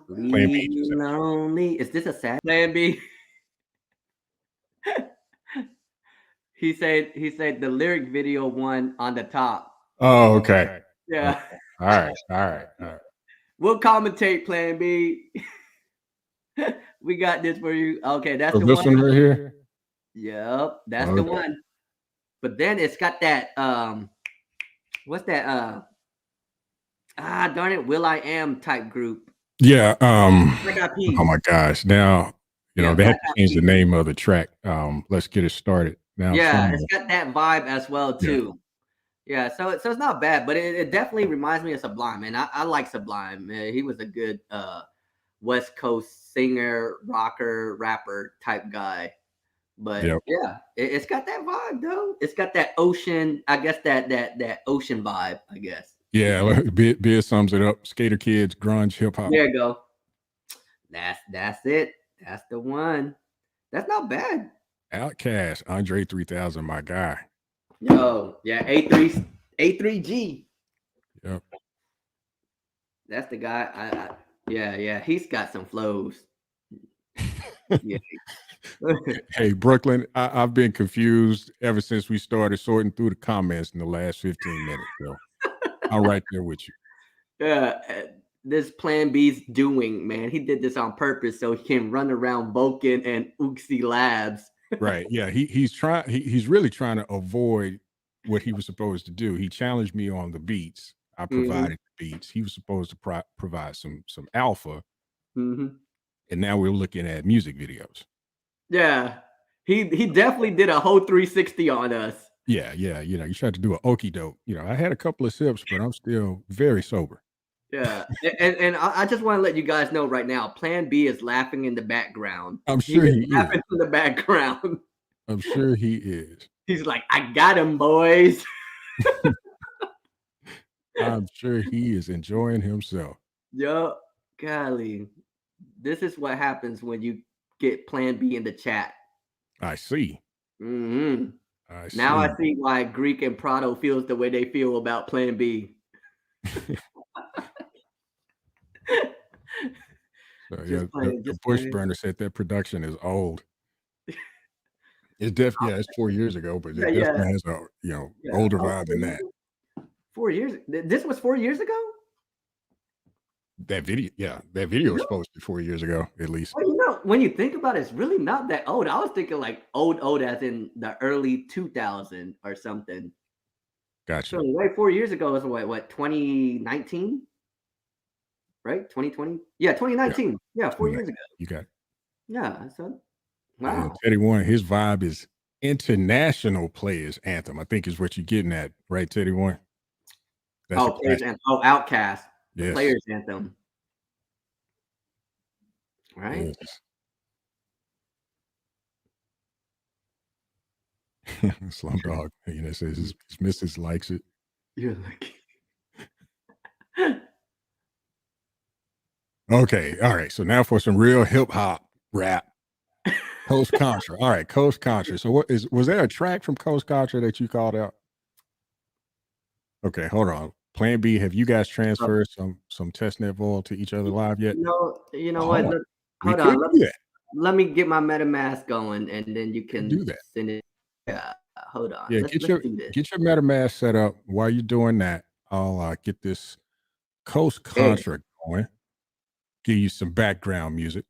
Plan B. Lonely. Is this a sad Plan B? He said the lyric video one on the top. Oh, okay. Yeah. Okay. All right. We'll commentate, Plan B. We got this for you. Okay, that's the this one right here. Yep, that's the one. But then it's got that what's that? Darn it, Will I Am type group. Yeah. Black Eyed Oh Peas. my gosh. Now, Yeah, they Black had to Eyed change the Peas. name of the track. Let's get it started. Now I'm Yeah, trying it's to, got that vibe as well yeah. too. Yeah, so it's not bad, but it definitely reminds me of Sublime, and I like Sublime. Man. He was a good West Coast singer, rocker, rapper type guy. But Yep. yeah, it's got that vibe though. It's got that ocean, I guess that ocean vibe, I guess. Yeah. Biz sums it up. Skater kids, grunge, hip hop. There you go. That's it. That's the one. That's not bad. Outcast, Andre 3000, my guy. Yo, yeah, A3G. Yep. That's the guy. Yeah, he's got some flows. Yeah. Hey, Brooklyn, I've been confused ever since we started sorting through the comments in the last 15 minutes. So I'm right there with you. Yeah, this Plan B's doing, man. He did this on purpose so he can run around Vulcan and Uxie Labs. Right. Yeah. He's really trying to avoid what he was supposed to do. He challenged me on the beats. I provided the beats. He was supposed to provide some alpha. Mm-hmm. And now we're looking at music videos. Yeah. He definitely did a whole 360 on us. Yeah. You tried to do an okie doke. I had a couple of sips, but I'm still very sober. Yeah. And I just want to let you guys know right now, Plan B is laughing in the background. I'm sure he laughing is. in the background. I'm sure he is. He's like, I got him, boys. I'm sure he is enjoying himself. Yo, golly. This is what happens when you get Plan B in the chat. I see. Mm-hmm. I Now I see. see why Greek and Prado feels the way they feel about Plan B. So yeah, the Bush burner said that production is old. It's it's 4 years ago, but it definitely has a older vibe than that. 4 years. This was 4 years ago. That video was supposed to be 4 years ago, at least. Well, when you think about it, it's really not that old. I was thinking like old as in the early 2000 or something. Gotcha. So right 4 years ago was what 2019? Right? 2020? Yeah, 2019. Yeah, 4 years ago. You got it. Yeah, so wow. Yeah, Teddy One, his vibe is international players anthem. I think is what you're getting at, right, Teddy One? Players anthem. Outcast. Yes. Players anthem. Right? Yes. Slumdog, says his missus likes it. You're like Okay, all right. So now for some real hip hop rap. Coast Contra. All right, Coast Contra. So was there a track from Coast Contra that you called out? Okay, hold on. Plan B, have you guys transferred some testnet vol to each other live yet? You know what? Hold on. Let me get my MetaMask going, and then you can do that. Send it. Yeah, hold on. Yeah, get your MetaMask set up. While you're doing that, I'll get this Coast Contra going. Give you some background music.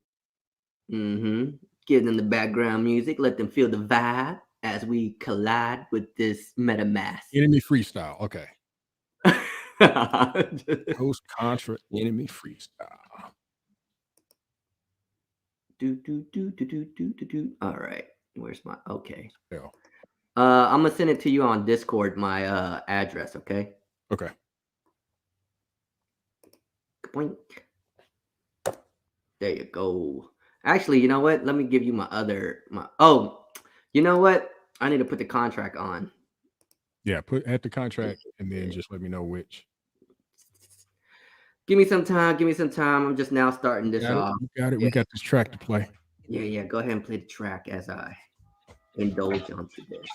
Mm-hmm. Give them the background music. Let them feel the vibe as we collide with this MetaMask. Enemy freestyle. Okay. Coast Contra enemy freestyle. Do. All right. Where's my okay? Yeah. I'm gonna send it to you on Discord, my address, okay? Okay. Boink. There you go. Actually, you know what? Let me give you you know what? I need to put the contract on. Yeah, add the contract and then just let me know which. Give me some time. I'm just now starting this off. We got it. Yeah. We got this track to play. Yeah. Go ahead and play the track as I indulge onto this.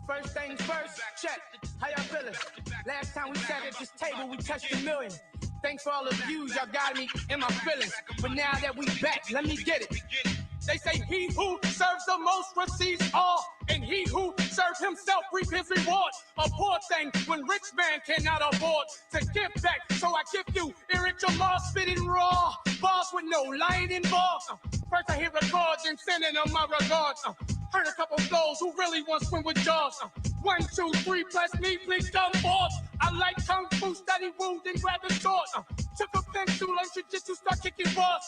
First things first, check. How y'all feeling? Last time we sat at this table, we touched 1 million. Thanks for all the views, y'all got me in my feelings. But now that we back, let me get it. They say he who serves the most receives all, and he who serves himself reap his reward. A poor thing when rich man cannot afford to give back. So I give you Eric Jamal spitting raw bars with no lying involved. First I hear records and sending them my regards. Heard a couple flows who really want to swim with jaws. 1, 2, 3 plus me, please come forth. I like kung fu, study wound, and grab the sword. Took a pencil, learn jujitsu, start kicking balls.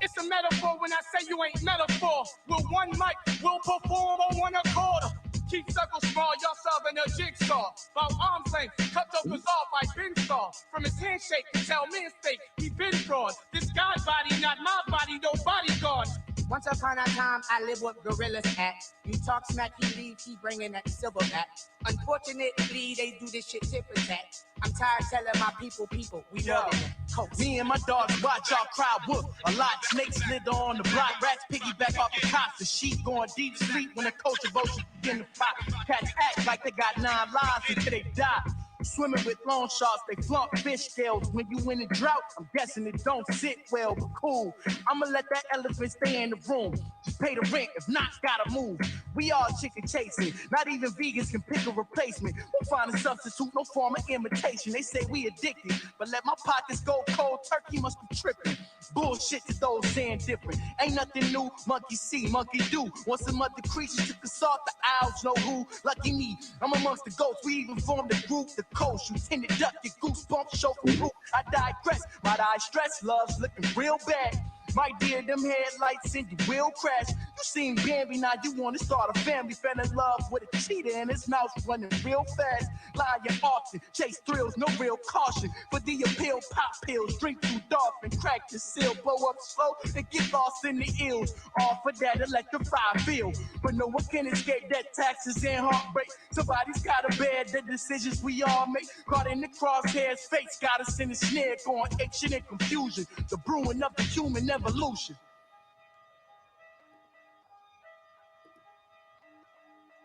It's a metaphor when I say you ain't metaphor. With one mic, we'll perform on one accord. Keep circles small, y'all solving a jigsaw. About arm's length, cut off was off, I been saw. From his handshake, tell man's fake, he been fraud. This guy's body, not my body, no bodyguard. Once upon a time, I lived with gorillas at. You talk smack, he leave, he bringing that silver back. Unfortunately, they do this shit tip and tat. I'm tired telling my people, we love it. Me and my dogs watch our crowd whoop. A lot snakes slither on the block. Rats piggyback off the cops. The sheep going deep sleep when the coach of ocean begin to pop. Cats act like they got 9 lives until they die. Swimming with long shots, they flaunt fish scales. When you in a drought, I'm guessing it don't sit well, but cool. I'ma let that elephant stay in the room. Just pay the rent, if not, gotta move. We all chicken chasing, not even vegans can pick a replacement. We'll find a substitute, no form of imitation. They say we addicted, but let my pockets go cold turkey, must be tripping. Bullshit to those saying different. Ain't nothing new, monkey see, monkey do. Want some other creatures to consult, the owls know who. Lucky me, I'm amongst the goats. We even formed a group, the coast. You tend to duck your goosebumps, show for proof. I digress, my eye stress, love's looking real bad. My dear, them headlights and you will crash. You seen Bambi, now you want to start a family. Fell in love with a cheetah and his mouth running real fast. Lying often, chase thrills, no real caution. For the appeal, pop pills, drink too dark and crack the seal. Blow up slow and get lost in the ills. All for that electrify feel. But no one can escape that taxes and heartbreak. Somebody's gotta bear the decisions we all make. Caught in the crosshairs, fate's got us in the snare. Going action and confusion. The brewing of the human evolution.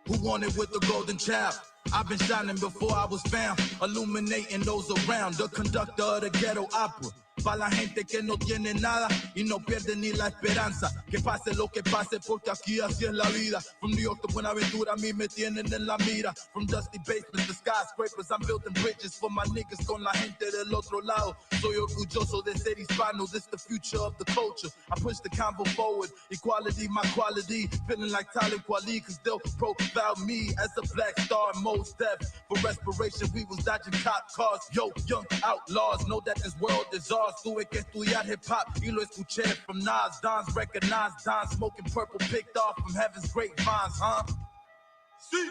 Who wanted with the golden child? I've been shining before I was found, illuminating those around, the conductor of the ghetto opera. Pa' la gente que no tiene nada y no pierde ni la esperanza. Que pase lo que pase porque aquí así es la vida. From New York to Buenaventura, a mí me tienen en la mira. From dusty basements to skyscrapers, I'm building bridges for my niggas con la gente del otro lado. Soy orgulloso de ser hispano, this the future of the culture. I push the convo forward, equality my quality. Feeling like Talib Kweli, cause they'll profile me as a black star in most depth. For respiration, we was dodging cop cars. Yo, young outlaws, know that this world is ours. Tuve que estudiar hip hop y lo escuché from Nas. Dons recognized, Don smoking purple picked off from heaven's grapevines, huh? See?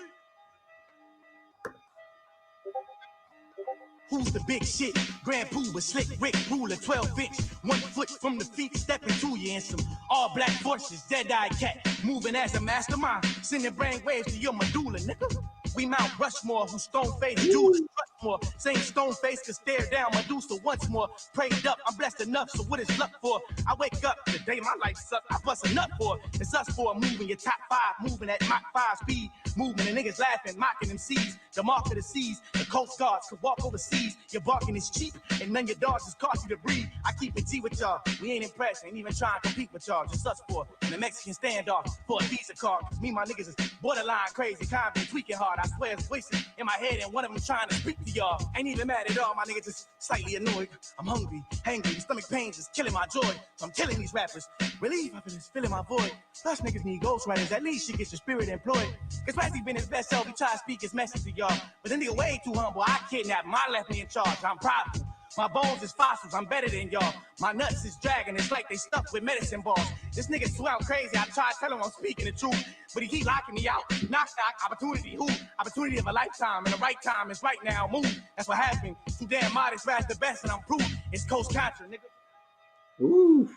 Who's the big shit? Grand Pooh with slick Rick, ruler 12-inch. 1 foot from the feet, stepping to you in some all-black forces, dead-eye cat. Moving as a mastermind, sending brain waves to your medulla, nigga. We Mount Rushmore, who stone-faced Jews trust more. Same stone-face could stare down Medusa once more. Prayed up, I'm blessed enough, so what is luck for? I wake up, the day my life sucks, I bust a nut for. It's us for moving your top 5, moving at Mach 5 speed. Moving and niggas laughing, mocking them seas. The mark of the seas, the Coast Guards could walk overseas. Your barking is cheap, and none of your dogs is cost you to breed. I keep it G with y'all, we ain't impressed, ain't even trying to compete with y'all. Just us for the Mexican standoff for a Visa card. Me and my niggas is borderline crazy, convict, tweaking hard. I swear it's voices in my head, and one of them trying to speak to y'all. Ain't even mad at all, my niggas just slightly annoyed. I'm hungry, hangry, stomach pains is killing my joy. So I'm killing these rappers. Relief, I feel it's filling my void. Plus niggas need ghostwriters, at least she gets your spirit employed. Cause Patsy been his best self, he try to speak his message to y'all. But the nigga way too humble, I kidnap my left me in charge. I'm prideful. My bones is fossils, I'm better than y'all. My nuts is dragging, it's like they stuck with medicine balls. This nigga swell crazy, I try to tell him I'm speaking the truth, but he keep locking me out. Knock, knock, opportunity, who? Opportunity of a lifetime, and the right time is right now, move. That's what happened. Too damn modest, fast the best, and I'm proof. It's Coast Contra, nigga. Ooh.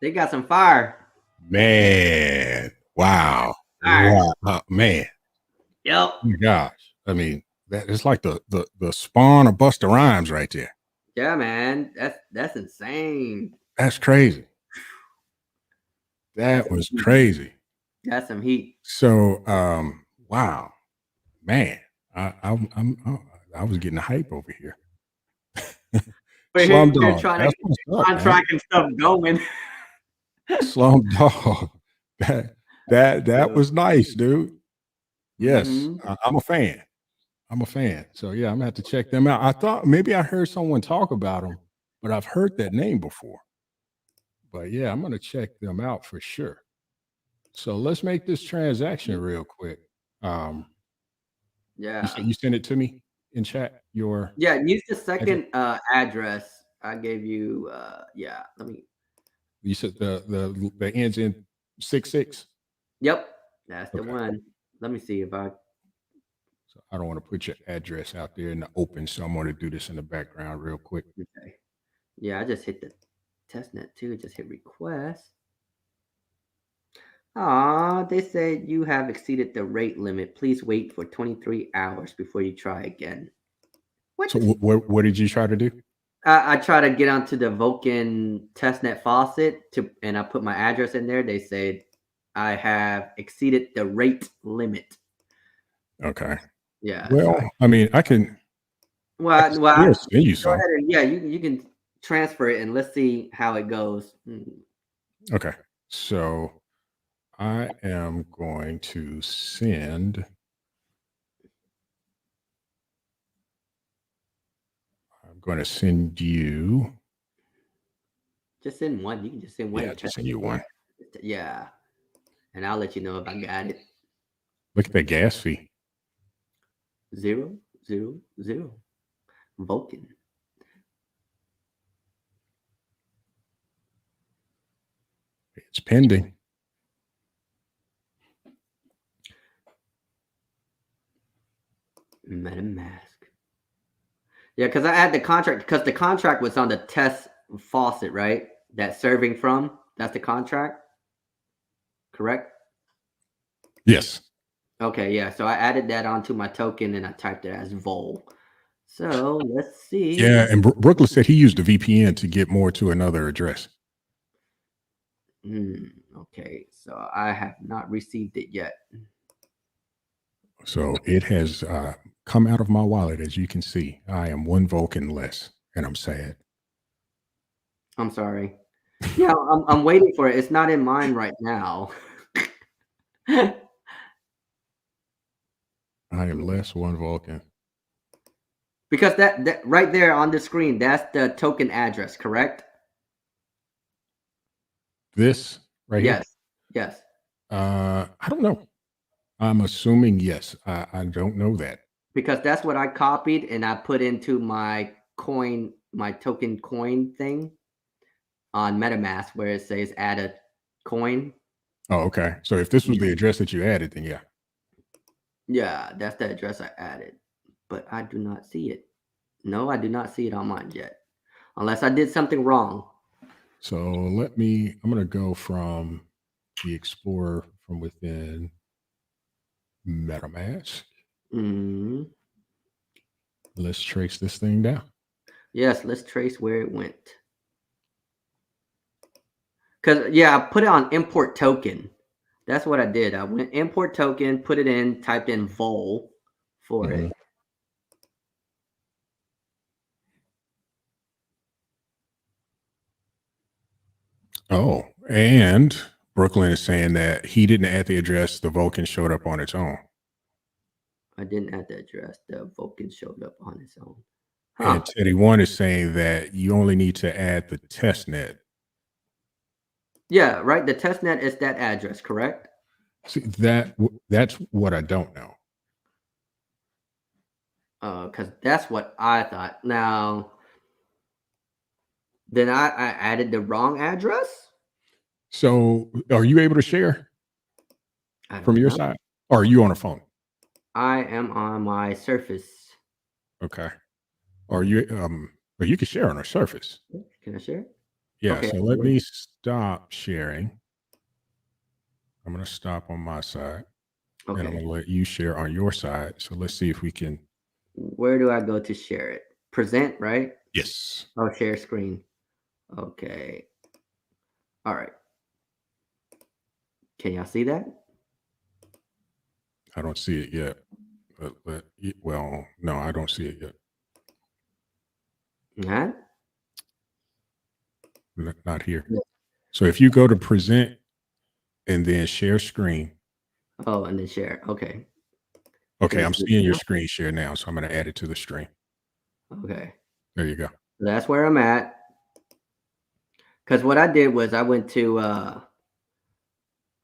They got some fire. Man. Wow. Fire. Wow. Man. Yep. Oh my gosh. I mean, that is like the spawn of Busta Rhymes right there. Yeah, man. That's insane. That's crazy. That was crazy. That's some heat. So wow. Man. I was getting hype over here. We're trying to tracking stuff going. Slumdog. That was nice, dude. Yes, I'm a fan. So yeah, I'm gonna have to check them out. I thought maybe I heard someone talk about them, but I've heard that name before. But yeah, I'm gonna check them out for sure. So let's make this transaction real quick. Yeah. You sent it to me in chat. Your Yeah, use the second address I gave you. Yeah, let me. you said the ends in 66. Yep, that's the Okay. one. Let me see if I. So I don't want to put your address out there in the open, so I'm going to do this in the background real quick. Okay. Yeah, I just hit the testnet too. Just hit request. They said you have exceeded the rate limit. Please wait for 23 hours before you try again. What? So what did you try to do? I try to get onto the Vulcan testnet faucet and I put my address in there. They said I have exceeded the rate limit. Okay. Yeah. Well, So I mean, I can well, send you go some. ahead and yeah, you can transfer it and let's see how it goes. Okay. So I am going to send. I'm going to send you. Just send one. You can just send one. Yeah, just send you one. Yeah, and I'll let you know if I got it. Look at that gas fee. 000 Vulcan. It's pending. MetaMask. Yeah, because I had the contract because the contract was on the test faucet, right? That serving from. That's the contract. Correct? Yes. Okay, yeah. So I added that onto my token and I typed it as vol. So let's see. Yeah, and Brooklyn said he used a VPN to get more to another address. Okay, so I have not received it yet. So it has come out of my wallet, as you can see. I am one Vulcan less, and I'm sad. I'm sorry. Yeah, I'm waiting for it. It's not in mine right now. I am less one Vulcan. Because that right there on the screen, that's the token address, correct? This right here? Yes. I don't know. I'm assuming yes. I don't know that. Because that's what I copied and I put into my coin, my token coin thing on MetaMask where it says add a coin. Oh, okay. So if this was the address that you added, then yeah. Yeah, that's the address I added. But I do not see it. No, I do not see it on mine yet. Unless I did something wrong. So I'm going to go from the Explorer from within MetaMask. Let's trace this thing down. Yes, let's trace where it went. Because, yeah, I put it on import token. That's what I did. I went import token, put it in, typed in vol for it. Oh, and Brooklyn is saying that he didn't add the address. The Vulcan showed up on its own. I didn't add the address. The Vulcan showed up on its own. And Teddy One is saying that you only need to add the test net. Yeah, right. The test net is that address, correct? See, that's what I don't know. Because that's what I thought. Now, then I added the wrong address. So, are you able to share from your side, or are you on a phone? I am on my Surface. Okay. Are you? But you can share on a Surface. Can I share? Yeah. Okay. So let me stop sharing. I'm going to stop on my side, and I'm going to let you share on your side. So let's see if we can. Where do I go to share it? Present, right? Yes. Oh, share screen. Okay. All right. Can y'all see that? I don't see it yet. Well, no, I don't see it yet. Not here. Yeah. So if you go to present and then share screen. Oh, and then share. Okay. Okay, I'm seeing your screen share now, so I'm going to add it to the stream. Okay. There you go. That's where I'm at. Because what I did was I went to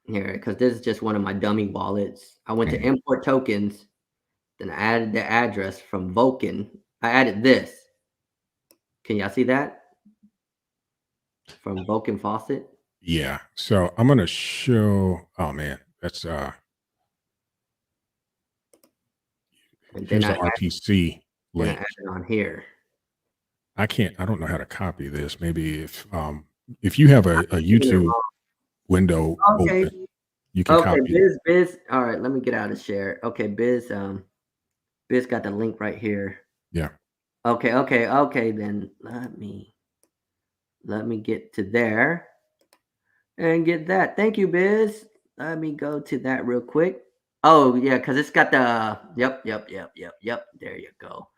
here, because this is just one of my dummy wallets. I went to import tokens, Then I added the address from Vulcan. I added this. Can y'all see that? From Vulcan Faucet. Yeah. So I'm gonna show. Oh man, that's And here's then the RPC I link. added on here. I don't know how to copy this. Maybe if you have a YouTube window Okay. open, you can Okay, copy it. Biz. All right, let me get out of share. Okay, Biz got the link right here. Yeah. Okay, then let me get to there and get that. Thank you, Biz. Let me go to that real quick. Oh, yeah, because it's got the yep. There you go.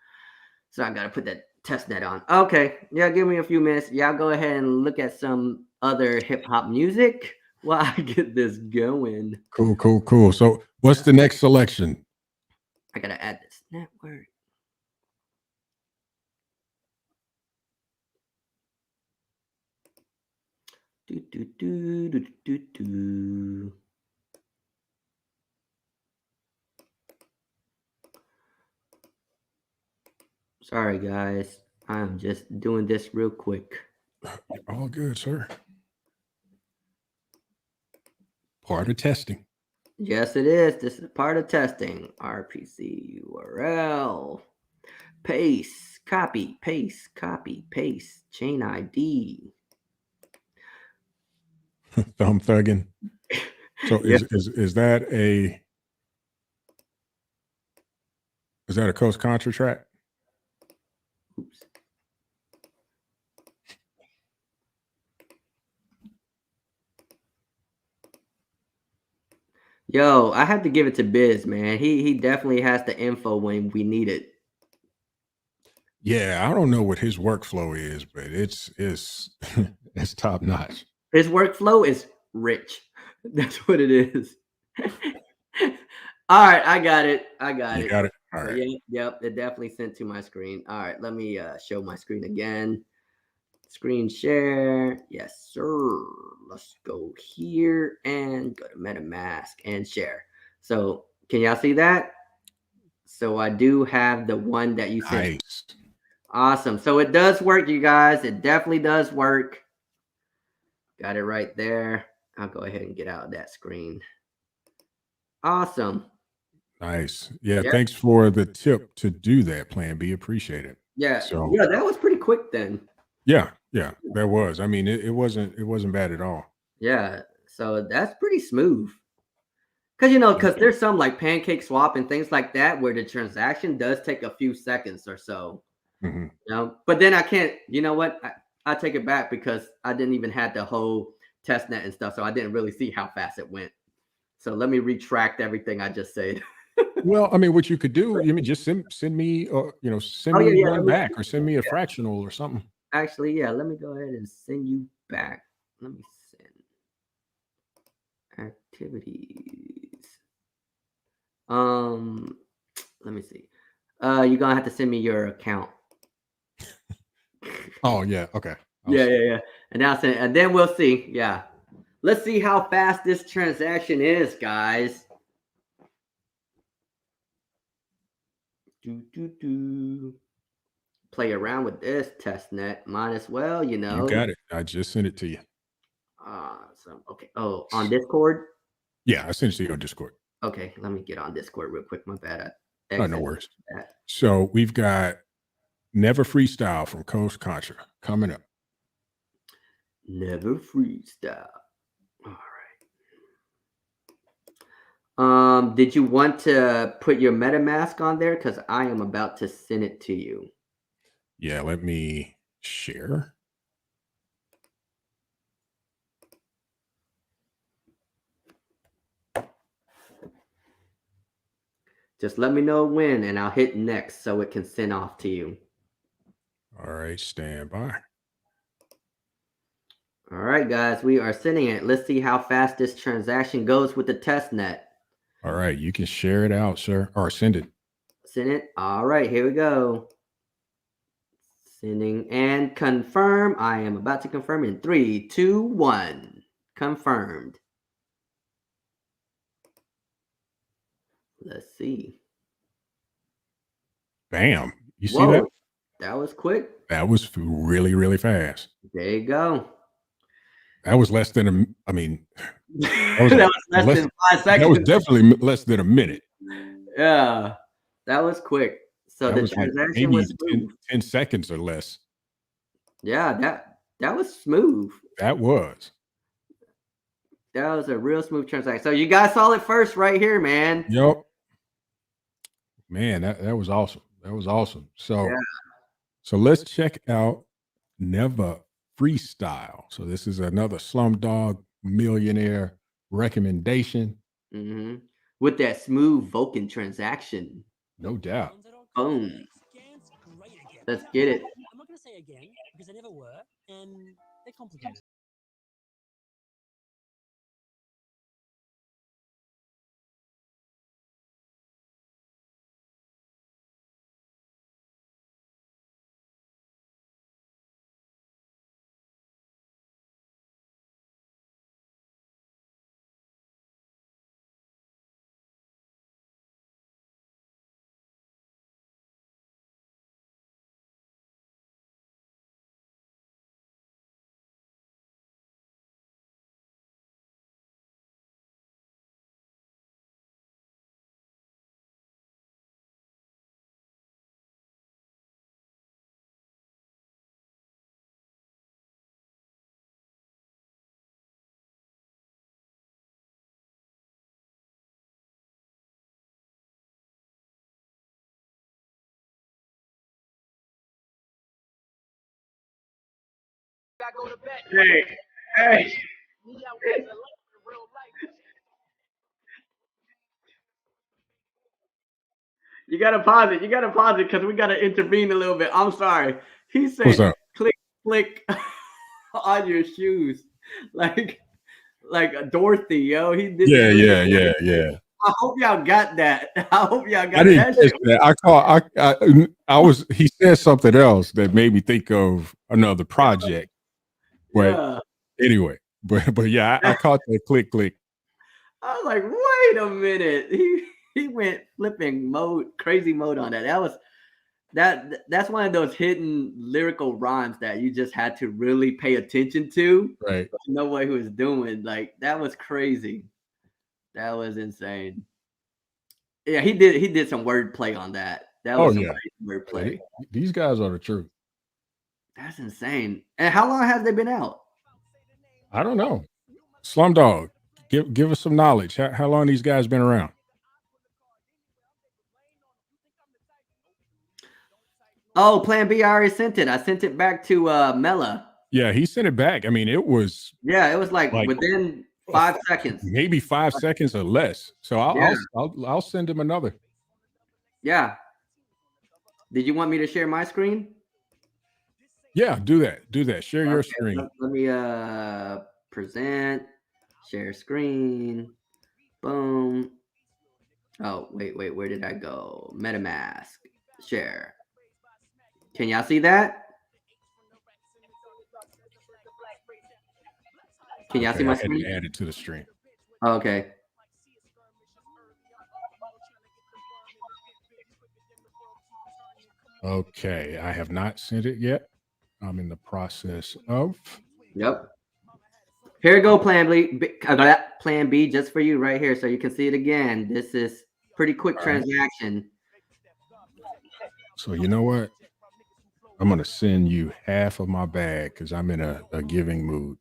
So I gotta put that test net on. Okay, yeah, give me a few minutes. Y'all go ahead and look at some other hip hop music while I get this going. Cool. So what's the next selection? I gotta add this network. Do. Sorry, guys. I'm just doing this real quick. All good, sir. Part of testing. Yes, it is. This is part of testing. RPC URL. Paste, copy, paste, copy, paste. Chain ID. Thumb thugging. So Yeah. is that a Coast Contra track? Oops. Yo, I have to give it to Biz, man. He definitely has the info when we need it. Yeah, I don't know what his workflow is, but it's it's top notch. His workflow is rich. That's what it is. All right, I got it. You got it. All right. Yep. It definitely sent to my screen. All right, let me show my screen again. Screen share. Yes, sir. Let's go here and go to MetaMask and share. So can y'all see that? So I do have the one that you sent. Nice. Awesome. So it does work, you guys. It definitely does work. Got it right there. I'll go ahead and get out of that screen. Awesome. Nice. Yeah, Yep. thanks for the tip to do that, Plan B. Appreciate it. Yeah. So Yeah, that was pretty quick then. yeah, that was. I mean, it wasn't bad at all. Yeah. So that's pretty smooth. Because there's some like Pancake Swap and things like that where the transaction does take a few seconds or so. Mm-hmm. But then I can't, you know what? I take it back because I didn't even have the whole test net and stuff. So I didn't really see how fast it went. So let me retract everything I just said. Well, I mean, what you could do, just send me, send me one back or send me a fractional or something. Actually, yeah, let me go ahead and send you back. Let me send activities. Let me see. You're gonna have to send me your account. Oh yeah, okay. Yeah. And then we'll see. Yeah. Let's see how fast this transaction is, guys. Play around with this test net. Might as well, You got it. I just sent it to you. Awesome. Okay. Oh, on Discord? Yeah, I sent it to you on Discord. Okay, let me get on Discord real quick. My bad. Oh, no worries. So we've got Never Freestyle from Coast Contra coming up. Never Freestyle. All right. Did you want to put your MetaMask on there? Because I am about to send it to you. Yeah, let me share. Just let me know when, and I'll hit next so it can send off to you. All right, stand by. All right, guys, we are sending it. Let's see how fast this transaction goes with the test net. All right, you can share it out, sir, or send it. Send it. All right, here we go. Sending and confirm. I am about to confirm in 3, 2, 1. Confirmed. Let's see. Bam. You see that? That was quick. That was really, really fast. There you go. That was less than I mean, that was less than 5 seconds. That was definitely less than a minute. Yeah, that was quick. So that the was transaction like was smooth. 10 seconds or less. Yeah, that was smooth. That was a real smooth transaction. So you guys saw it first right here, man. Yep. Man, that was awesome. That was awesome. So, so let's check out Never Freestyle. So this is another Slumdog Millionaire recommendation. Mm-hmm. With that smooth Vulcan transaction. No doubt. Boom. Let's get it. I'm not going to say again because they never were, and they're complicated. Hey. You gotta pause it. You gotta pause it because we gotta intervene a little bit. I'm sorry. He said, "Click on your shoes," like Dorothy, yo. He did. Yeah. I hope y'all got that. I hope y'all got I didn't that. catch that. I was. He said something else that made me think of another project. But anyway, but yeah, I caught that click. I was like, wait a minute. He went flipping crazy mode on that. That's one of those hidden lyrical rhymes that you just had to really pay attention to. Right. To know what he was doing. Like that was crazy. That was insane. Yeah, he did some wordplay on that. That was some crazy wordplay. These guys are the truth. That's insane. And how long have they been out? I don't know. Slumdog, give us some knowledge. How long these guys been around? Oh, Plan B, I already sent it. I sent it back to Mela. Yeah, he sent it back. I mean, it was like within 5 seconds. Maybe 5 seconds or less. So I'll send him another. Yeah. Did you want me to share my screen? Yeah, do that. Share your screen. Let me present, share screen. Boom. Oh, wait, where did I go? MetaMask. Share. Can y'all see that? Can y'all see my screen? Add it to the stream. Okay. Okay, I have not sent it yet. I'm in the process of. Yep. Here you go, Plan B. I got that Plan B just for you right here, so you can see it again. This is pretty quick transaction. So you know what? I'm gonna send you half of my bag because I'm in a giving mood.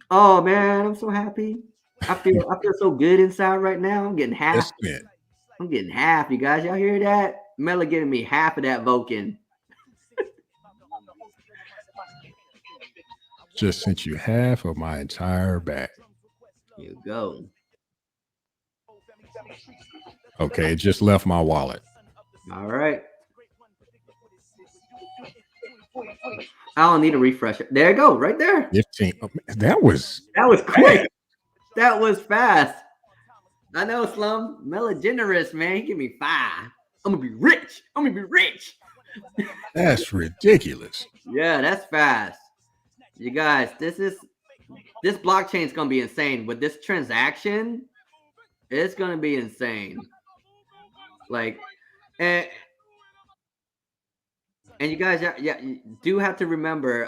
Oh man, I'm so happy. I feel so good inside right now. I'm getting half. I'm getting half, you guys. Y'all hear that? Mela giving me half of that Vulcan. Just sent you half of my entire bag. Here you go. Okay, it just left my wallet. All right. I don't need a refresher. There you go, right there. 15. That was quick. That was fast. I know, Slum. Mela generous, man. He give me 5. I'm gonna be rich. That's ridiculous. Yeah, that's fast. You guys, this blockchain is gonna be insane. With this transaction, it's gonna be insane. Like, and And you guys, yeah, you do have to remember,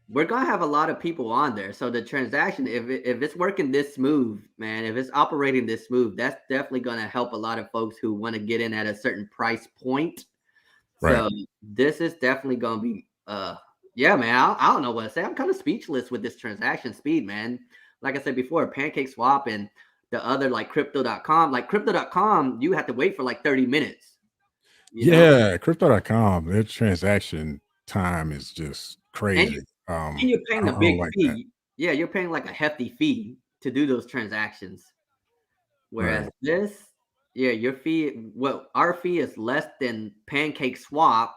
we're gonna have a lot of people on there. So the transaction, if it's working this smooth, man, if it's operating this smooth, that's definitely gonna help a lot of folks who want to get in at a certain price point. Right. So this is definitely gonna be, yeah, man. I don't know what to say. I'm kind of speechless with this transaction speed, man. Like I said before, Pancake Swap and the other like Crypto.com, like Crypto.com, you have to wait for like 30 minutes. You know, Yeah, crypto.com, their transaction time is just and crazy. you're paying a I don't big like that. fee. Yeah, you're paying like a hefty fee to do those transactions. Whereas Right. this, yeah, your fee, well, our fee is less than Pancake Swap,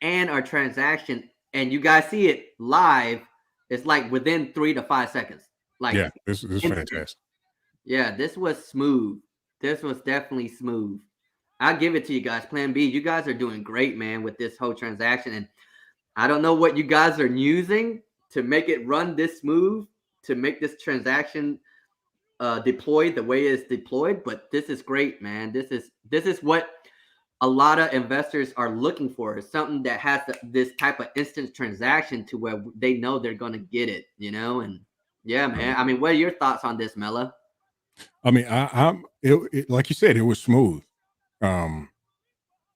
and our transaction, and you guys see it live, it's like within 3 to 5 seconds. Like Yeah, this is instant. fantastic. Yeah, this was smooth. This was definitely smooth. I'll give it to you guys. Plan B, you guys are doing great, man, with this whole transaction. And I don't know what you guys are using to make it run this smooth, to make this transaction deployed the way it's deployed, but this is great, man. This is what a lot of investors are looking for, is something that has this type of instant transaction to where they know they're going to get it, and yeah, man. Right. I mean, what are your thoughts on this, Mela? I mean, like you said, it was smooth. Um,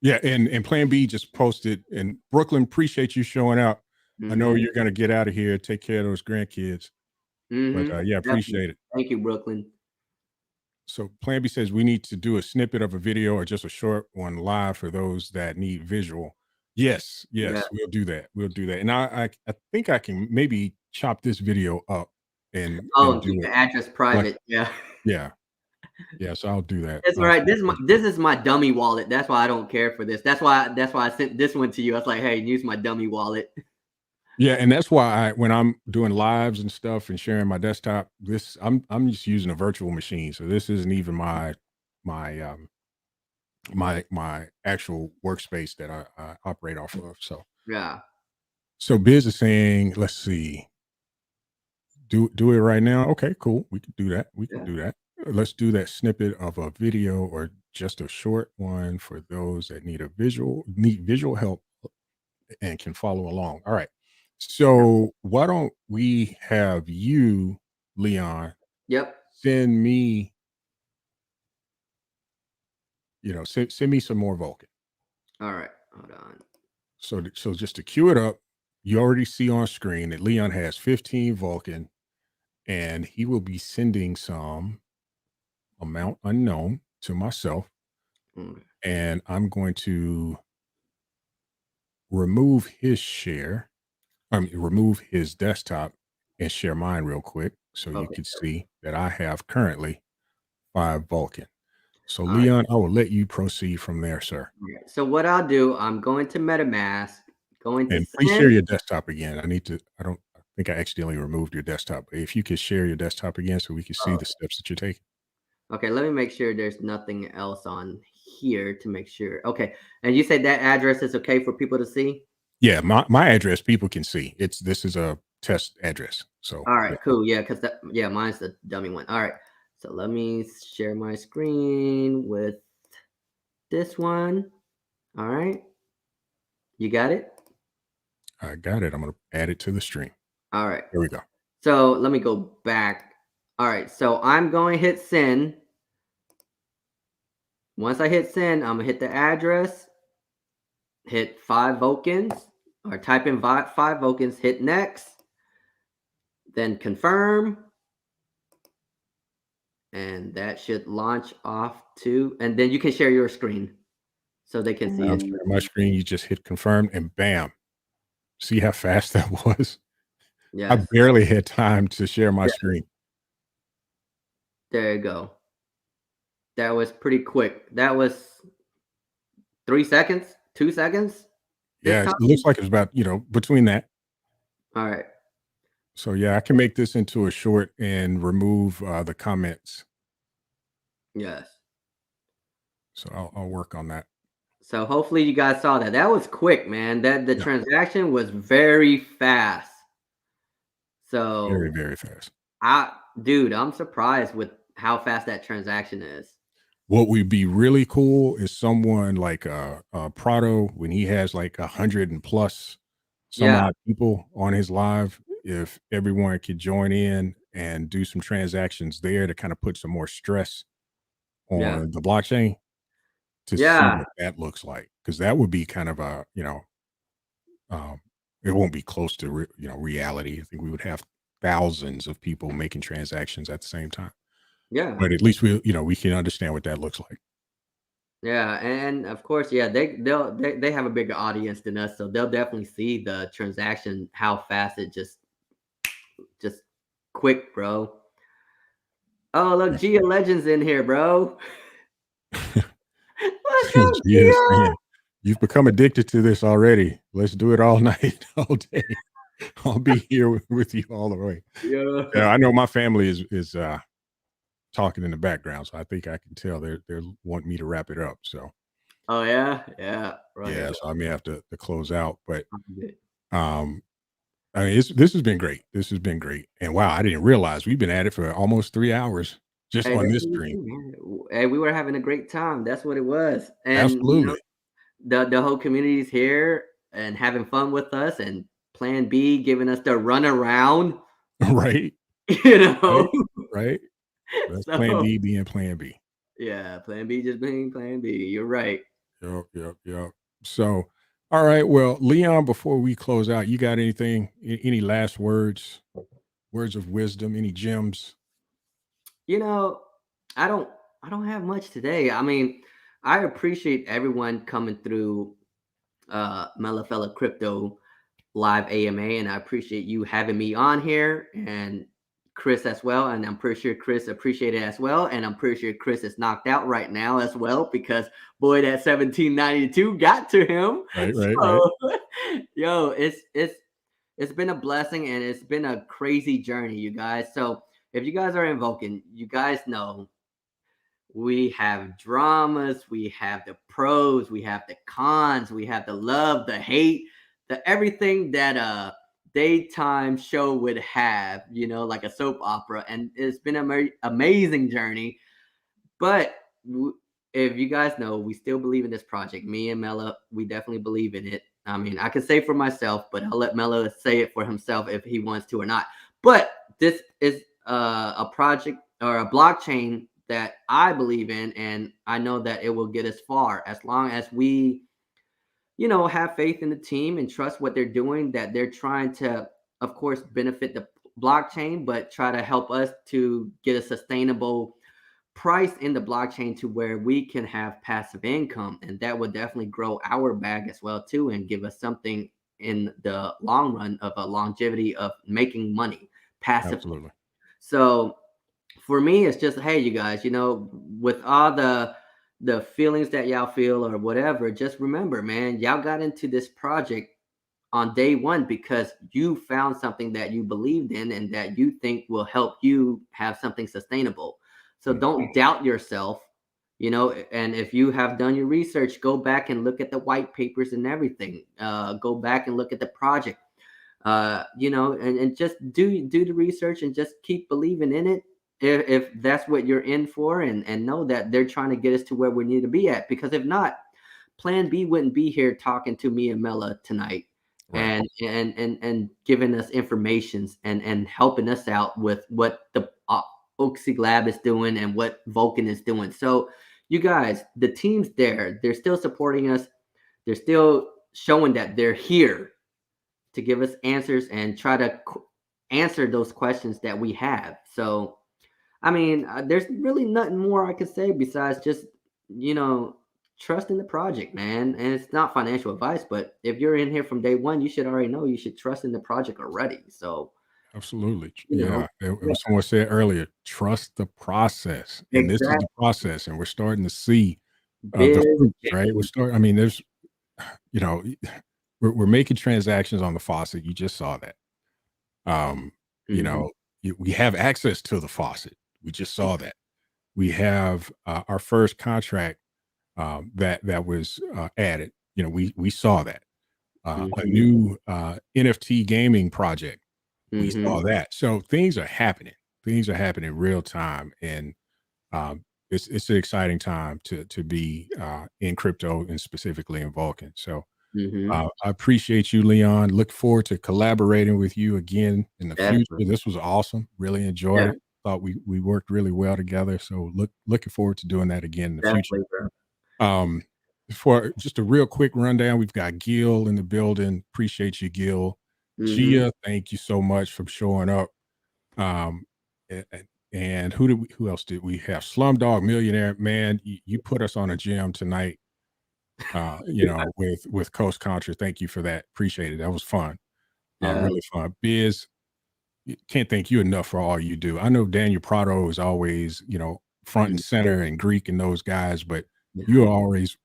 yeah, and Plan B just posted, and Brooklyn, appreciate you showing out. I know Mm-hmm. you're gonna get out of here, take care of those grandkids, but Mm-hmm. yeah, Definitely. appreciate it. Thank you, Brooklyn. So Plan B says we need to do a snippet of a video or just a short one live for those that need visual. Yes, Yeah. yes, we'll do that. We'll do that. And I think I can maybe chop this video up and Oh, and and keep do the it address like private. Yeah. yeah. Yeah, so I'll do that. It's all right. This is my dummy wallet. That's why I don't care for this. That's why I sent this one to you. I was like, hey, use my dummy wallet. Yeah, and that's why when I'm doing lives and stuff and sharing my desktop, I'm just using a virtual machine. So this isn't even my my actual workspace that I operate off of. Yeah. So Biz is saying, let's see, do it right now. Okay, cool. We can do that. We can Yeah. do that. Let's do that snippet of a video or just a short one for those that need visual help and can follow along. All right. So why don't we have you, Leon, Yep. send me, send me some more Vulcan. All right. Hold on. So just to cue it up, you already see on screen that Leon has 15 Vulcan, and he will be sending some amount unknown to myself, Mm. and I'm going to remove his share. Remove his desktop and share mine real quick so you Okay. can see that I have currently 5 Vulcan. So All right. Leon, I will let you proceed from there, sir. Okay. So what I'll do, I'm going to MetaMask, going to And please share send. your desktop again. I think I accidentally removed your desktop. If you could share your desktop again so we can see Oh, the steps that you're taking. okay. Let me make sure there's nothing else on here to make sure. Okay. And you said that address is okay for people to see? Yeah, my address people can see. This is a test address. So All yeah. right, cool. Yeah, because mine's the dummy one. All right. So let me share my screen with this one. All right. You got it? I got it. I'm gonna add it to the stream. All right. There we go. So let me go back. All right. So I'm going to hit send. Once I hit send, I'm going to hit the address, hit 5 Vulcans, or type in 5 Vulcans, hit next, then confirm. And that should launch off to, and then you can share your screen so they can see I'll it. share my screen. You just hit confirm and bam. See how fast that was? I Yes. barely had time to share my Yeah. screen. There you go. That was pretty quick. That was 3 seconds, 2 seconds this Yeah, it time. looks like it's about, between that. All right. So yeah, I can make this into a short and remove the comments. Yes. So I'll work on that. So hopefully you guys saw that. That was quick, man. That the Yeah. transaction was very fast. So Very, very fast. dude, I'm surprised with how fast that transaction is. What would be really cool is someone like Prado, when he has like 100 and plus some Yeah, odd people on his live, if everyone could join in and do some transactions there to kind of put some more stress yeah, on the blockchain to see yeah, what that looks like. Because that would be kind of a, um, it won't be close to reality. I think we would have thousands of people making transactions at the same time. yeah. But at least we can understand what that looks like. Yeah, and of course, yeah, they have a bigger audience than us, so they'll definitely see the transaction, how fast it just quick, bro. Oh, look, Gia Legends in here, bro. What's up, Yes, Gia? man. You've become addicted to this already. Let's do it all night, all day. I'll be here with you all the way. Yeah. Yeah, I know my family is talking in the background, so I think I can tell they're wanting me to wrap it up. So Oh yeah, yeah. Right. yeah, so I may have to close out. But Right. um I mean this has been great. This has been great. And wow, I didn't realize we've been at it for almost 3 hours just Hey, on that's this what we stream. do, man. Hey, we were having a great time. That's what it was. And Absolutely. the whole community's here and having fun with us, and Plan B giving us the run around, Right. you know. Right. Right. That's plan So B being plan B. yeah, Plan B just being Plan B. You're right. Yep, yep, yep. So, all right. Well, Leon, before we close out, you got anything, any last words, words of wisdom, any gems? You know, I don't I don't have much today. I mean, I appreciate everyone coming through Melafella Crypto Live AMA, and I appreciate you having me on here, and Chris as well. And I'm pretty sure Chris appreciated it as well. And I'm pretty sure Chris is knocked out right now as well, because boy, that 1792 got to him. Right, right, right. So yo, it's been a blessing, and it's been a crazy journey, you guys. So if you guys are invoking, you guys know we have dramas, we have the pros, we have the cons, we have the love, the hate, the everything that a daytime show would have, like a soap opera. And it's been an amazing journey. But if you guys know, we still believe in this project. Me and Mela, we definitely believe in it. I mean, I can say for myself, but I'll let Mela say it for himself if he wants to or not. But this is a project or a blockchain that I believe in, and I know that it will get us far as long as we, have faith in the team and trust what they're doing, that they're trying to, of course, benefit the blockchain, but try to help us to get a sustainable price in the blockchain to where we can have passive income, and that would definitely grow our bag as well too, and give us something in the long run of a longevity of making money passively. Absolutely. So for me, it's just, hey, you guys, with all the feelings that y'all feel or whatever, just remember, man, y'all got into this project on day one because you found something that you believed in and that you think will help you have something sustainable. So don't doubt yourself, and if you have done your research, go back and look at the white papers and everything. Go back and look at the project, and just do the research and just keep believing in it. If that's what you're in for, and know that they're trying to get us to where we need to be at, because if not, Plan B wouldn't be here talking to me and Mela tonight, Right. and giving us informations and helping us out with what the Oxy Lab is doing and what Vulcan is doing. So you guys, the team's there. They're still supporting us. They're still showing that they're here to give us answers and try to answer those questions that we have. So, I mean, there's really nothing more I could say besides just, trust in the project, man. And it's not financial advice, but if you're in here from day one, you should already know you should trust in the project already. So, Absolutely. you know, Yeah. It yeah, was someone said earlier, trust the process. And this is exactly. the process. And we're starting to see the Big fruits, right? I mean, there's, you know, we're making transactions on the faucet. You just saw that. Um, you Mhm. know, we have access to the faucet. We just saw that. We have our first contract that was added. We saw that. A Mhm. new NFT gaming project. We Mhm. saw that. So things are happening. Things are happening real time, and it's an exciting time to be in crypto and specifically in Vulcan. So Mhm. I appreciate you, Leon. Look forward to collaborating with you again in the future. Definitely. This was awesome. Really enjoyed Yeah, it. Thought we worked really well together. So looking forward to doing that again in the future. definitely, bro. Um, for just a real quick rundown, we've got Gil in the building. Appreciate you, Gil. Mhm. Gia, thank you so much for showing up. Um, and who else did we have? Slumdog Millionaire, man, you put us on a gym tonight. With Coast Contra. Thank you for that. Appreciate it. That was fun. Yeah. Really fun. Biz, can't thank you enough for all you do. I know Daniel Prado is always, front and center and Greek and those guys, but Yeah. you're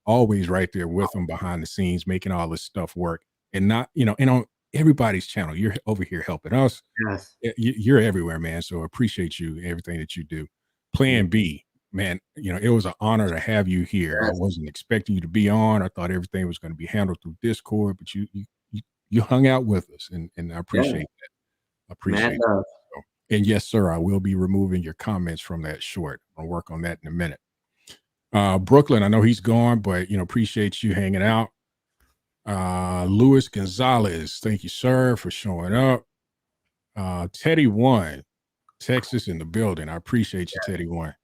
always right there with them behind the scenes, making all this stuff work. And not, and on everybody's channel, you're over here helping us. Yes. You're everywhere, man. So appreciate you, everything that you do. Yeah. Plan B, man, it was an honor to have you here. I Yes. wasn't expecting you to be on. I thought everything was going to be handled through Discord, but you hung out with us, and I Yeah. appreciate that. I Mad appreciate it. love. So, and yes, sir, I will be removing your comments from that short. I'll work on that in a minute. Brooklyn, I know he's gone, but appreciate you hanging out. Luis Gonzalez, thank you, sir, for showing up. Teddy One, Texas in the building. I appreciate you, Teddy One.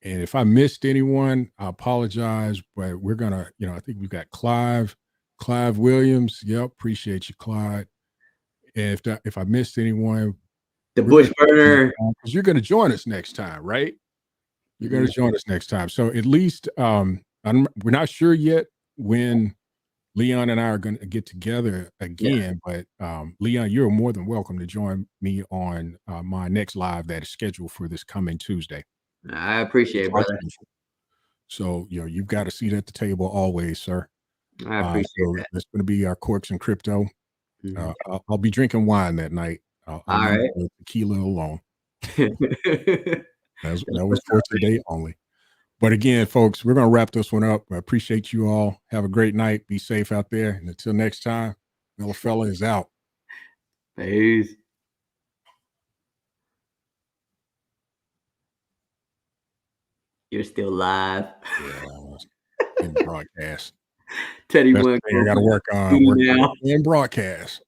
And if I missed anyone, I apologize, but we're gonna, I think we've got Clive Williams. Yep, appreciate you, Clyde. And if I missed anyone, The bush burner. because you're gonna join us next time, right? You're gonna join us next time. So at least we're not sure yet when Leon and I are gonna get together again, but Leon, you're more than welcome to join me on my next live that is scheduled for this coming Tuesday. I appreciate it, brother. So, you've got a seat at the table always, sir. I appreciate So that. that's going to be our Corks and Crypto. Mhm. I'll be drinking wine that night. I'll All leave right. the tequila alone. That was what's for up, today only. But again, folks, we're going to wrap this one up. I appreciate you all. Have a great night. Be safe out there. And until next time, Mellow Fella is out. Peace. You're still live. In broadcast. Teddy That's One. the thing I got to work on. now. In broadcast.